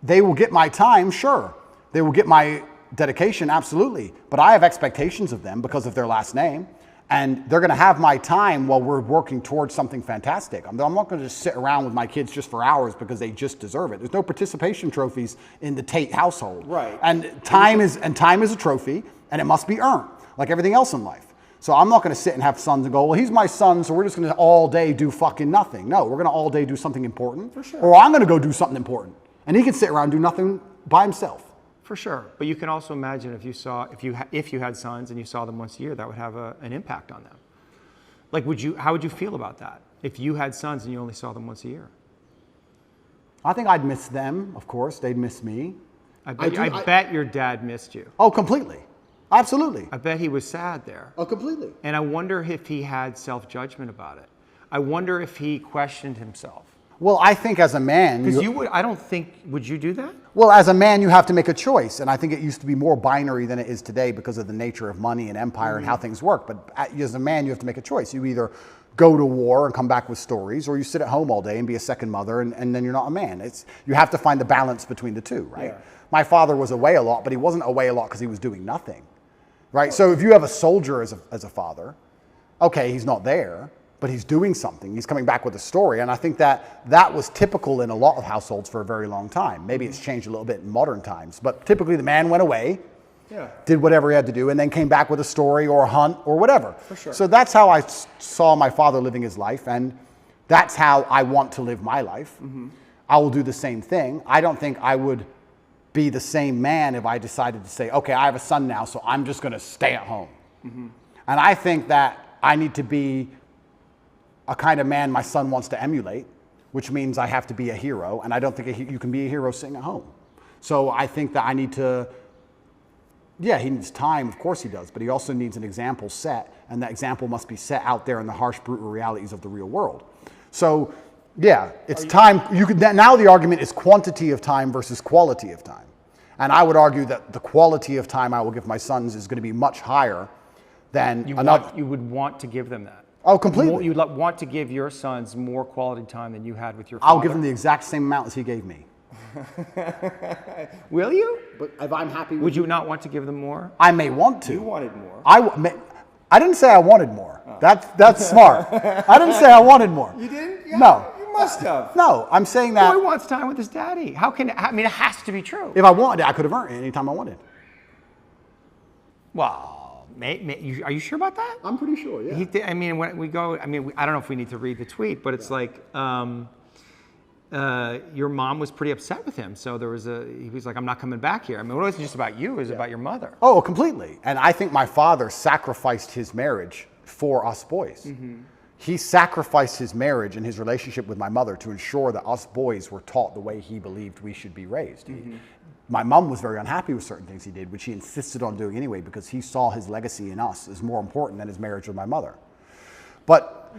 they will get my time, sure. They will get my dedication, absolutely. But I have expectations of them because of their last name. And they're going to have my time while we're working towards something fantastic. I'm not going to just sit around with my kids just for hours because they just deserve it. There's no participation trophies in the Tate household. Right. And time is a trophy, and it must be earned, like everything else in life. So I'm not going to sit and have sons and go, well, he's my son, so we're just going to all day do fucking nothing. No, we're going to all day do something important. For sure. Or I'm going to go do something important. And he can sit around and do nothing by himself. For sure, but you can also imagine if you had sons and you saw them once a year, that would have an impact on them. Like, how would you feel about that if you had sons and you only saw them once a year? I think I'd miss them, of course. They'd miss me. I bet your dad missed you. Oh, completely. Absolutely. I bet he was sad there. Oh, completely. And I wonder if he had self-judgment about it. I wonder if he questioned himself. Well, I think as a man... Because would you do that? Well, as a man, you have to make a choice. And I think it used to be more binary than it is today because of the nature of money and empire and how things work. But as a man, you have to make a choice. You either go to war and come back with stories, or you sit at home all day and be a second mother, and then you're not a man. You have to find the balance between the two, right? Yeah. My father was away a lot, but he wasn't away a lot because he was doing nothing, right? So if you have a soldier as a father, okay, he's not there, but he's doing something. He's coming back with a story. And I think that was typical in a lot of households for a very long time. Maybe it's changed a little bit in modern times, but typically the man went away, did whatever he had to do, and then came back with a story or a hunt or whatever. For sure. So that's how I saw my father living his life, and that's how I want to live my life. Mm-hmm. I will do the same thing. I don't think I would be the same man if I decided to say, okay, I have a son now, so I'm just going to stay at home. Mm-hmm. And I think that I need to be a kind of man my son wants to emulate, which means I have to be a hero, and I don't think you can be a hero sitting at home. So I think that I need to, he needs time, of course he does, but he also needs an example set, and that example must be set out there in the harsh, brutal realities of the real world. So, it's time. Now the argument is quantity of time versus quality of time. And I would argue that the quality of time I will give my sons is going to be much higher than another. You would want to give them that. Oh, completely. You'd want to give your sons more quality time than you had with your father. I'll give them the exact same amount as he gave me. Will you? But if I'm happy with Would you not want to give them more? I may want to. you wanted more. I didn't say I wanted more. Oh. That's smart. I didn't say I wanted more. You didn't? Yeah, No. You must have. No, I'm saying that Boy wants time with his daddy. It has to be true. if I wanted it, I could have earned it anytime I wanted. Well, are you sure about that? I'm pretty sure, yeah. When we go, I don't know if we need to read the tweet, but it's like, your mom was pretty upset with him. So he was like, I'm not coming back here. I mean, it wasn't just about you, it was about your mother. Oh, completely. And I think my father sacrificed his marriage for us boys. He sacrificed his marriage and his relationship with my mother to ensure that us boys were taught the way he believed we should be raised. My mom was very unhappy with certain things he did, which he insisted on doing anyway because he saw his legacy in us as more important than his marriage with my mother. But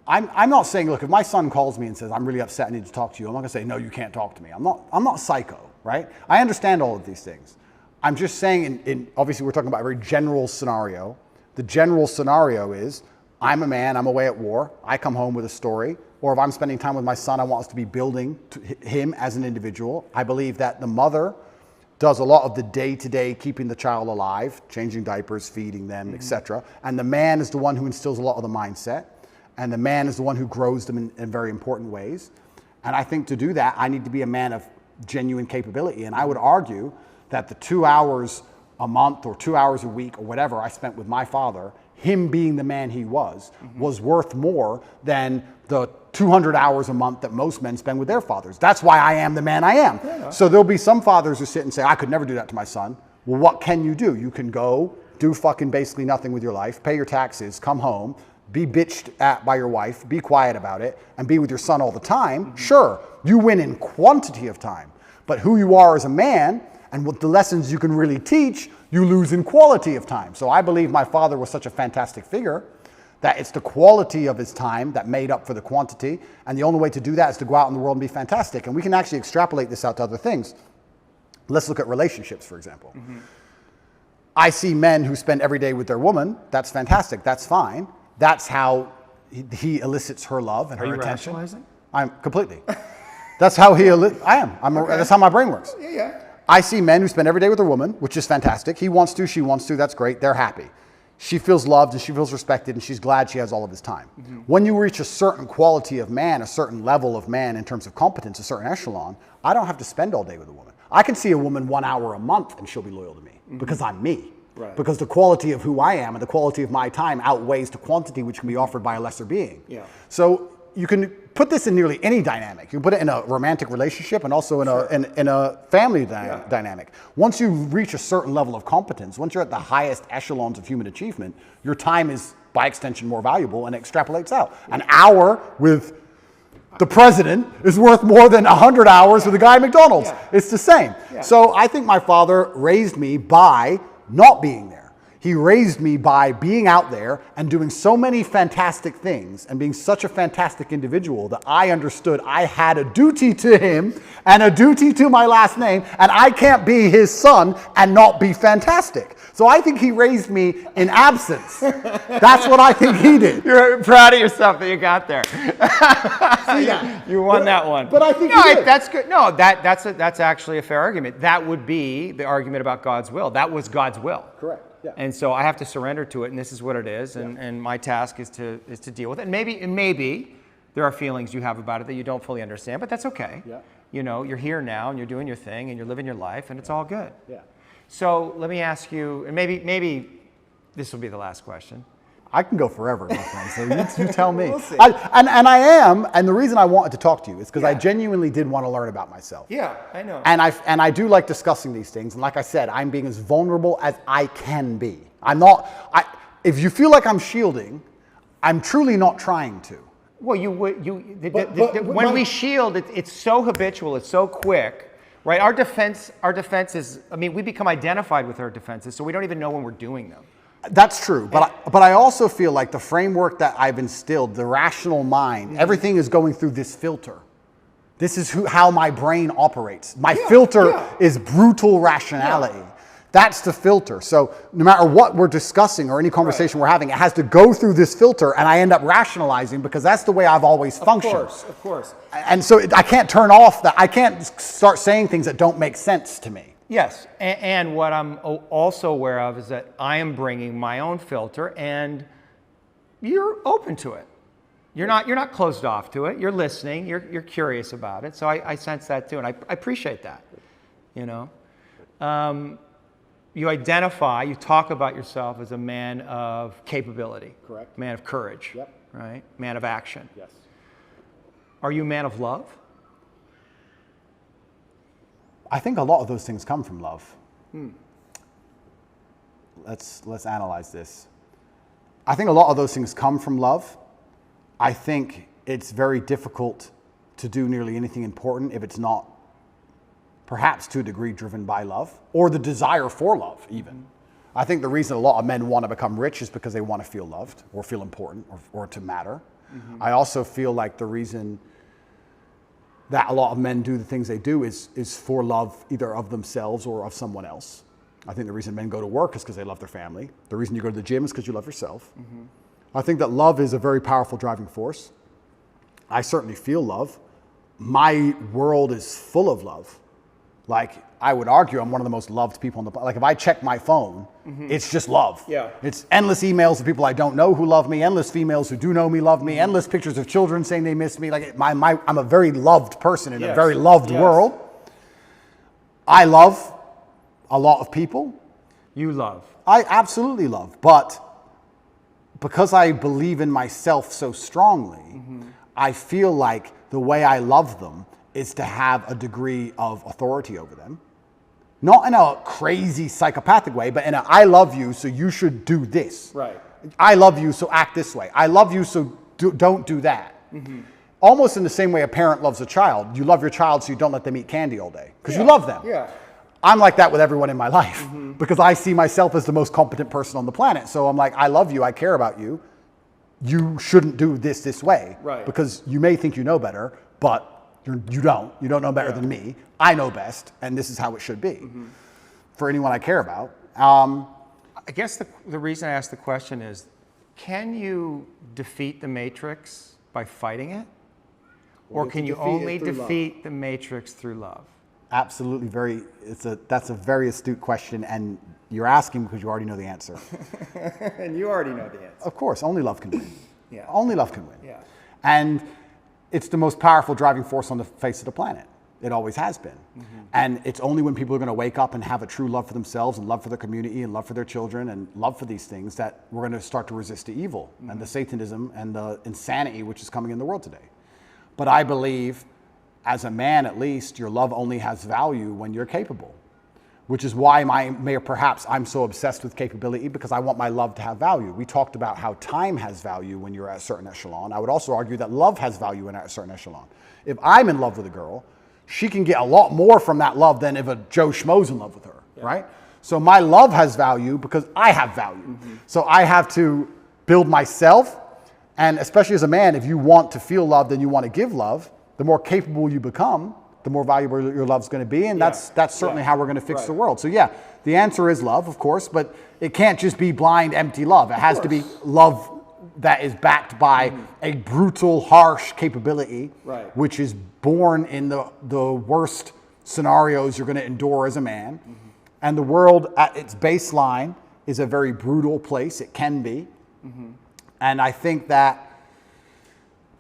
I'm not saying, look, if my son calls me and says, I'm really upset, I need to talk to you, I'm not gonna say, no, you can't talk to me. I'm not psycho, right? I understand all of these things. I'm just saying, obviously we're talking about a very general scenario. The general scenario is, I'm a man, I'm away at war, I come home with a story, or if I'm spending time with my son, I want us to be building him as an individual. I believe that the mother does a lot of the day-to-day keeping the child alive, changing diapers, feeding them, etc. And the man is the one who instills a lot of the mindset. And the man is the one who grows them in very important ways. And I think to do that, I need to be a man of genuine capability. And I would argue that the 2 hours a month or 2 hours a week or whatever I spent with my father, him being the man he was worth more than the 200 hours a month that most men spend with their fathers. That's why I am the man I am. Yeah. So there'll be some fathers who sit and say, I could never do that to my son. Well, what can you do? You can go do fucking basically nothing with your life, pay your taxes, come home, be bitched at by your wife, be quiet about it, and be with your son all the time. Sure, you win in quantity of time, but who you are as a man and what the lessons you can really teach, you lose in quality of time. So I believe my father was such a fantastic figure that it's the quality of his time that made up for the quantity, and the only way to do that is to go out in the world and be fantastic. And we can actually extrapolate this out to other things. Let's look at relationships, for example. I see men who spend every day with their woman. That's fantastic, that's fine. That's how he elicits her love and her attention. Are you rationalizing? I'm completely. That's how that's how my brain works. Yeah. I see men who spend every day with their woman, which is fantastic. He wants to, she wants to, that's great, they're happy. She feels loved and she feels respected and she's glad she has all of his time. When you reach a certain quality of man, a certain level of man in terms of competence, a certain echelon, I don't have to spend all day with a woman. I can see a woman 1 hour a month and she'll be loyal to me because I'm me. Right. Because the quality of who I am and the quality of my time outweighs the quantity which can be offered by a lesser being. Yeah. So you can put this in nearly any dynamic. You can put it in a romantic relationship and also in a family dynamic. Once you reach a certain level of competence, once you're at the highest echelons of human achievement, your time is by extension more valuable and extrapolates out. An hour with the president is worth more than 100 hours with a guy at McDonald's. Yeah. It's the same. Yeah. So I think my father raised me by not being there. He raised me by being out there and doing so many fantastic things and being such a fantastic individual that I understood I had a duty to him and a duty to my last name, and I can't be his son and not be fantastic. So I think he raised me in absence. That's what I think he did. You're proud of yourself that you got there. You won that one. But I think he did. That's good. No, that's actually a fair argument. That would be the argument about God's will. That was God's will. Correct. Yeah. And so I have to surrender to it, and this is what it is, and my task is to deal with it. And maybe there are feelings you have about it that you don't fully understand, but that's okay. Yeah. You know, you're here now, and you're doing your thing, and you're living your life, and it's all good. Yeah. So let me ask you, and maybe this will be the last question. I can go forever, my friend, so you tell me. We'll see. And the reason I wanted to talk to you is because I genuinely did want to learn about myself. Yeah, I know. And I do like discussing these things, and like I said, I'm being as vulnerable as I can be. If you feel like I'm shielding, I'm truly not trying to. Well, when we shield, it's so habitual, it's so quick, right? Our defense is, we become identified with our defenses, so we don't even know when we're doing them. That's true, but I also feel like the framework that I've instilled, the rational mind, everything is going through this filter. This is how my brain operates. My filter is brutal rationality. Yeah. That's the filter. So no matter what we're discussing or any conversation we're having, it has to go through this filter, and I end up rationalizing because that's the way I've always functioned. Of course. And so I can't turn off that. I can't start saying things that don't make sense to me. Yes, and what I'm also aware of is that I am bringing my own filter, and you're open to it. You're not closed off to it. You're listening. You're curious about it. So I sense that too, and I appreciate that. You know, you identify, you talk about yourself as a man of capability. Correct. Man of courage. Yep. Right. Man of action. Yes. Are you a man of love? I think a lot of those things come from love. Let's analyze this. I think a lot of those things come from love. I think it's very difficult to do nearly anything important if it's not perhaps to a degree driven by love or the desire for love even. I think the reason a lot of men want to become rich is because they want to feel loved or feel important or to matter. I also feel like the reason that a lot of men do the things they do is for love either of themselves or of someone else. I think the reason men go to work is because they love their family. The reason you go to the gym is because you love yourself. I think that love is a very powerful driving force. I certainly feel love. My world is full of love. Like, I would argue I'm one of the most loved people on the planet. Like, if I check my phone, it's just love. Yeah. It's endless emails of people I don't know who love me, endless females who do know me love me, endless pictures of children saying they miss me. Like, I'm a very loved person in a very loved world. I love a lot of people. You love. I absolutely love. But because I believe in myself so strongly, I feel like the way I love them is to have a degree of authority over them. Not in a crazy psychopathic way, but in a I love you, so you should do this. Right. I love you, so act this way. I love you, so don't do that. Almost in the same way a parent loves a child. You love your child, so you don't let them eat candy all day because you love them. Yeah. I'm like that with everyone in my life because I see myself as the most competent person on the planet. So I'm like, I love you, I care about you. You shouldn't do this way. Right. Because you may think you know better, but you don't. You don't know better than me. I know best, and this is how it should be for anyone I care about. I guess the reason I asked the question is, can you defeat the matrix by fighting it? Or can you only defeat the matrix through love? Absolutely, that's a very astute question, and you're asking because you already know the answer. And you already know the answer. Of course, only love can win. Yeah. Only love can win. Yeah. And it's the most powerful driving force on the face of the planet. It always has been. And it's only when people are going to wake up and have a true love for themselves and love for their community and love for their children and love for these things that we're going to start to resist the evil and the Satanism and the insanity which is coming in the world today. But I believe, as a man at least, your love only has value when you're capable, which is why perhaps I'm so obsessed with capability, because I want my love to have value. We talked about how time has value when you're at a certain echelon. I would also argue that love has value when at a certain echelon. If I'm in love with a girl, she can get a lot more from that love than if a Joe Schmo's in love with her, right? So my love has value because I have value. So I have to build myself, and especially as a man, if you want to feel loved and you want to give love, the more capable you become, the more valuable your love's going to be, and that's certainly how we're going to fix the world. So yeah, the answer is love, of course, but it can't just be blind, empty love. It has to be love that is backed by a brutal, harsh capability, which is born in the worst scenarios you're going to endure as a man. And the world at its baseline is a very brutal place. It can be. And I think that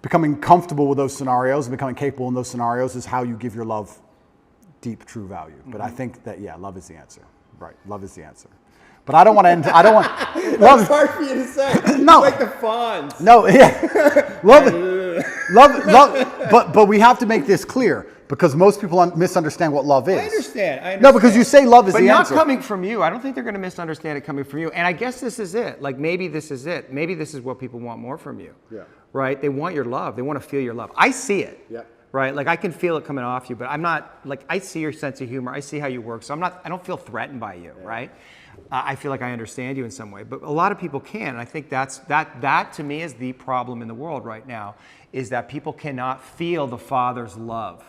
becoming comfortable with those scenarios and becoming capable in those scenarios is how you give your love deep, true value. But I think that, yeah, love is the answer. Right, love is the answer. But I don't want to end, I don't want... That's hard for you to say. No. It's like the Fonz. No, yeah. But we have to make this clear, because most people misunderstand what love is. I understand. No, because you say love is But the not answer. coming from you. I don't think they're going to misunderstand it coming from you. And I guess this is it. Like, maybe this is it. Maybe this is what people want more from you. Yeah. Right? They want your love. They want to feel your love. I see it. Yeah. Right? Like, I can feel it coming off you, but I'm not, like, I see your sense of humor. I see how you work. So I don't feel threatened by you, right? I feel like I understand you in some way, but a lot of people can. And I think that to me is the problem in the world right now, is that people cannot feel the Father's love.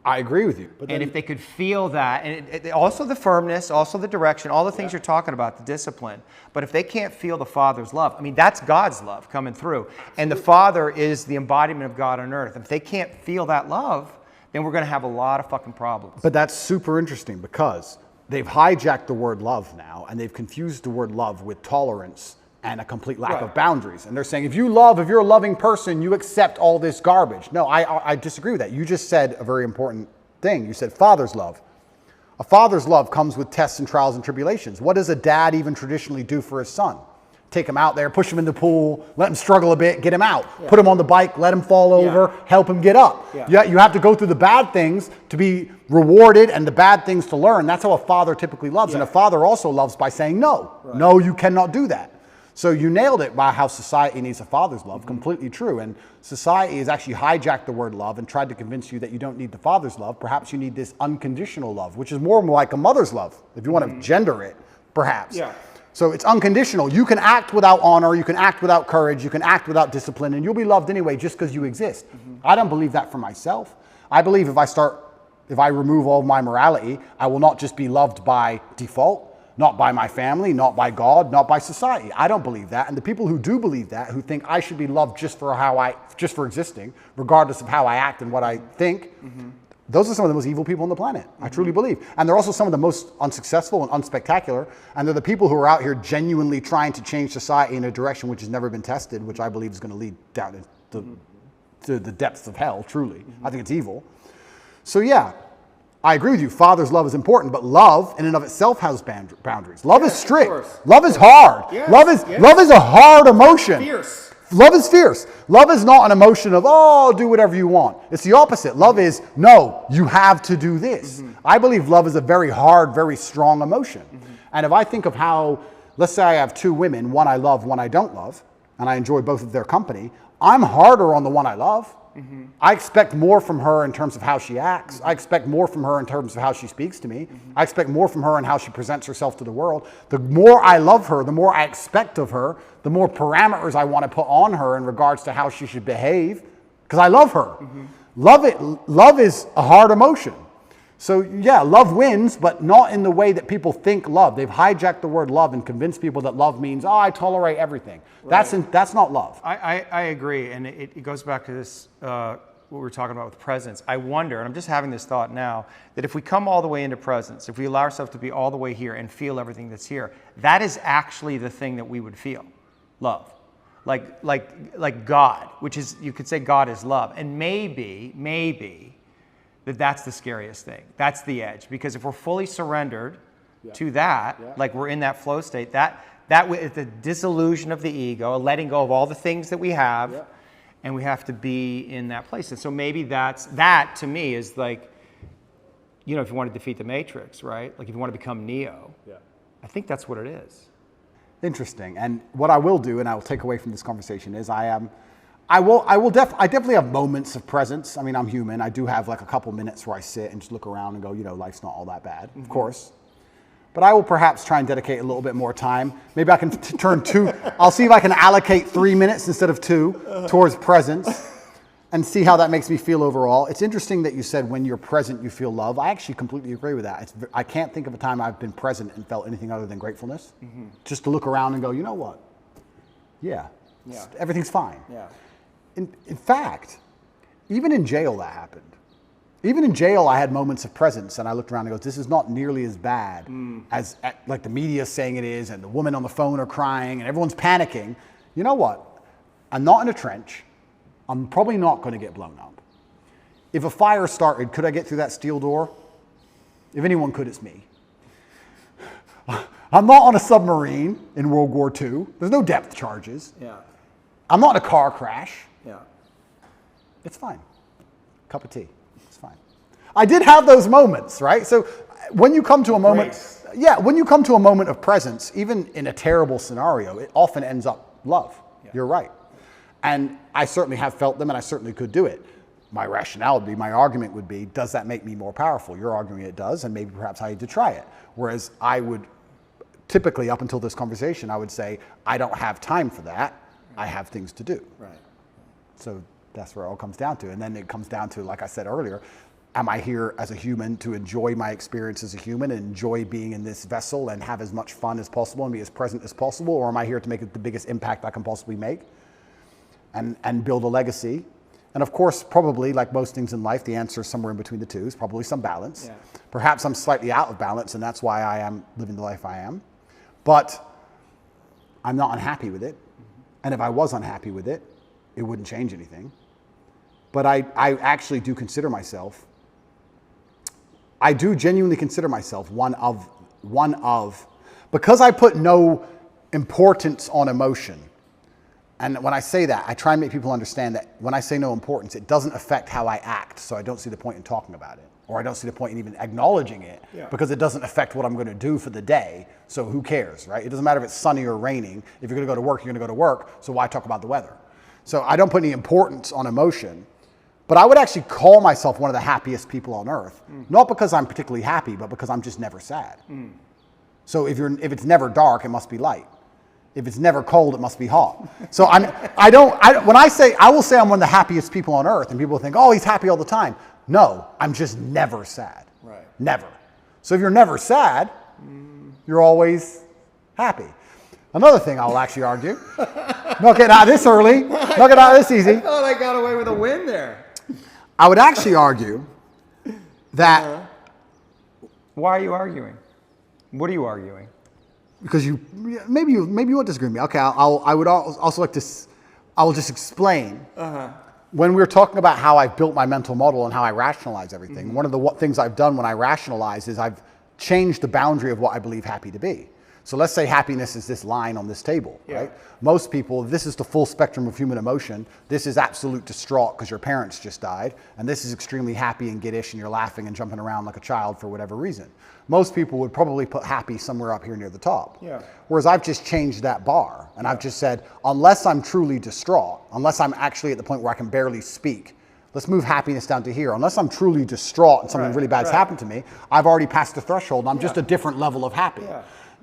I agree with you. But And if they could feel that, and also the firmness, also the direction, all the things you're talking about, the discipline, but if they can't feel the Father's love, I mean, that's God's love coming through. And the Father is the embodiment of God on earth. If they can't feel that love, then we're going to have a lot of fucking problems. But that's super interesting, because they've hijacked the word love now, and they've confused the word love with tolerance and a complete lack of boundaries. And they're saying, if you're a loving person, you accept all this garbage. No, I disagree with that. You just said a very important thing. You said father's love. A father's love comes with tests and trials and tribulations. What does a dad even traditionally do for his son? Take him out there, push him in the pool, let him struggle a bit, get him out. Yeah. Put him on the bike, let him fall over, help him get up. Yeah. You have to go through the bad things to be rewarded and the bad things to learn. That's how a father typically loves. And a father also loves by saying no. Right. No, you cannot do that. So you nailed it by how society needs a father's love. Completely true. And society has actually hijacked the word love and tried to convince you that you don't need the father's love. Perhaps you need this unconditional love, which is more like a mother's love, if you want to gender it, perhaps. Yeah. So it's unconditional. You can act without honor, you can act without courage, you can act without discipline, and you'll be loved anyway just because you exist. I don't believe that for myself. I believe if I remove all of my morality, I will not just be loved by default, not by my family, not by God, not by society. I don't believe that. And the people who do believe that, who think I should be loved just for existing, regardless of how I act and what I think, those are some of the most evil people on the planet. I truly believe. And they're also some of the most unsuccessful and unspectacular. And they're the people who are out here genuinely trying to change society in a direction which has never been tested, which I believe is going to lead down to the depths of hell, truly. I think it's evil. So yeah, I agree with you. Father's love is important, but love in and of itself has boundaries. Love is strict. Love is hard. Yes. Love is a hard emotion. Fierce. Love is fierce. Love is not an emotion of, oh, do whatever you want. It's the opposite. Love is, no, you have to do this. I believe love is a very hard, very strong emotion. And if I think of how, let's say I have two women, one I love, one I don't love, and I enjoy both of their company, I'm harder on the one I love. I expect more from her in terms of how she acts. I expect more from her in terms of how she speaks to me. I expect more from her in how she presents herself to the world. The more I love her, the more I expect of her, the more parameters I want to put on her in regards to how she should behave, because I love her. Love is a hard emotion. So yeah, love wins, but not in the way that people think love. They've hijacked the word love and convinced people that love means, oh, I tolerate everything. Right. That's not love. I agree, and it goes back to this, what we were talking about with presence. I wonder, and I'm just having this thought now, that if we come all the way into presence, if we allow ourselves to be all the way here and feel everything that's here, that is actually the thing that we would feel, love. Like God, which is, you could say God is love. And maybe, that's the scariest thing. That's the edge. Because if we're fully surrendered to that, like we're in that flow state, that is the dissolution of the ego, a letting go of all the things that we have, and we have to be in that place. And so maybe that to me is like, you know, if you want to defeat the Matrix, right? Like if you want to become Neo, I think that's what it is. Interesting. And what I will do, and I will take away from this conversation, is I definitely have moments of presence. I mean, I'm human. I do have like a couple minutes where I sit and just look around and go, you know, life's not all that bad, of course. But I will perhaps try and dedicate a little bit more time. Maybe I can I'll see if I can allocate 3 minutes instead of 2 towards presence and see how that makes me feel overall. It's interesting that you said when you're present, you feel love. I actually completely agree with that. I can't think of a time I've been present and felt anything other than gratefulness. Just to look around and go, you know what? Yeah. Everything's fine. Yeah. In fact, even in jail that happened. Even in jail, I had moments of presence, and I looked around and go, this is not nearly as bad as like the media is saying it is, and the women on the phone are crying, and everyone's panicking. You know what? I'm not in a trench. I'm probably not going to get blown up. If a fire started, could I get through that steel door? If anyone could, it's me. I'm not on a submarine in World War II. There's no depth charges. I'm not in a car crash. It's fine. Cup of tea. It's fine. I did have those moments, right? So when you come to a moment, when you come to a moment of presence, even in a terrible scenario, it often ends up love. You're right. And I certainly have felt them, and I certainly could do it. My rationale would be, my argument would be, does that make me more powerful? You're arguing it does, and maybe perhaps I need to try it. Whereas I would typically, up until this conversation, I would say, I don't have time for that. I have things to do. So that's where it all comes down to. And then it comes down to, like I said earlier, am I here as a human to enjoy my experience as a human and enjoy being in this vessel and have as much fun as possible and be as present as possible? Or am I here to make the biggest impact I can possibly make and build a legacy? And of course, probably like most things in life, the answer is somewhere in between the two. It's probably some balance. Perhaps I'm slightly out of balance, and that's why I am living the life I am. But I'm not unhappy with it. And if I was unhappy with it, it wouldn't change anything. But I actually do consider myself, I do genuinely consider myself one of, because I put no importance on emotion. And when I say that, I try and make people understand that when I say no importance, it doesn't affect how I act, so I don't see the point in talking about it. or I don't see the point in even acknowledging it because it doesn't affect what I'm going to do for the day. So who cares, right? It doesn't matter if it's sunny or raining. If you're going to go to work, you're going to go to work. So why talk about the weather? So I don't put any importance on emotion, but I would actually call myself one of the happiest people on earth, not because I'm particularly happy, but because I'm just never sad. So if it's never dark, it must be light. If it's never cold, it must be hot. So when I will say I'm one of the happiest people on earth, and people think, oh, he's happy all the time. No, I'm just never sad. Right. Never. So if you're never sad, you're always happy. Another thing I'll actually argue, not getting out of this early, not getting out of this easy. I thought I got away with a win there. I would actually argue that Why are you arguing? What are you arguing? because maybe you won't disagree with me. Okay, I would also like to. I will just explain. When we were talking about how I've built my mental model and how I rationalize everything, one of the things I've done when I rationalize is I've changed the boundary of what I believe happy to be. So let's say happiness is this line on this table, right? Most people, this is the full spectrum of human emotion. This is absolute distraught because your parents just died. And this is extremely happy and giddish and you're laughing and jumping around like a child for whatever reason. Most people would probably put happy somewhere up here near the top. Whereas I've just changed that bar. And I've just said, unless I'm truly distraught, unless I'm actually at the point where I can barely speak, let's move happiness down to here. Unless I'm truly distraught and something really bad's happened to me, I've already passed the threshold and I'm just a different level of happy.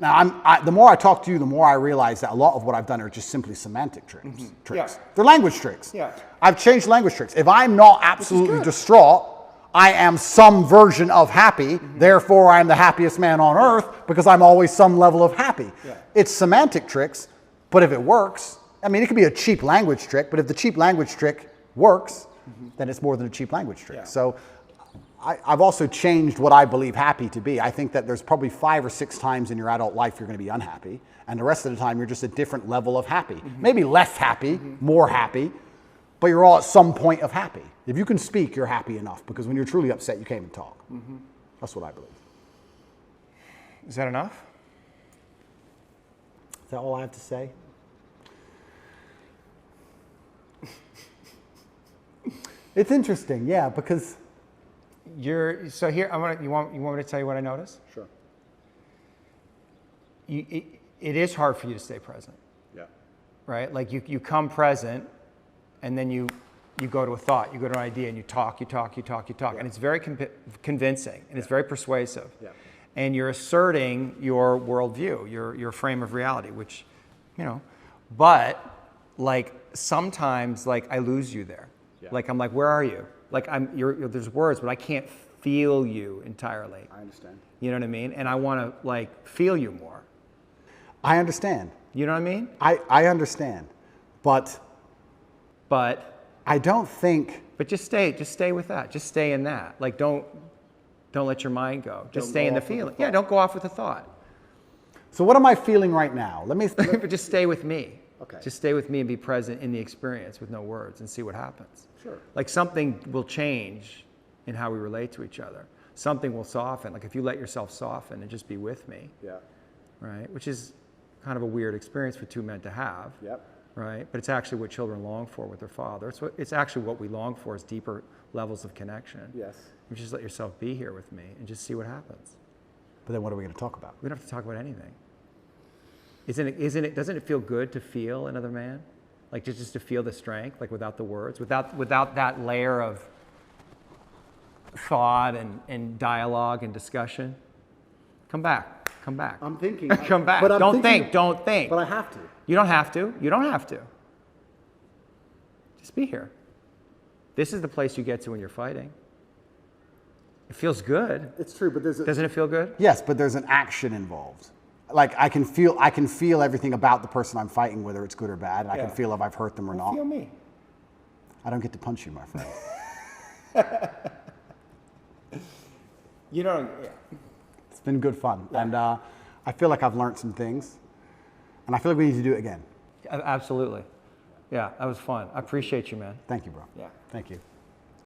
Now, the more I talk to you, the more I realize that a lot of what I've done are just simply semantic tricks. They're language tricks. I've changed language tricks. If I'm not absolutely distraught, I am some version of happy. Therefore, I'm the happiest man on earth because I'm always some level of happy. It's semantic tricks, but if it works, I mean, it could be a cheap language trick, but if the cheap language trick works, then it's more than a cheap language trick. So I've also changed what I believe happy to be. I think that there's probably 5 or 6 times in your adult life you're going to be unhappy, and the rest of the time you're just a different level of happy. Maybe less happy, more happy, but you're all at some point of happy. If you can speak, you're happy enough, because when you're truly upset, you can't even talk. That's what I believe. Is that enough? Is that all I have to say? It's interesting, yeah, because So here, you want me to tell you what I noticed? Sure. It is hard for you to stay present. Yeah. Right? Like you come present, and then you go to a thought, you go to an idea, and you talk, and it's very convincing, and it's very persuasive. Yeah. And you're asserting your worldview, your frame of reality, which, but like sometimes like I lose you there. Yeah. Like I'm like, where are you? Like there's words, but I can't feel you entirely. I understand. You know what I mean? And I want to like feel you more. I understand. You know what I mean? I understand, but I don't think. But just stay with that. Just stay in that. Like don't let your mind go. Just stay in the feeling. Yeah, don't go off with the thought. So what am I feeling right now? But just stay with me. Okay. Just stay with me and be present in the experience with no words and see what happens. Sure. Like something will change in how we relate to each other. Something will soften. Like if you let yourself soften and just be with me. Yeah. Right? Which is kind of a weird experience for two men to have. Yep. Right? But it's actually what children long for with their father. It's actually what we long for is deeper levels of connection. Yes. You just let yourself be here with me and just see what happens. But then what are we going to talk about? We don't have to talk about anything. Doesn't it feel good to feel another man? Like just to feel the strength, like without the words, without that layer of thought and dialogue and discussion? Come back. I'm thinking. Come back. But Don't think. But I have to. You don't have to. Just be here. This is the place you get to when you're fighting. It feels good. It's true, but Doesn't it feel good? Yes, but there's an action involved. Like I can feel everything about the person I'm fighting, whether it's good or bad. I can feel if I've hurt them or not. Feel me. I don't get to punch you, my friend. Yeah. It's been good fun, and I feel like I've learned some things, and I feel like we need to do it again. Absolutely. Yeah, that was fun. I appreciate you, man. Thank you, bro. Yeah. Thank you.